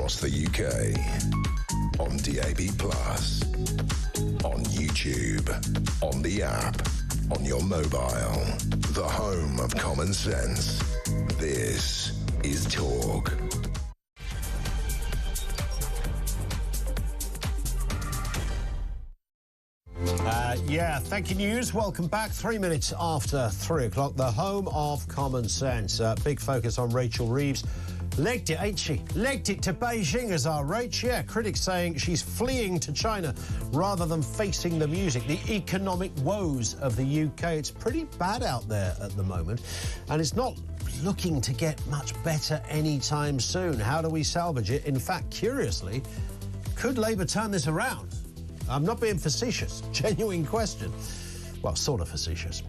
across the UK. On DAB+, on YouTube, on the app, on your mobile. The home of common sense. This is Talk. Yeah, thank you, News. Welcome back. 3 minutes after 3 o'clock, the home of common sense. Big focus on Rachel Reeves. Legged it, ain't she? Legged it to Beijing as our Rach. Yeah, critics saying she's fleeing to China rather than facing the music, the economic woes of the UK. It's pretty bad out there at the moment, and it's not looking to get much better anytime soon. How do we salvage it? In fact, curiously, could Labour turn this around? I'm not being facetious. Genuine question. Well, sort of facetious.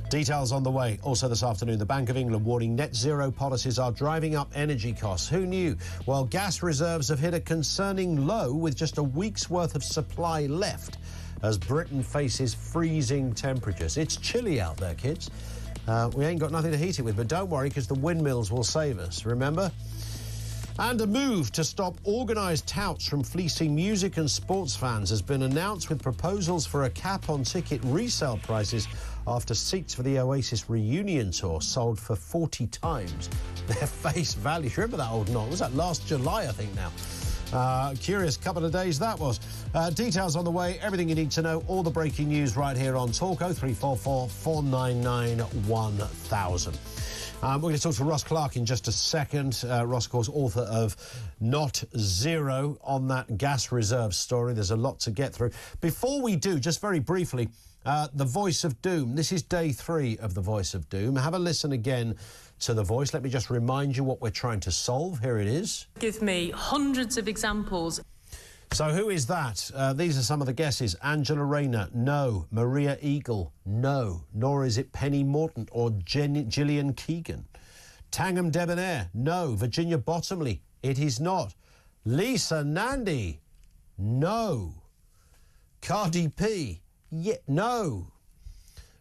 Details on the way. Also this afternoon, the Bank of England warning net zero policies are driving up energy costs. Who knew? Well, gas reserves have hit a concerning low with just a week's worth of supply left as Britain faces freezing temperatures. It's chilly out there, kids. We ain't got nothing to heat it with, but don't worry, because the windmills will save us, remember? And a move to stop organised touts from fleecing music and sports fans has been announced, with proposals for a cap on ticket resale prices after seats for the Oasis reunion tour sold for 40 times their face value. Remember that old knock? Was that last July, I think now? Curious couple of days that was. Details on the way, everything you need to know, all the breaking news right here on Talk. 0344 499 1000. We're going to talk to Ross Clark in just a second. Ross, of course, author of Not Zero on that gas reserve story. There's a lot to get through. Before we do, just very briefly, The Voice of Doom. This is day 3 of The Voice of Doom. Have a listen again to the voice. Let me just remind you what we're trying to solve. Here it is. Give me hundreds of examples. So who is that? These are some of the guesses. Angela Rayner, no. Maria Eagle, no. Nor is it Penny Morton or Gillian Keegan. Tangham Debonair, no. Virginia Bottomley, it is not. Lisa Nandy, no. Cardi P, no.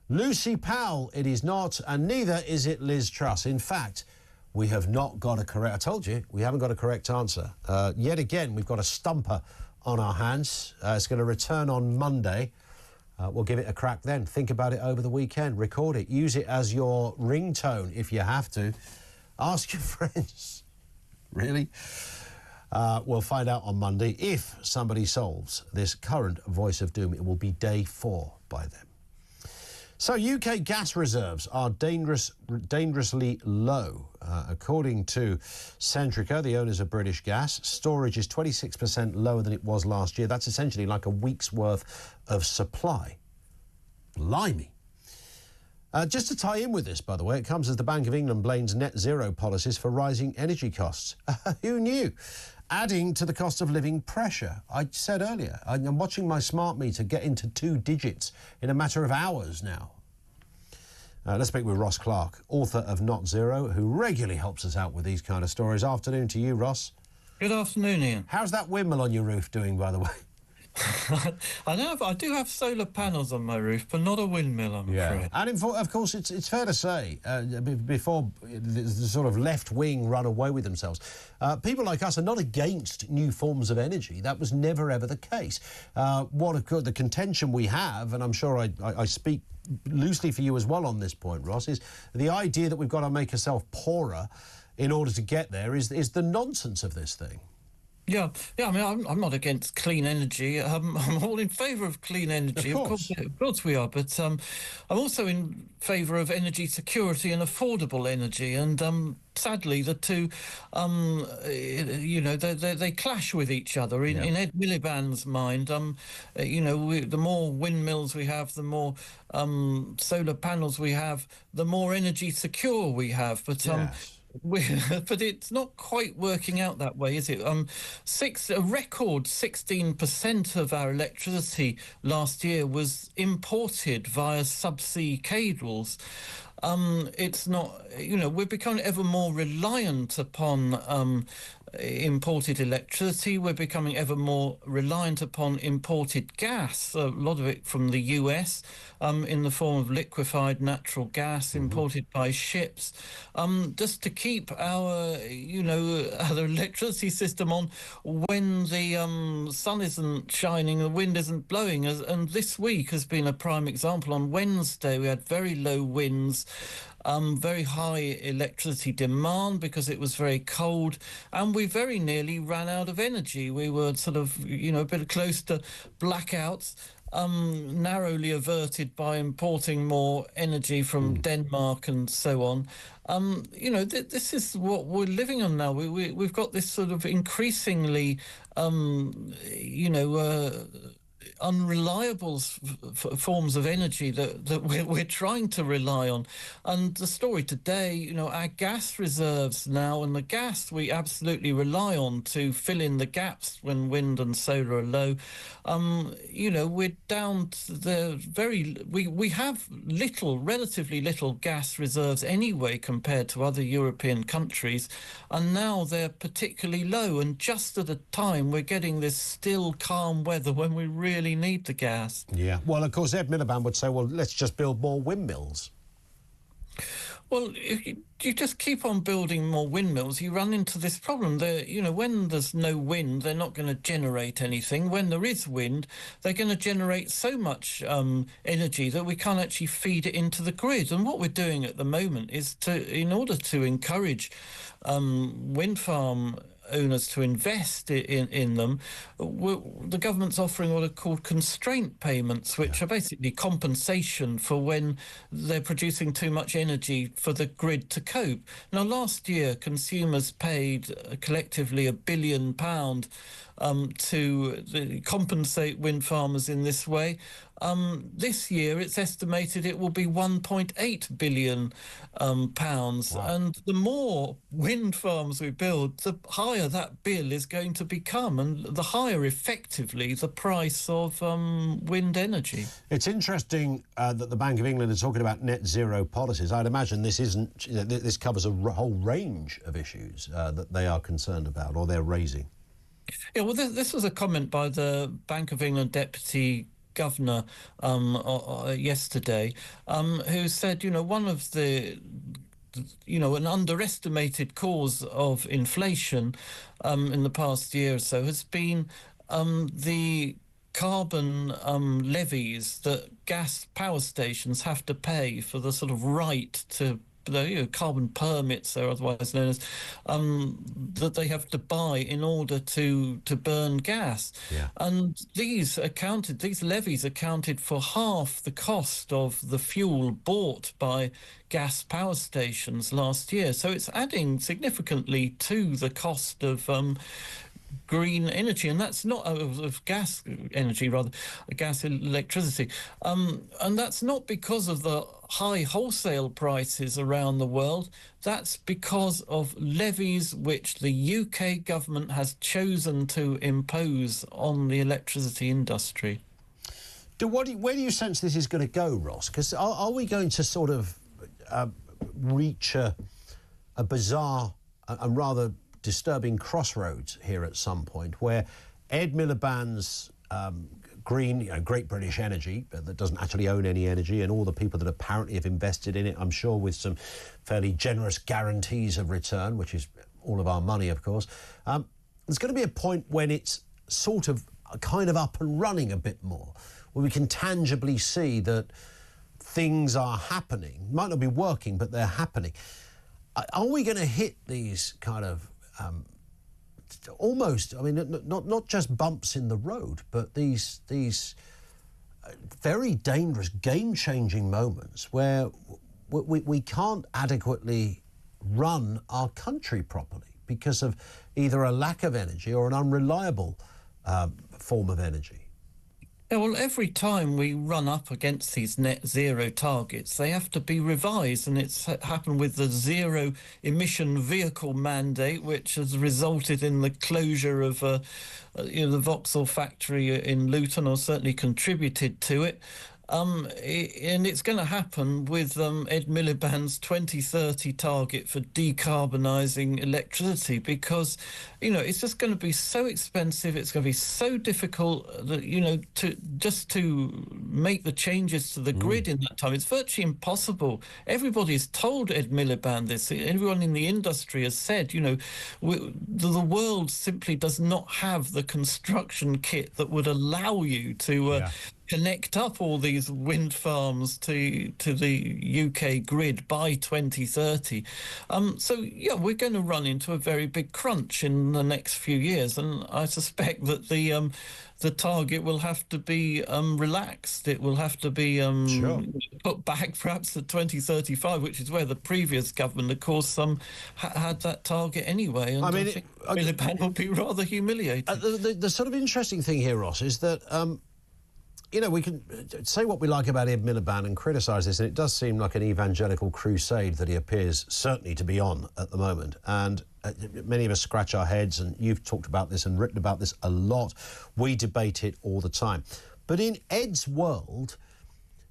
Lucy Powell, it is not. And neither is it Liz Truss. In fact, we have not got a correct... I told you, we haven't got a correct answer. Yet again, we've got a stumper on our hands. It's going to return on Monday. We'll give it a crack then. Think about it over the weekend. Record it. Use it as your ringtone if you have to. Ask your friends. Really? We'll find out on Monday if somebody solves this current Voice of Doom. It will be day 4 by then. So UK gas reserves are dangerously low. According to Centrica, the owners of British Gas, storage is 26% lower than it was last year. That's essentially like a week's worth of supply. Blimey. Just to tie in with this, by the way, it comes as the Bank of England blames net zero policies for rising energy costs. Who knew? Adding to the cost of living pressure. I said earlier, I'm watching my smart meter get into 2 digits in a matter of hours now. Let's speak with Ross Clark, author of Not Zero, who regularly helps us out with these kind of stories. Afternoon to you, Ross. Good afternoon, Ian. How's that windmill on your roof doing, by the way? I do have solar panels on my roof, but not a windmill, I'm afraid. And of course, it's fair to say, before the sort of left wing run away with themselves, people like us are not against new forms of energy. That was never, ever the case. The contention we have, and I'm sure I speak loosely for you as well on this point, Ross, is the idea that we've got to make ourselves poorer in order to get there is the nonsense of this thing. Yeah. I mean, I'm not against clean energy. I'm all in favour of clean energy. Of course we are. But I'm also in favour of energy security and affordable energy. And sadly, the two, they clash with each other. In Ed Miliband's mind, the more windmills we have, the more solar panels we have, the more energy secure we have. But but it's not quite working out that way, is it? A record 16% of our electricity last year was imported via subsea cables. It's not, we're becoming ever more reliant upon imported electricity. We're becoming ever more reliant upon imported gas, a lot of it from the US, in the form of liquefied natural gas imported by ships, just to keep our, our electricity system on when the sun isn't shining, the wind isn't blowing. And this week has been a prime example. On Wednesday, we had very low winds, very high electricity demand because it was very cold, and we very nearly ran out of energy. We were sort of, a bit close to blackouts, narrowly averted by importing more energy from Denmark and so on. This is what we're living on now. We've got this sort of increasingly, unreliable forms of energy that we're trying to rely on. And the story today, our gas reserves now, and the gas we absolutely rely on to fill in the gaps when wind and solar are low, we're down to we have relatively little gas reserves anyway compared to other European countries, and now they're particularly low, and just at a time we're getting this still calm weather when we really need the gas. Yeah, well, of course, Ed Miliband would say, well, let's just build more windmills. Well, if you just keep on building more windmills, you run into this problem. When there's no wind, they're not going to generate anything. When there is wind, they're going to generate so much energy that we can't actually feed it into the grid. And what we're doing at the moment is in order to encourage wind farm owners to invest in them, the government's offering what are called constraint payments, which are basically compensation for when they're producing too much energy for the grid to cope. Now, last year, consumers paid collectively £1 billion to compensate wind farmers in this way. This year, it's estimated it will be £1.8 billion. Wow. And the more wind farms we build, the higher that bill is going to become, and the higher, effectively, the price of wind energy. It's interesting that the Bank of England is talking about net zero policies. I'd imagine this isn't. This covers a whole range of issues that they are concerned about or they're raising. Yeah, well, this was a comment by the Bank of England Deputy Governor yesterday, who said, one of the, an underestimated cause of inflation in the past year or so has been the carbon levies that gas power stations have to pay for the sort of right to carbon permits, they're otherwise known as, that they have to buy in order to burn gas. Yeah. And these levies accounted for half the cost of the fuel bought by gas power stations last year. So it's adding significantly to the cost of green energy, and that's not of gas energy, rather gas electricity, and that's not because of the high wholesale prices around the world. That's because of levies which the UK government has chosen to impose on the electricity industry. Where do you sense this is going to go, Ross? Because are we going to sort of reach a bizarre and rather disturbing crossroads here at some point, where Ed Miliband's green, Great British Energy, that doesn't actually own any energy, and all the people that apparently have invested in it, I'm sure with some fairly generous guarantees of return, which is all of our money, of course, there's going to be a point when it's sort of kind of up and running a bit more, where we can tangibly see that things are happening. Might not be working, but they're happening. Are we going to hit these kind of almost, not just bumps in the road, but these very dangerous, game-changing moments where we can't adequately run our country properly because of either a lack of energy or an unreliable form of energy? Yeah, well, every time we run up against these net zero targets, they have to be revised, and it's happened with the zero emission vehicle mandate, which has resulted in the closure of the Vauxhall factory in Luton, or certainly contributed to it. And it's going to happen with Ed Miliband's 2030 target for decarbonising electricity, because, you know, it's just going to be so expensive. It's going to be so difficult that, you know, to make the changes to the grid in that time. It's virtually impossible. Everybody's told Ed Miliband this. Everyone in the industry has said, you know, the world simply does not have the construction kit that would allow you to connect up all these wind farms to the UK grid by 2030. So, yeah, we're going to run into a very big crunch in the next few years, and I suspect that the target will have to be relaxed. It will have to be put back perhaps to 2035, which is where the previous government, of course, had that target anyway. And I think Miliband will be rather humiliated. The sort of interesting thing here, Ross, is that you know, we can say what we like about Ed Miliband and criticise this, and it does seem like an evangelical crusade that he appears certainly to be on at the moment. And many of us scratch our heads, and you've talked about this and written about this a lot. We debate it all the time. But in Ed's world,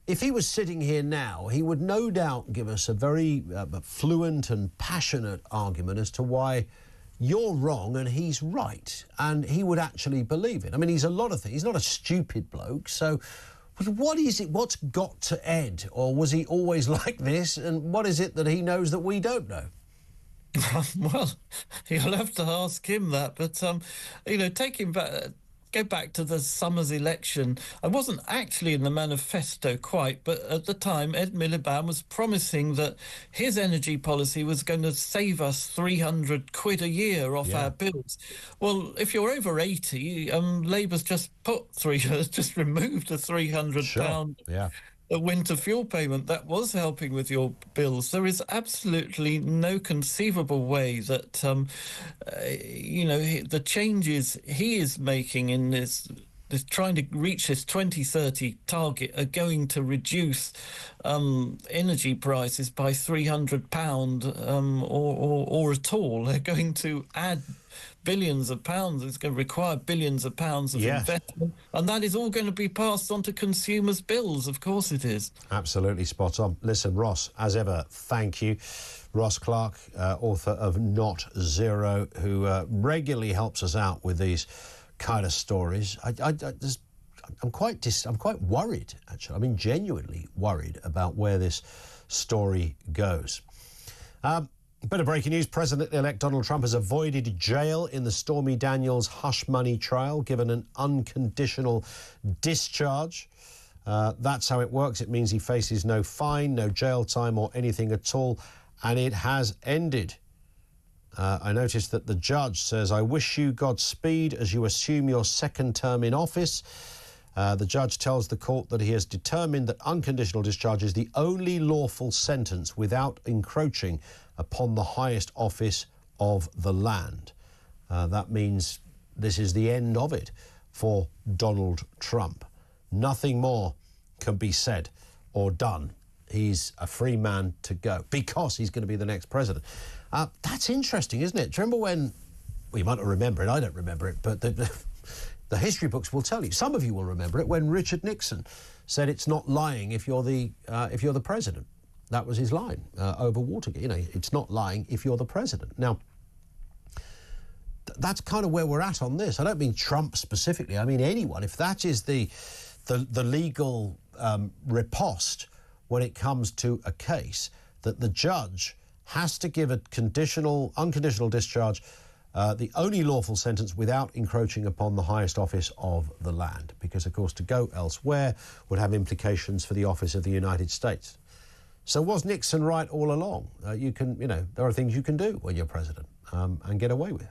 if he was sitting here now, he would no doubt give us a very fluent and passionate argument as to why you're wrong and he's right, and he would actually believe it. I mean, he's a lot of things. He's not a stupid bloke. So what is it? What's got to Ed? Or was he always like this? And what is it that he knows that we don't know? Well, you'll have to ask him that. But, you know, go back to the Summers election. I wasn't actually in the manifesto quite, but at the time, Ed Miliband was promising that his energy policy was going to save us 300 quid a year off our bills. Well, if you're over 80, Labour's just removed a £300 a winter fuel payment that was helping with your bills. There is absolutely no conceivable way that, you know, the changes he is making in this trying to reach this 2030 target are going to reduce energy prices by £300 or at all. They're going to add billions of pounds. It's going to require billions of pounds of investment, and that is all going to be passed on to consumers' bills. Of course it is. Absolutely spot on. Listen, Ross, as ever, thank you. Ross Clark, author of Not Zero, who regularly helps us out with these kind of stories. I'm quite worried, actually. I mean, genuinely worried about where this story goes. Bit of breaking news. President-elect Donald Trump has avoided jail in the Stormy Daniels hush money trial, given an unconditional discharge. That's how it works. It means he faces no fine, no jail time or anything at all, and it has ended. I noticed that the judge says, "I wish you Godspeed as you assume your second term in office." The judge tells the court that he has determined that unconditional discharge is the only lawful sentence without encroaching upon the highest office of the land. That means this is the end of it for Donald Trump. Nothing more can be said or done. He's a free man to go because he's going to be the next president. That's interesting, isn't it? Do you remember when, well, you might not remember it, I don't remember it, but the history books will tell you. Some of you will remember it when Richard Nixon said it's not lying if you're the president. That was his line over Watergate. You know, it's not lying if you're the president. Now, that's kind of where we're at on this. I don't mean Trump specifically. I mean anyone. If that is the legal riposte when it comes to a case, that the judge has to give a unconditional discharge, the only lawful sentence without encroaching upon the highest office of the land. Because, of course, to go elsewhere would have implications for the office of the United States. So was Nixon right all along? There are things you can do when you're president and get away with.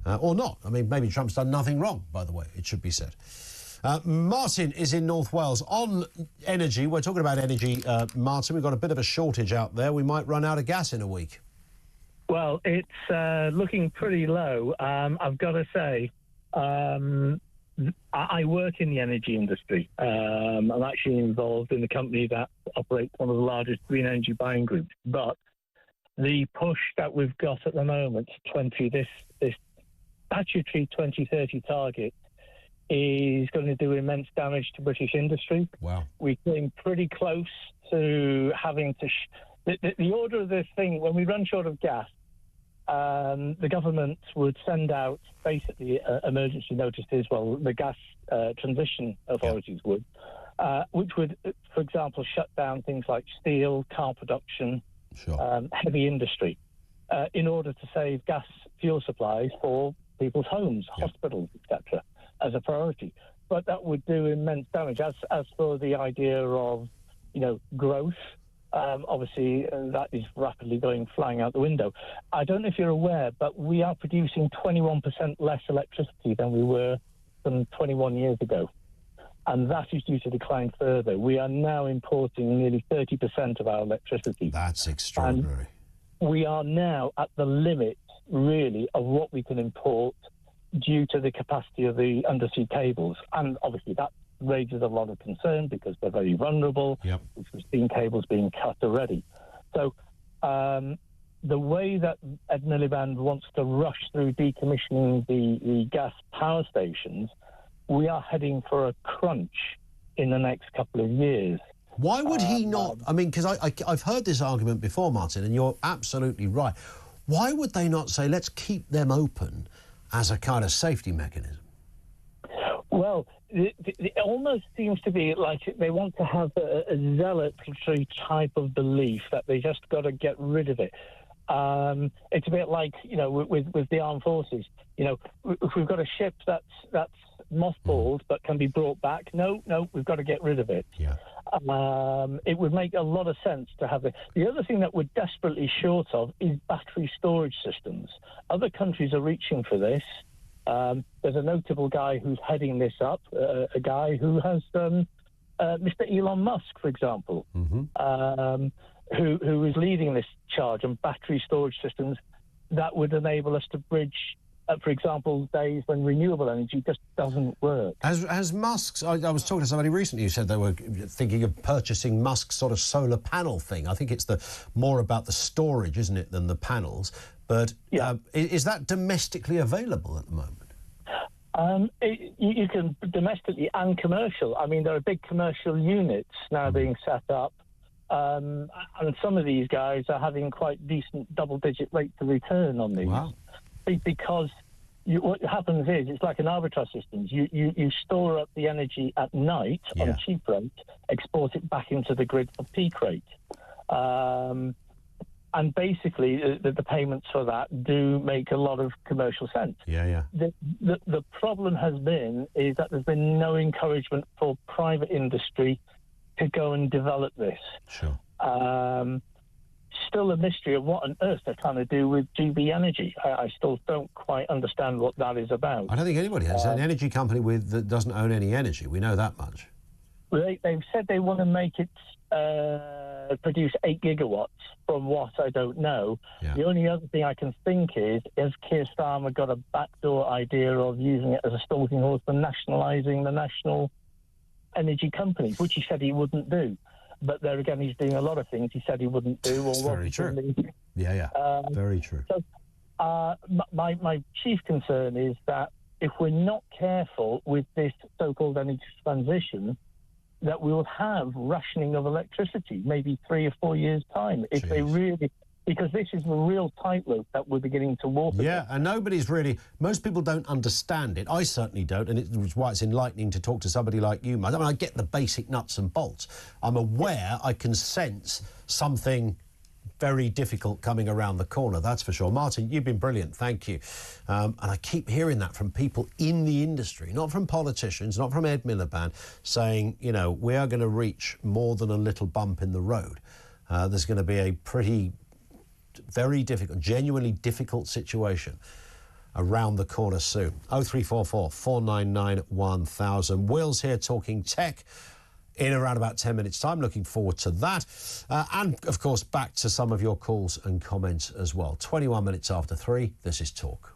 Or not. I mean, maybe Trump's done nothing wrong, by the way, it should be said. Martin is in North Wales. On energy, we're talking about energy, Martin. We've got a bit of a shortage out there. We might run out of gas in a week. Well, it's looking pretty low. I've got to say, I work in the energy industry. I'm actually involved in a company that operates one of the largest green energy buying groups. But the push that we've got at the moment, this statutory 2030 target, is going to do immense damage to British industry. Wow. We came pretty close to having to... The order of this thing, when we run short of gas, the government would send out basically emergency notices, well, the gas transition authorities would, which would, for example, shut down things like steel, car production, heavy industry, in order to save gas fuel supplies for people's homes, hospitals, etc., as a priority. But that would do immense damage. As for the idea of, growth, obviously that is rapidly flying out the window. I don't know if you're aware, but we are producing 21% less electricity than we were some 21 years ago. And that is due to decline further. We are now importing nearly 30% of our electricity. That's extraordinary. And we are now at the limit, really, of what we can import due to the capacity of the undersea cables. And obviously that raises a lot of concern because they're very vulnerable. We've seen cables being cut already. So the way that Ed Miliband wants to rush through decommissioning the gas power stations, we are heading for a crunch in the next couple of years. Why would he not? I mean, because I've heard this argument before, Martin, and you're absolutely right. Why would they not say, let's keep them open as a kind of safety mechanism? Well, it almost seems to be like they want to have a zealotry type of belief that they just got to get rid of it. It's a bit like, with the armed forces. If we've got a ship that's mothballed but can be brought back, no, we've got to get rid of it. It would make a lot of sense to have it. The other thing that we're desperately short of is battery storage systems. Other countries are reaching for this. There's a notable guy who's heading this up, a guy who has Mr. Elon Musk, for example, who is leading this charge on battery storage systems that would enable us to bridge, for example, days when renewable energy just doesn't work. As Musk's, I was talking to somebody recently who said they were thinking of purchasing Musk's sort of solar panel thing. I think it's more about the storage, isn't it, than the panels. But is that domestically available at the moment? You can domestically and commercial. I mean, there are big commercial units now being set up, and some of these guys are having quite decent double-digit rates of return on these. Wow. Because what happens is it's like an arbitrage system. You store up the energy at night on a cheap rate, export it back into the grid for peak rate. And basically, the payments for that do make a lot of commercial sense. The problem has been is that there's been no encouragement for private industry to go and develop this. Still a mystery of what on earth they're trying to do with GB Energy. I still don't quite understand what that is about. I don't think anybody has. An energy company that doesn't own any energy. We know that much. They've said they want to make it produce 8 gigawatts. From what I don't know. The only other thing I can think is Keir Starmer got a backdoor idea of using it as a stalking horse for nationalising the national energy companies, which he said he wouldn't do. But there again, he's doing a lot of things he said he wouldn't do. It's very true. Very true. So my chief concern is that if we're not careful with this so-called energy transition, that we will have rationing of electricity, maybe 3 or 4 years' time, if they really... Because this is the real tightrope that we're beginning to walk. And nobody's really... Most people don't understand it. I certainly don't, and it's why it's enlightening to talk to somebody like you, Mike. I mean, I get the basic nuts and bolts. I'm aware, I can sense something very difficult coming around the corner, that's for sure. Martin, you've been brilliant, thank you. And I keep hearing that from people in the industry, not from politicians, not from Ed Miliband, saying, we are going to reach more than a little bump in the road. There's going to be a very difficult, genuinely difficult situation around the corner soon. 0344 499 1000. Will's here talking tech in around about 10 minutes' time. Looking forward to that. And, of course, back to some of your calls and comments as well. 21 minutes after 3, this is Talk.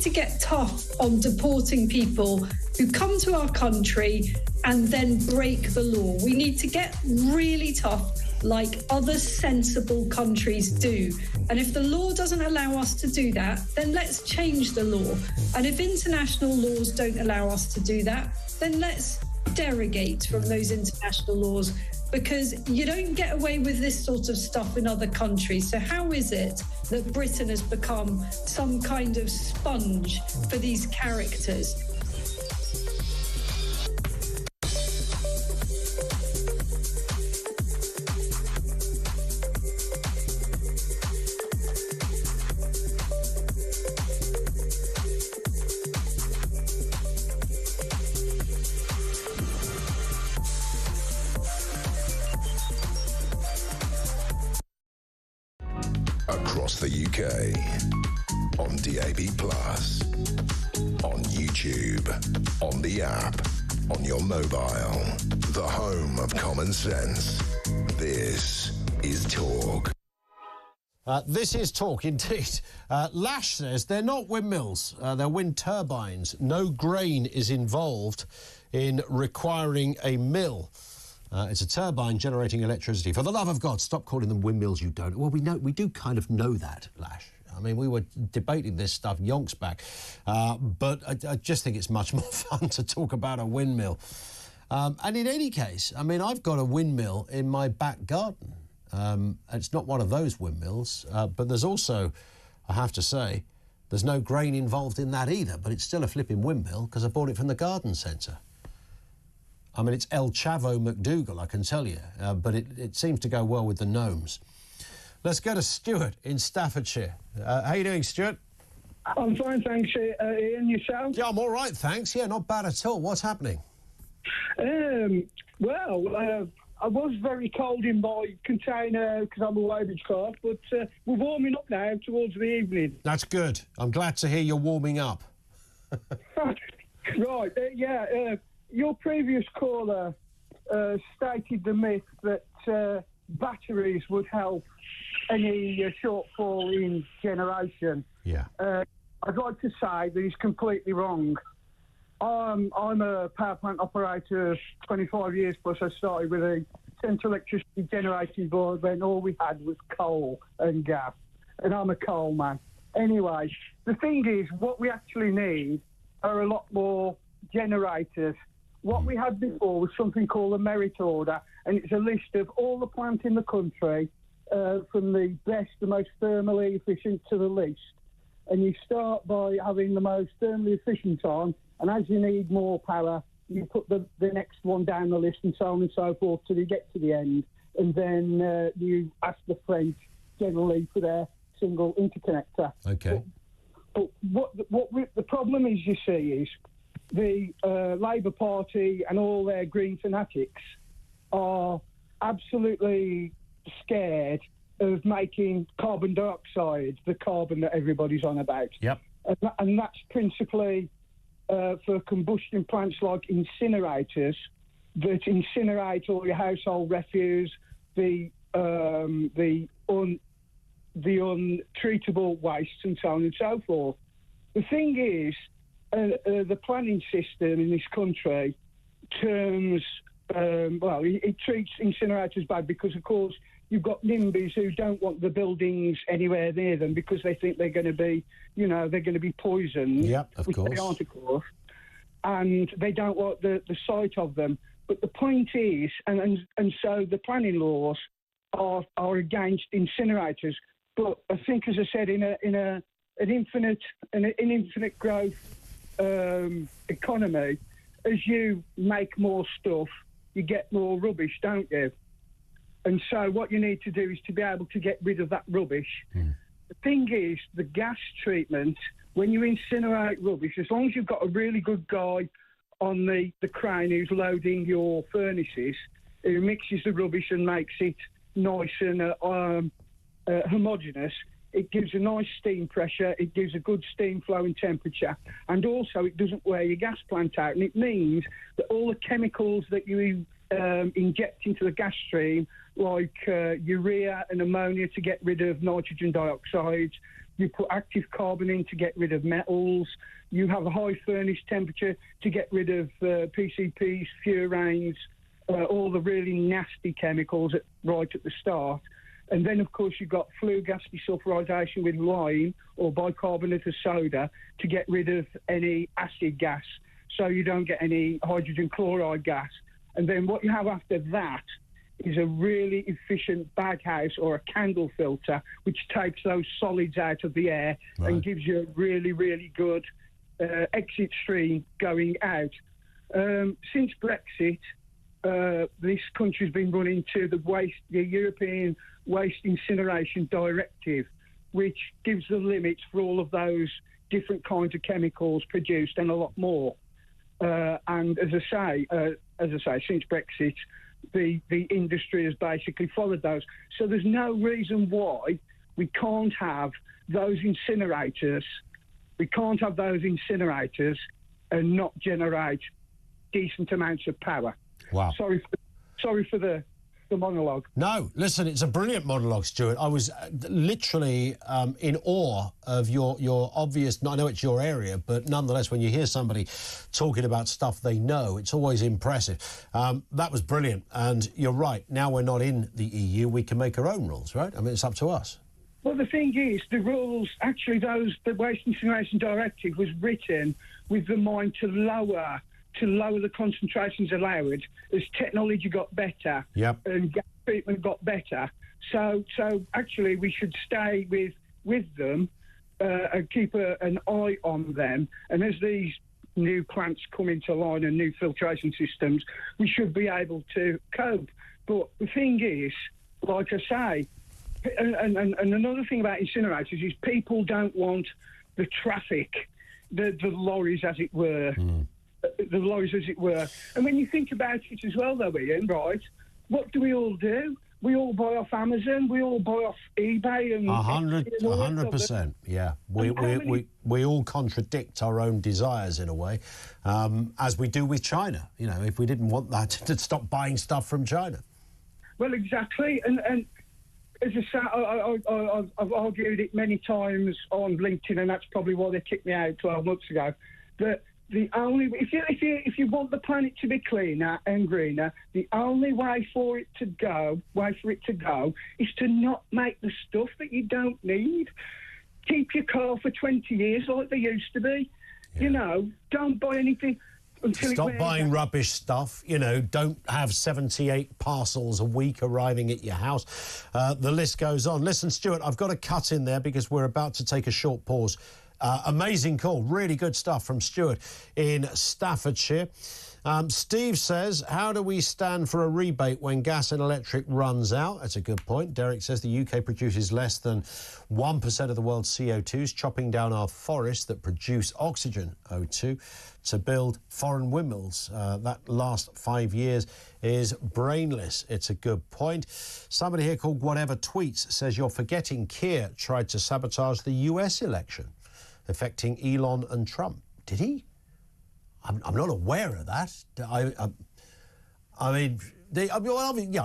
to get tough on deporting people who come to our country and then break the law. We need to get really tough, like other sensible countries do. And if the law doesn't allow us to do that, then let's change the law. And if international laws don't allow us to do that, then let's derogate from those international laws, because you don't get away with this sort of stuff in other countries. So how is it that Britain has become some kind of sponge for these characters? Across the UK, on DAB+, on YouTube, on the app, on your mobile, the home of common sense. This is Talk. This is Talk, indeed. Lash says they're not windmills, they're wind turbines. No grain is involved in requiring a mill. It's a turbine generating electricity. For the love of God, stop calling them windmills, you don't. Well, we do kind of know that, Lash. I mean, we were debating this stuff yonks back, but I just think it's much more fun to talk about a windmill. And in any case, I mean, I've got a windmill in my back garden. It's not one of those windmills, but there's also, I have to say, there's no grain involved in that either, but it's still a flipping windmill because I bought it from the garden centre. I mean, it's El Chavo McDougall, I can tell you, but it seems to go well with the gnomes. Let's go to Stuart in Staffordshire. How are you doing, Stuart? I'm fine, thanks. Ian, yourself? Yeah, I'm all right, thanks. Yeah, not bad at all. What's happening? Well, I was very cold in my container because I'm a Weybridge clerk, but we're warming up now towards the evening. That's good. I'm glad to hear you're warming up. Right, your previous caller stated the myth that batteries would help any shortfall in generation. Yeah. I'd like to say that he's completely wrong. I'm a power plant operator 25 years plus. I started with a central electricity generating board when all we had was coal and gas, and I'm a coal man. Anyway, the thing is, what we actually need are a lot more generators. What we had before was something called a merit order, and it's a list of all the plants in the country, from the best, the most thermally efficient to the least. And you start by having the most thermally efficient on, and as you need more power, you put the next one down the list and so on and so forth till you get to the end. And then you ask the French generally for their single interconnector. Okay. But the problem is, you see, is the Labour Party and all their green fanatics are absolutely scared of making carbon dioxide the carbon that everybody's on about. Yep. And that's principally for combustion plants like incinerators that incinerate all your household refuse, the untreatable wastes and so on and so forth. The thing is, the planning system in this country terms, it treats incinerators bad because, of course, you've got NIMBYs who don't want the buildings anywhere near them because they think they're going to be, they're going to be poisoned. Yep, of course. They aren't, of course. And they don't want the sight of them. But the point is, and so the planning laws are against incinerators. But I think, as I said, in an infinite growth economy, as you make more stuff, you get more rubbish, don't you? And so what you need to do is to be able to get rid of that rubbish. The thing is, the gas treatment, when you incinerate rubbish, as long as you've got a really good guy on the crane who's loading your furnaces, who mixes the rubbish and makes it nice and homogeneous, it gives a nice steam pressure, it gives a good steam flow and temperature, and also it doesn't wear your gas plant out. And it means that all the chemicals that you inject into the gas stream, like urea and ammonia to get rid of nitrogen dioxide, You put active carbon in to get rid of metals. You have a high furnace temperature to get rid of PCPs, furanes, all the really nasty chemicals right at the start. And then, of course, you've got flue gas desulfurization with lime or bicarbonate of soda to get rid of any acid gas, so you don't get any hydrogen chloride gas. And then what you have after that is a really efficient baghouse or a candle filter, which takes those solids out of the air and gives you a really, really good exit stream going out. Since Brexit, this country's been running to the European Waste Incineration Directive, which gives the limits for all of those different kinds of chemicals produced and a lot more. And as I say, since Brexit, the industry has basically followed those. So there's no reason why we can't have those incinerators. We can't have those incinerators and not generate decent amounts of power. Wow. Sorry for the monologue. No, listen, it's a brilliant monologue, Stuart. I was literally in awe of your obvious... I know it's your area, but nonetheless, when you hear somebody talking about stuff they know, it's always impressive. That was brilliant. And you're right, now we're not in the EU, we can make our own rules, right? I mean, it's up to us. Well, the thing is, the rules, actually, the Waste Incineration Directive was written with the mind to lower the concentrations allowed as technology got better and gas treatment got better. So actually we should stay with them and keep an eye on them. And as these new plants come into line and new filtration systems, we should be able to cope. But the thing is, like I say, and another thing about incinerators is people don't want the traffic, the lorries, as it were. The lorries, as it were. And when you think about it as well, though, Ian, right, what do? We all buy off Amazon, we all buy off eBay. And 100%, yeah. We all contradict our own desires in a way, as we do with China. You know, if we didn't want that, to stop buying stuff from China. Well, exactly. And as I say, I've argued it many times on LinkedIn, and that's probably why they kicked me out 12 months ago, that the only if you want the planet to be cleaner and greener, the only way for it to go is to not make the stuff that you don't need. Keep your car for 20 years like they used to be. Yeah. You know, don't buy anything until Stop buying rubbish stuff. You know, don't have 78 parcels a week arriving at your house. The list goes on. Listen, Stuart, I've got to cut in there because we're about to take a short pause. Amazing call. Really good stuff from Stuart in Staffordshire. Steve says, how do we stand for a rebate when gas and electric runs out? That's a good point. Derek says the UK produces less than 1% of the world's CO2s, chopping down our forests that produce oxygen, O2, to build foreign windmills. That last 5 years is brainless. It's a good point. Somebody here called Whatever Tweets says you're forgetting Keir tried to sabotage the US election, affecting Elon and Trump. Did he? I'm not aware of that. I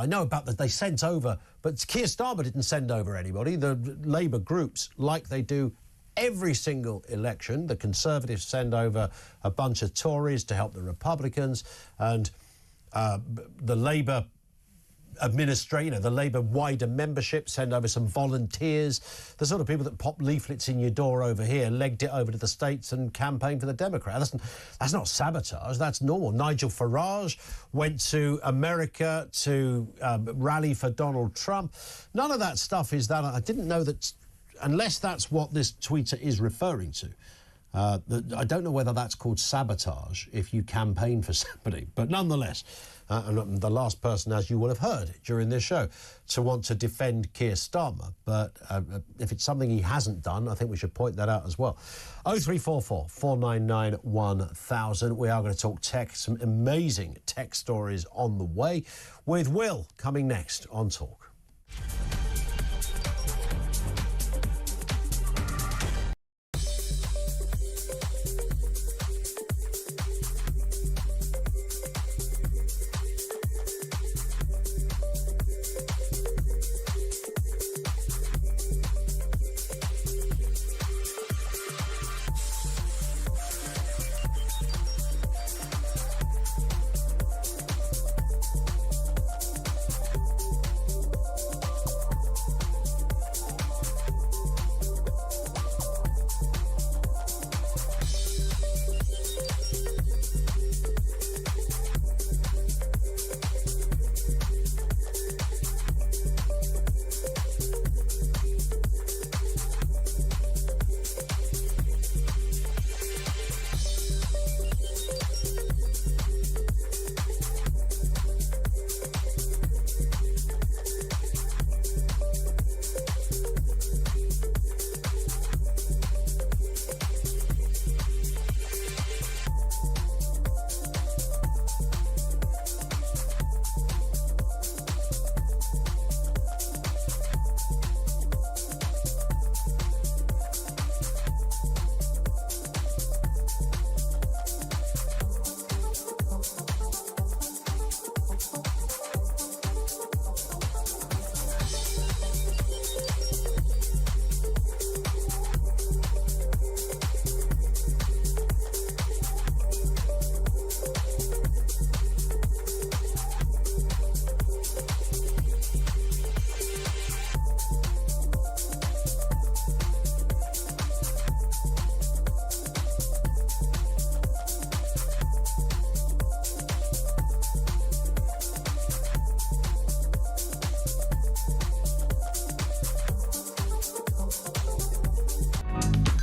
know about that. They sent over, but Keir Starmer didn't send over anybody. The Labour groups, like they do every single election, the Conservatives send over a bunch of Tories to help the Republicans, and the Labour administrator, the Labour wider membership send over some volunteers, the sort of people that pop leaflets in your door over here, legged it over to the States and campaigned for the Democrat. That's not sabotage, that's normal. Nigel Farage went to America to rally for Donald Trump. None of that stuff is that. I didn't know that, unless that's what this tweeter is referring to. I don't know whether that's called sabotage if you campaign for somebody, but nonetheless, and I'm the last person, as you will have heard during this show, to want to defend Keir Starmer. But if it's something he hasn't done, I think we should point that out as well. 0344 499 1000. We are going to talk tech, some amazing tech stories on the way, with Will coming next on Talk.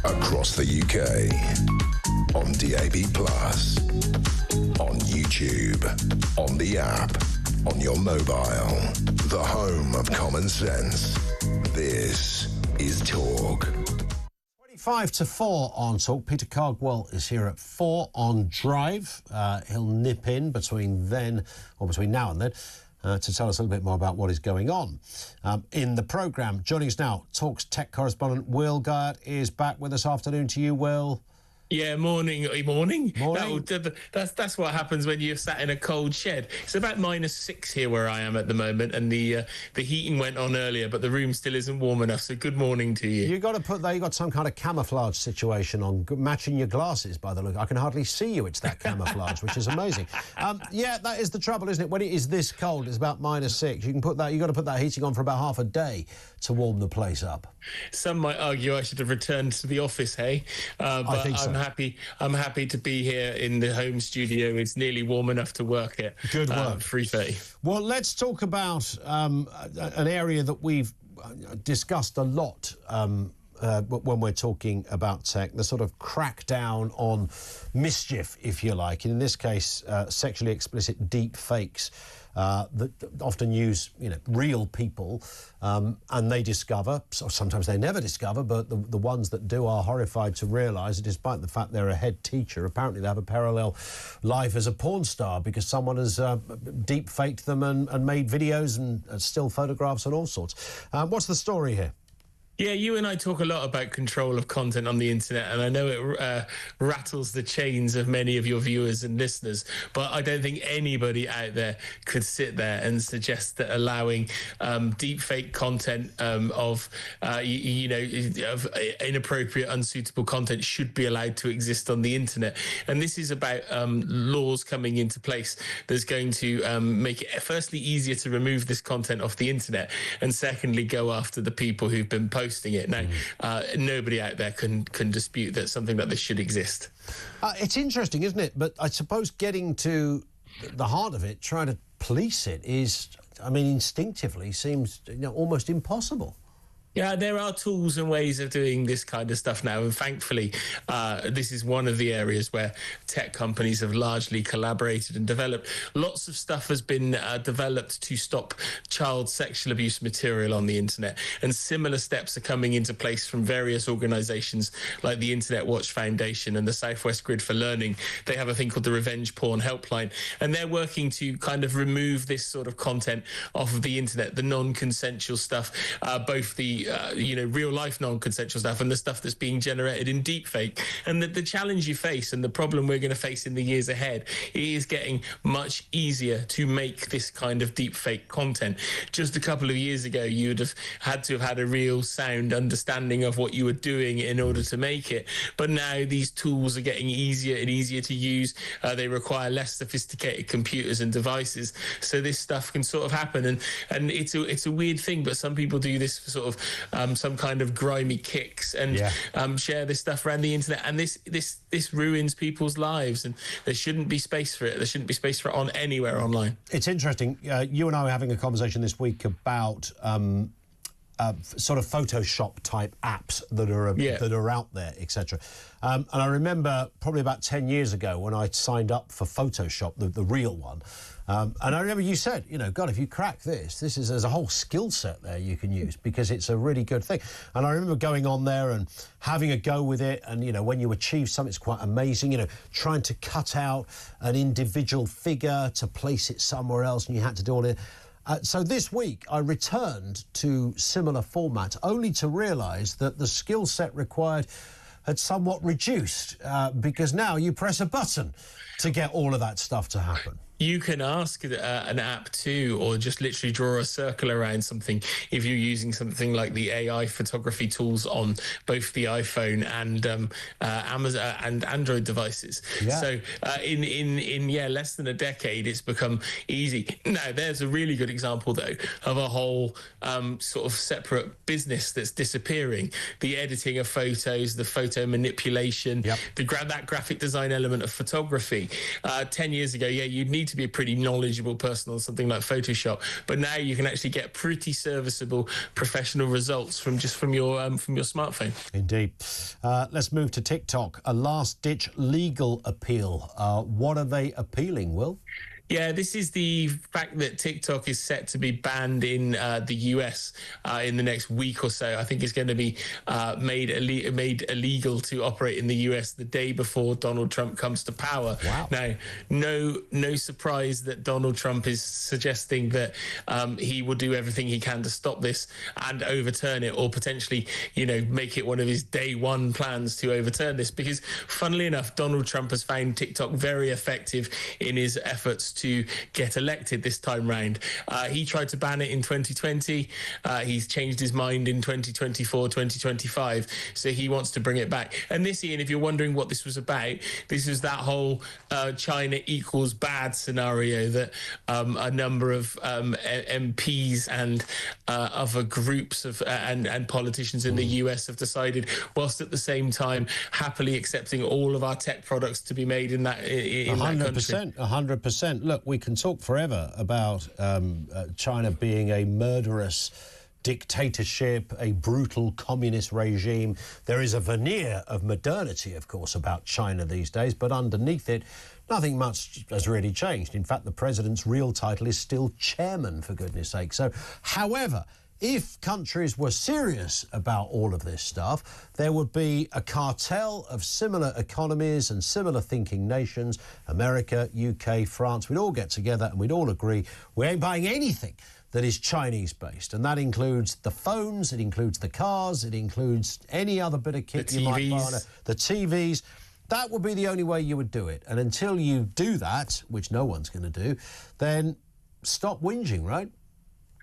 across the UK, on DAB+, on YouTube, on the app, on your mobile, the home of common sense. This is Talk. 5 to 4 on Talk. Peter Cardwell is here at 4 on Drive. He'll nip in between now and then to tell us a little bit more about what is going on in the programme. Joining us now, Talk's tech correspondent Will Guyatt is back with us. Afternoon to you, Will. Yeah, morning. That's what happens when you're sat in a cold shed. It's about -6 here where I am at the moment, and the heating went on earlier, but the room still isn't warm enough. So good morning to you. You got to put there. You got some kind of camouflage situation on, matching your glasses. By the look, I can hardly see you. It's that camouflage, which is amazing. Yeah, that is the trouble, isn't it? When it is this cold, it's about -6. You got to put that heating on for about half a day to warm the place up. Some might argue I should have returned to the office, hey? But I think so. I'm happy to be here in the home studio. It's nearly warm enough to work at. Good work. 3:30. Well, let's talk about an area that we've discussed a lot when we're talking about tech, the sort of crackdown on mischief, if you like. In this case, sexually explicit deep fakes that often use, real people, and they discover, sometimes they never discover, but the ones that do are horrified to realise that despite the fact they're a head teacher, apparently they have a parallel life as a porn star because someone has deep faked them and made videos and still photographs and all sorts. What's the story here? Yeah, you and I talk a lot about control of content on the internet, and I know it rattles the chains of many of your viewers and listeners, but I don't think anybody out there could sit there and suggest that allowing deepfake content of inappropriate, unsuitable content should be allowed to exist on the internet. And this is about laws coming into place that's going to make it, firstly, easier to remove this content off the internet, and secondly, go after the people who've been posting it. Now, nobody out there can dispute that something like this should exist. It's interesting, isn't it? But I suppose getting to the heart of it, trying to police it is, instinctively seems almost impossible. Yeah, there are tools and ways of doing this kind of stuff now, and thankfully this is one of the areas where tech companies have largely collaborated and developed. Lots of stuff has been developed to stop child sexual abuse material on the internet, and similar steps are coming into place from various organisations like the Internet Watch Foundation and the Southwest Grid for Learning. They have a thing called the Revenge Porn Helpline, and they're working to kind of remove this sort of content off of the internet, the non-consensual stuff, both the real life non-consensual stuff and the stuff that's being generated in deepfake. And the challenge you face and the problem we're going to face in the years ahead is getting much easier to make this kind of deepfake content. Just a couple of years ago, you'd have had a real sound understanding of what you were doing in order to make it. But now these tools are getting easier and easier to use. They require less sophisticated computers and devices. So this stuff can sort of happen. And it's a weird thing, but some people do this for sort of some kind of grimy kicks and share this stuff around the internet, and this ruins people's lives, and there shouldn't be space for it. There shouldn't be space for it on anywhere online. It's interesting. You and I were having a conversation this week about sort of Photoshop type apps that are out there, etc. And I remember probably about 10 years ago when I signed up for Photoshop, the real one. And I remember you said, God, if you crack there's a whole skill set there you can use because it's a really good thing. And I remember going on there and having a go with it. And, when you achieve something, it's quite amazing, trying to cut out an individual figure to place it somewhere else, and you had to do all it. So this week I returned to similar format only to realise that the skill set required had somewhat reduced because now you press a button to get all of that stuff to happen. You can ask an app to, or just literally draw a circle around something if you're using something like the AI photography tools on both the iPhone and Amazon and Android devices. Yeah. So in less than a decade, it's become easy. Now, there's a really good example, though, of a whole sort of separate business that's disappearing. The editing of photos, the photo manipulation, that graphic design element of photography. 10 years ago, you'd need to be a pretty knowledgeable person on something like Photoshop, but now you can actually get pretty serviceable professional results from your smartphone. Indeed. Let's move to TikTok. A last-ditch legal appeal. What are they appealing, Will? Yeah, this is the fact that TikTok is set to be banned in the US in the next week or so. I think it's going to be made illegal to operate in the US the day before Donald Trump comes to power. Wow. Now, no surprise that Donald Trump is suggesting that he will do everything he can to stop this and overturn it, or potentially, make it one of his day one plans to overturn this. Because, funnily enough, Donald Trump has found TikTok very effective in his efforts to get elected this time round. He tried to ban it in 2020. He's changed his mind in 2024, 2025. So he wants to bring it back. And this, Ian, if you're wondering what this was about, this is that whole China equals bad scenario that a number of MPs and other groups of and politicians in the US have decided, whilst at the same time happily accepting all of our tech products to be made in that country. 100%. Look, we can talk forever about China being a murderous dictatorship, a brutal communist regime. There is a veneer of modernity, of course, about China these days, but underneath it, nothing much has really changed. In fact, the president's real title is still chairman, for goodness sake. So, however, if countries were serious about all of this stuff, there would be a cartel of similar economies and similar thinking nations, America, UK, France. We'd all get together and we'd all agree we ain't buying anything that is Chinese-based. And that includes the phones, it includes the cars, it includes any other bit of kit you might buy, the TVs. That would be the only way you would do it. And until you do that, which no one's going to do, then stop whinging, right?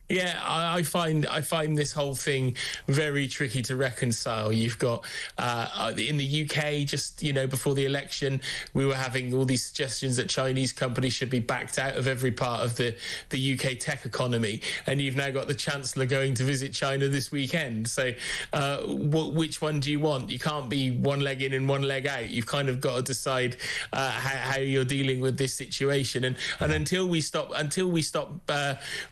Yeah, I find this whole thing very tricky to reconcile. You've got in the UK, just before the election, we were having all these suggestions that Chinese companies should be backed out of every part of the UK tech economy, and you've now got the Chancellor going to visit China this weekend. So, which one do you want? You can't be one leg in and one leg out. You've kind of got to decide how you're dealing with this situation, and until we stop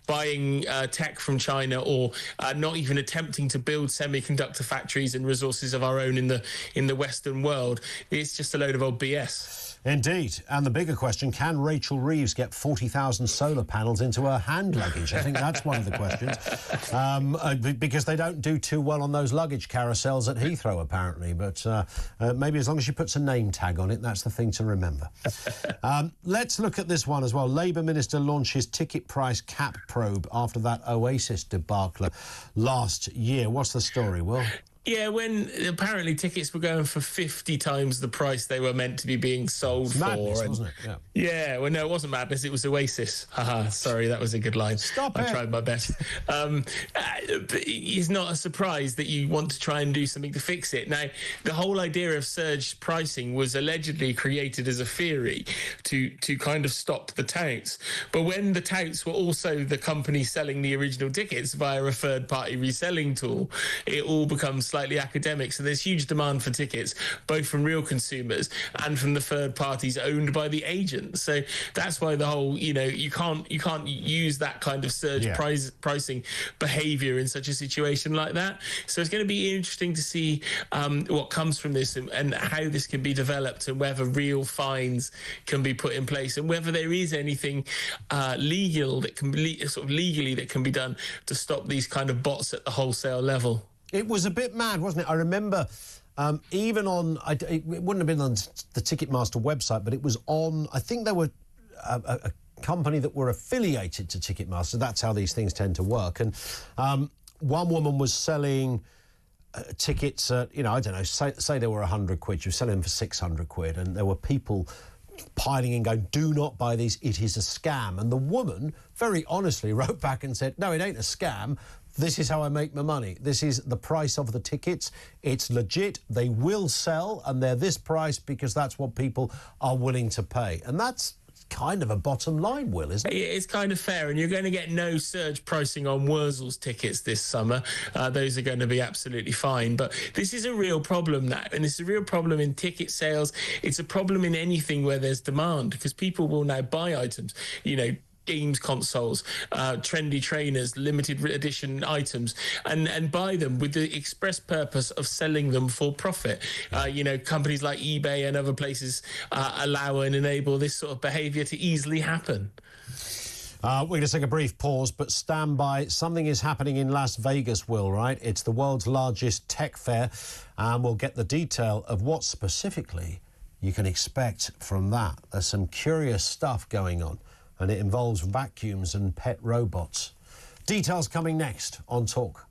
buying tech from China, or not even attempting to build semiconductor factories and resources of our own in the Western world, it's just a load of old BS. Indeed. And the bigger question, can Rachel Reeves get 40,000 solar panels into her hand luggage? I think that's one of the questions. Because they don't do too well on those luggage carousels at Heathrow, apparently. But maybe as long as she puts a name tag on it, that's the thing to remember. Let's look at this one as well. Labour Minister launches ticket price cap probe after that Oasis debacle last year. What's the story, Will? Yeah, when apparently tickets were going for 50 times the price they were meant to be being sold for. Madness, wasn't it? Yeah, well, no, it wasn't madness. It was Oasis. Haha, sorry, that was a good line. Stop it. I tried my best. It's not a surprise that you want to try and do something to fix it. Now, the whole idea of surge pricing was allegedly created as a theory to kind of stop the touts. But when the touts were also the company selling the original tickets via a third-party reselling tool, it all becomes slightly academic. So there's huge demand for tickets, both from real consumers and from the third parties owned by the agents. So that's why the whole, you can't use that kind of surge pricing behavior in such a situation like that. So it's going to be interesting to see what comes from this and how this can be developed, and whether real fines can be put in place, and whether there is anything legal that can be legally that can be done to stop these kind of bots at the wholesale level. It was a bit mad, wasn't it? I remember even on, it wouldn't have been on the Ticketmaster website, but it was on, I think there were a company that were affiliated to Ticketmaster. That's how these things tend to work. And one woman was selling tickets at, I don't know, say they were 100 quid. She was selling them for 600 quid. And there were people piling in going, do not buy these, it is a scam. And the woman very honestly wrote back and said, no, it ain't a scam. This is how I make my money. This is the price of the tickets. It's legit. They will sell, and they're this price because that's what people are willing to pay. And that's kind of a bottom line, Will, isn't it? It's kind of fair, and you're going to get no surge pricing on Wurzel's tickets this summer. Those are going to be absolutely fine. But this is a real problem now, and it's a real problem in ticket sales. It's a problem in anything where there's demand, because people will now buy items, games consoles, trendy trainers, limited edition items, and buy them with the express purpose of selling them for profit. Companies like eBay and other places allow and enable this sort of behavior to easily happen. We're going to take a brief pause, but stand by. Something is happening in Las Vegas, Will, right? It's the world's largest tech fair, and we'll get the detail of what specifically you can expect from that. There's some curious stuff going on, and it involves vacuums and pet robots. Details coming next on Talk.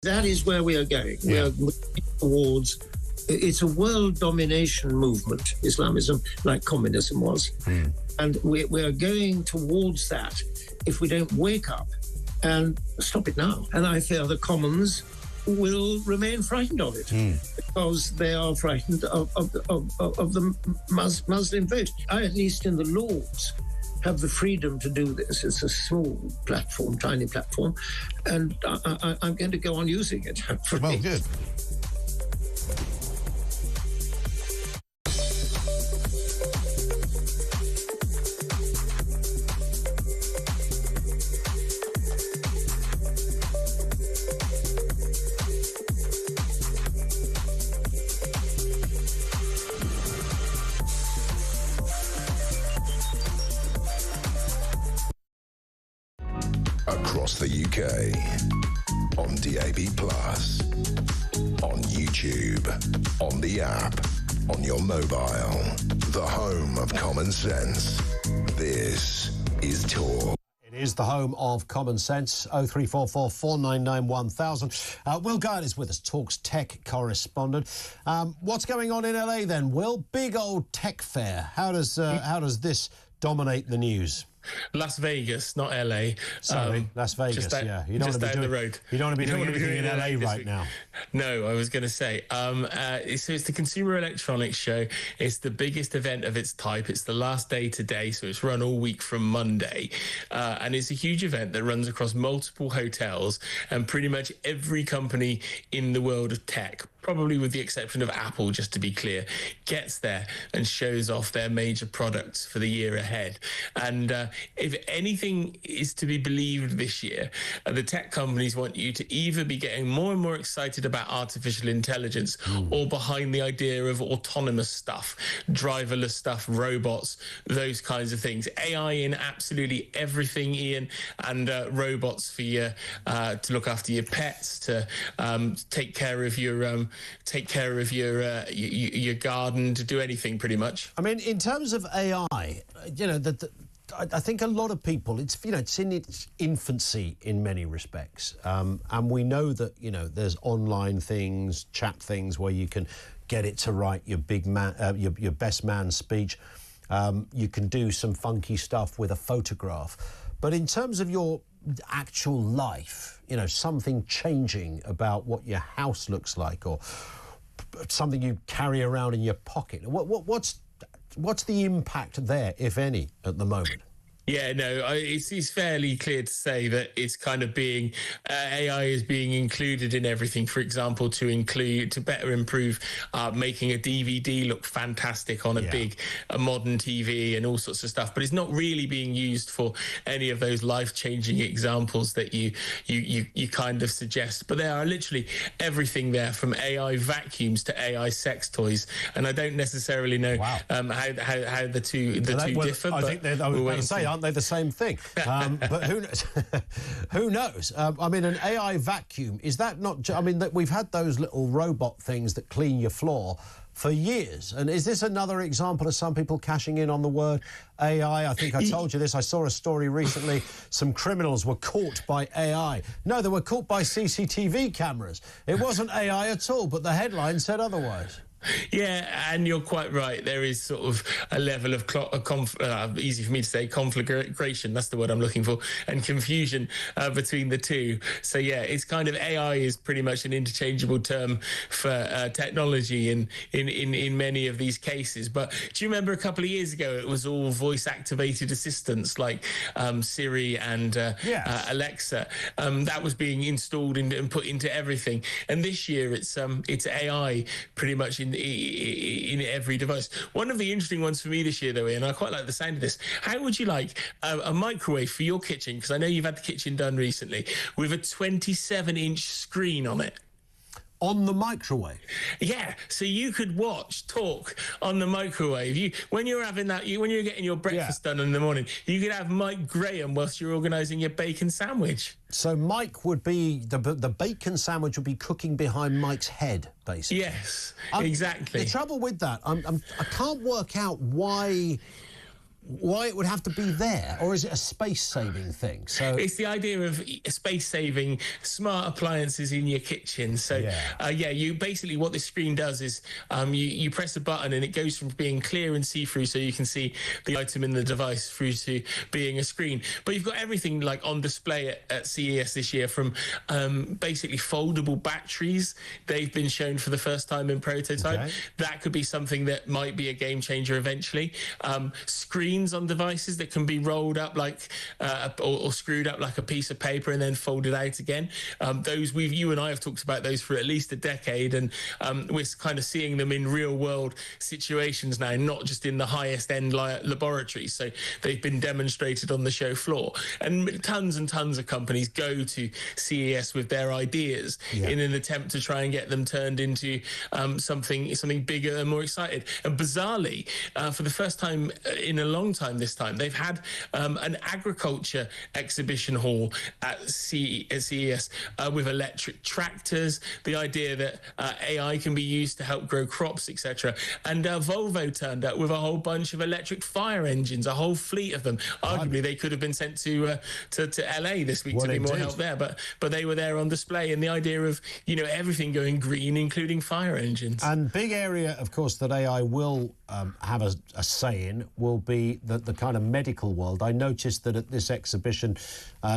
That is where we are going. We are moving towards, it's a world domination movement, Islamism, like communism was. And we are going towards that if we don't wake up and stop it now. And I fear the Commons will remain frightened of it because they are frightened of the Muslim vote. I, at least in the Lords, have the freedom to do this. It's a small platform, tiny platform, and I'm going to go on using it. Well, good. Across the UK, on DAB+, on YouTube, on the app, on your mobile, the home of common sense. This is Talk. It is the home of common sense. 0344 499 1000. Will Guide is with us, Talk's tech correspondent. What's going on in LA then, Will? Big old tech fair. How does this dominate the news? Las Vegas, not LA. Sorry, Las Vegas. Yeah, you don't want to be doing the road. You don't want to be doing anything in LA right now. No, I was going to say. So it's the Consumer Electronics Show. It's the biggest event of its type. It's the last day today, so it's run all week from Monday, and it's a huge event that runs across multiple hotels and pretty much every company in the world of tech. probably with the exception of Apple, just to be clear, gets there and shows off their major products for the year ahead. And if anything is to be believed this year, the tech companies want you to either be getting more and more excited about artificial intelligence or behind the idea of autonomous stuff, driverless stuff, robots, those kinds of things. AI in absolutely everything, Ian, and robots for your to look after your pets, to take care of your garden, to do anything pretty much. I mean, in terms of AI, you know, I think a lot of people, it's in its infancy in many respects, and we know that, you know, there's online things, chat things where you can get it to write your your best man speech. You can do some funky stuff with a photograph, but in terms of your actual life, you know, something changing about what your house looks like, or something you carry around in your pocket. What's the impact there, if any, at the moment? Yeah, no, it's fairly clear to say that it's kind of being AI is being included in everything. For example, to better improve making a DVD look fantastic on a modern TV and all sorts of stuff. But it's not really being used for any of those life-changing examples that you kind of suggest. But there are literally everything there, from AI vacuums to AI sex toys, and I don't necessarily know how the two differ. I think I was about to say, aren't they the same thing? But who knows? Who knows? I mean, an AI vacuum, is that not... I mean, we've had those little robot things that clean your floor for years. And is this another example of some people cashing in on the word AI? I think I told you this. I saw a story recently. Some criminals were caught by AI. No, they were caught by CCTV cameras. It wasn't AI at all, but the headline said otherwise. Yeah, and you're quite right. There is sort of a level of easy for me to say, conflagration, that's the word I'm looking for, and confusion between the two. So yeah, it's kind of, AI is pretty much an interchangeable term for technology in many of these cases. But do you remember a couple of years ago it was all voice activated assistants like Siri and Alexa that was being installed and put into everything, and this year it's AI pretty much in every device. One of the interesting ones for me this year, though, Ian, I quite like the sound of this. How would you like a microwave for your kitchen? Because I know you've had the kitchen done recently, with a 27-inch screen on it. On the microwave? Yeah, so you could talk on the microwave. When you're getting your breakfast done in the morning, you could have Mike Graham whilst you're organising your bacon sandwich. So Mike would be, the bacon sandwich would be cooking behind Mike's head, basically. Yes, exactly. The trouble with that, I can't work out why it would have to be there, or is it a space-saving thing? So it's the idea of space-saving smart appliances in your kitchen. So you basically, what this screen does is you press a button and it goes from being clear and see-through, so you can see the item in the device, through to being a screen. But you've got everything like on display at CES this year, from basically foldable batteries. They've been shown for the first time in prototype. Okay. That could be something that might be a game changer eventually. Screens on devices that can be rolled up like or screwed up like a piece of paper and then folded out again. Those you and I have talked about those for at least a decade, and we're kind of seeing them in real world situations now, not just in the highest end laboratories. So they've been demonstrated on the show floor, and tons of companies go to CES with their ideas in an attempt to try and get them turned into something bigger and more exciting. And bizarrely, for the first time in a long time this time, they've had an agriculture exhibition hall at CES with electric tractors, the idea that AI can be used to help grow crops, etc. And Volvo turned up with a whole bunch of electric fire engines, a whole fleet of them. Arguably, they could have been sent to LA this week to be more help there, but they were there on display, and the idea of, you know, everything going green, including fire engines. And big area, of course, that AI will have a say in will be the kind of medical world. I noticed that at this exhibition,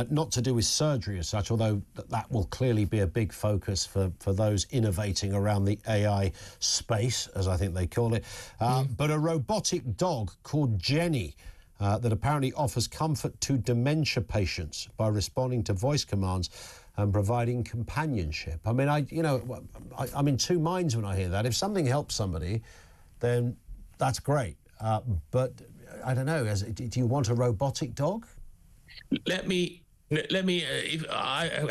not to do with surgery as such, although that will clearly be a big focus for those innovating around the AI space, as I think they call it, but a robotic dog called Jenny that apparently offers comfort to dementia patients by responding to voice commands and providing companionship. I mean, I'm in two minds when I hear that. If something helps somebody, then that's great. But I don't know, do you want a robotic dog?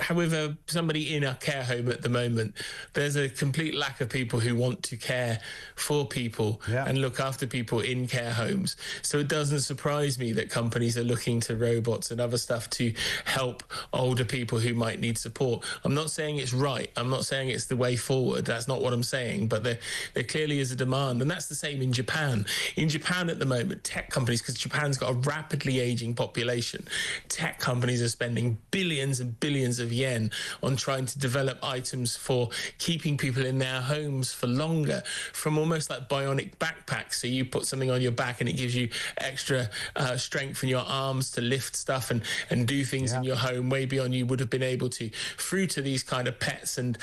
However, somebody in a care home at the moment, there's a complete lack of people who want to care for people and look after people in care homes. So it doesn't surprise me that companies are looking to robots and other stuff to help older people who might need support. I'm not saying it's right. I'm not saying it's the way forward. That's not what I'm saying. But there clearly is a demand. And that's the same in Japan. In Japan at the moment, tech companies, because Japan's got a rapidly aging population, tech companies are spending billions and billions of yen on trying to develop items for keeping people in their homes for longer, from almost like bionic backpacks. So you put something on your back and it gives you extra strength in your arms to lift stuff and do things in your home way beyond you would have been able to, through to these kind of pets and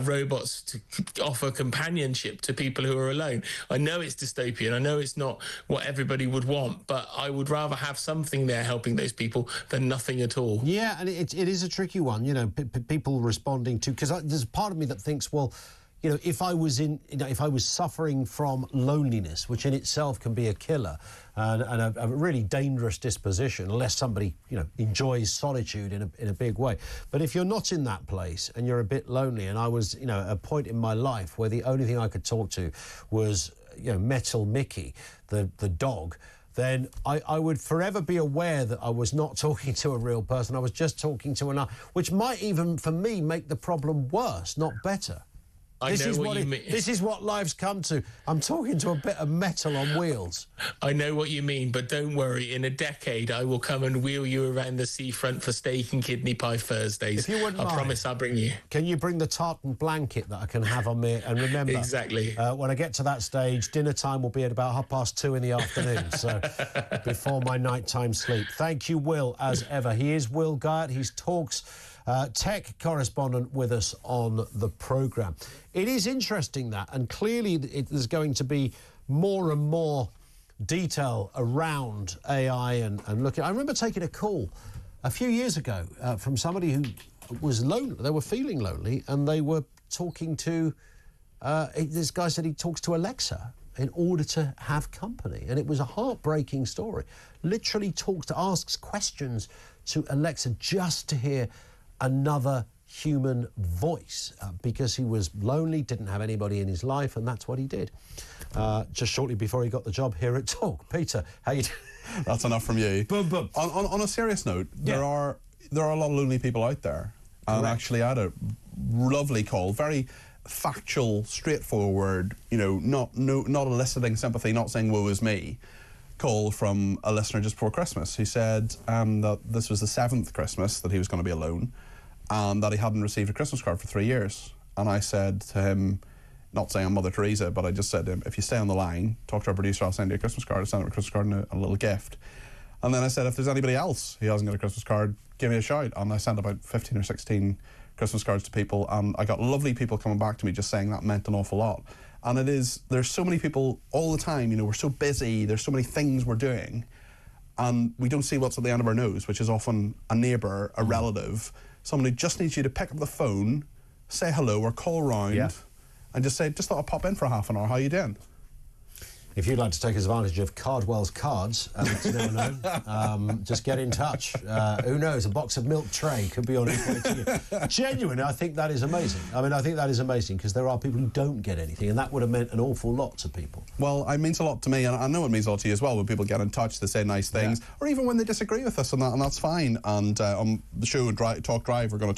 robots to offer companionship to people who are alone. I know it's dystopian. I know it's not what everybody would want, but I would rather have something there helping those people than nothing at all. Yeah, and it is a tricky one, you know, people responding to, because there's a part of me that thinks, well, you know, if I was suffering from loneliness, which in itself can be a killer and a really dangerous disposition, unless somebody, you know, enjoys solitude in a big way. But if you're not in that place and you're a bit lonely, and I was, you know, at a point in my life where the only thing I could talk to was, you know, Metal Mickey, the dog, then I would forever be aware that I was not talking to a real person. I was just talking to another, which might even, for me, make the problem worse, not better. This is what life's come to. I'm talking to a bit of metal on wheels. I know what you mean, but don't worry. In a decade, I will come and wheel you around the seafront for steak and kidney pie Thursdays. If you wouldn't mind, promise I'll bring you. Can you bring the tartan blanket that I can have on me? And remember, exactly. When I get to that stage, dinner time will be at about 2:30 in the afternoon, so before my nighttime sleep. Thank you, Will, as ever. He is Will Guyatt. He's Talks tech correspondent with us on the programme. It is interesting that, and clearly there's going to be more and more detail around AI and looking. I remember taking a call a few years ago from somebody who was lonely. They were feeling lonely, and they were talking to, this guy said he talks to Alexa in order to have company, and it was a heartbreaking story. Literally asks questions to Alexa just to hear another human voice because he was lonely, didn't have anybody in his life, and that's what he did. Just shortly before he got the job here at Talk. Peter, how you doing? That's enough from you. Boom, boom. On a serious note, there are a lot of lonely people out there. And actually I had a lovely call, very factual, straightforward, you know, not eliciting sympathy, not saying woe is me, call from a listener just before Christmas. He said that this was the 7th Christmas that he was going to be alone, and that he hadn't received a Christmas card for 3 years. And I said to him, not saying I'm Mother Teresa, but I just said to him, if you stay on the line, talk to our producer, I'll send you a Christmas card. I sent him a Christmas card and a little gift. And then I said, if there's anybody else who hasn't got a Christmas card, give me a shout. And I sent about 15 or 16 Christmas cards to people, and I got lovely people coming back to me just saying that meant an awful lot. And there's so many people all the time, you know, we're so busy, there's so many things we're doing, and we don't see what's at the end of our nose, which is often a neighbour, a relative, someone who just needs you to pick up the phone, say hello or call round, and just say, just thought I'd pop in for half an hour, how you doing? If you'd like to take advantage of Cardwell's cards, you never know, just get in touch. Who knows, a box of milk tray could be on its way to you. Genuinely, I think that is amazing. I mean, I think that is amazing, because there are people who don't get anything, and that would have meant an awful lot to people. Well, it means a lot to me, and I know it means a lot to you as well, when people get in touch, they say nice things, or even when they disagree with us, and that's fine. And on the show Talk Drive, we're going to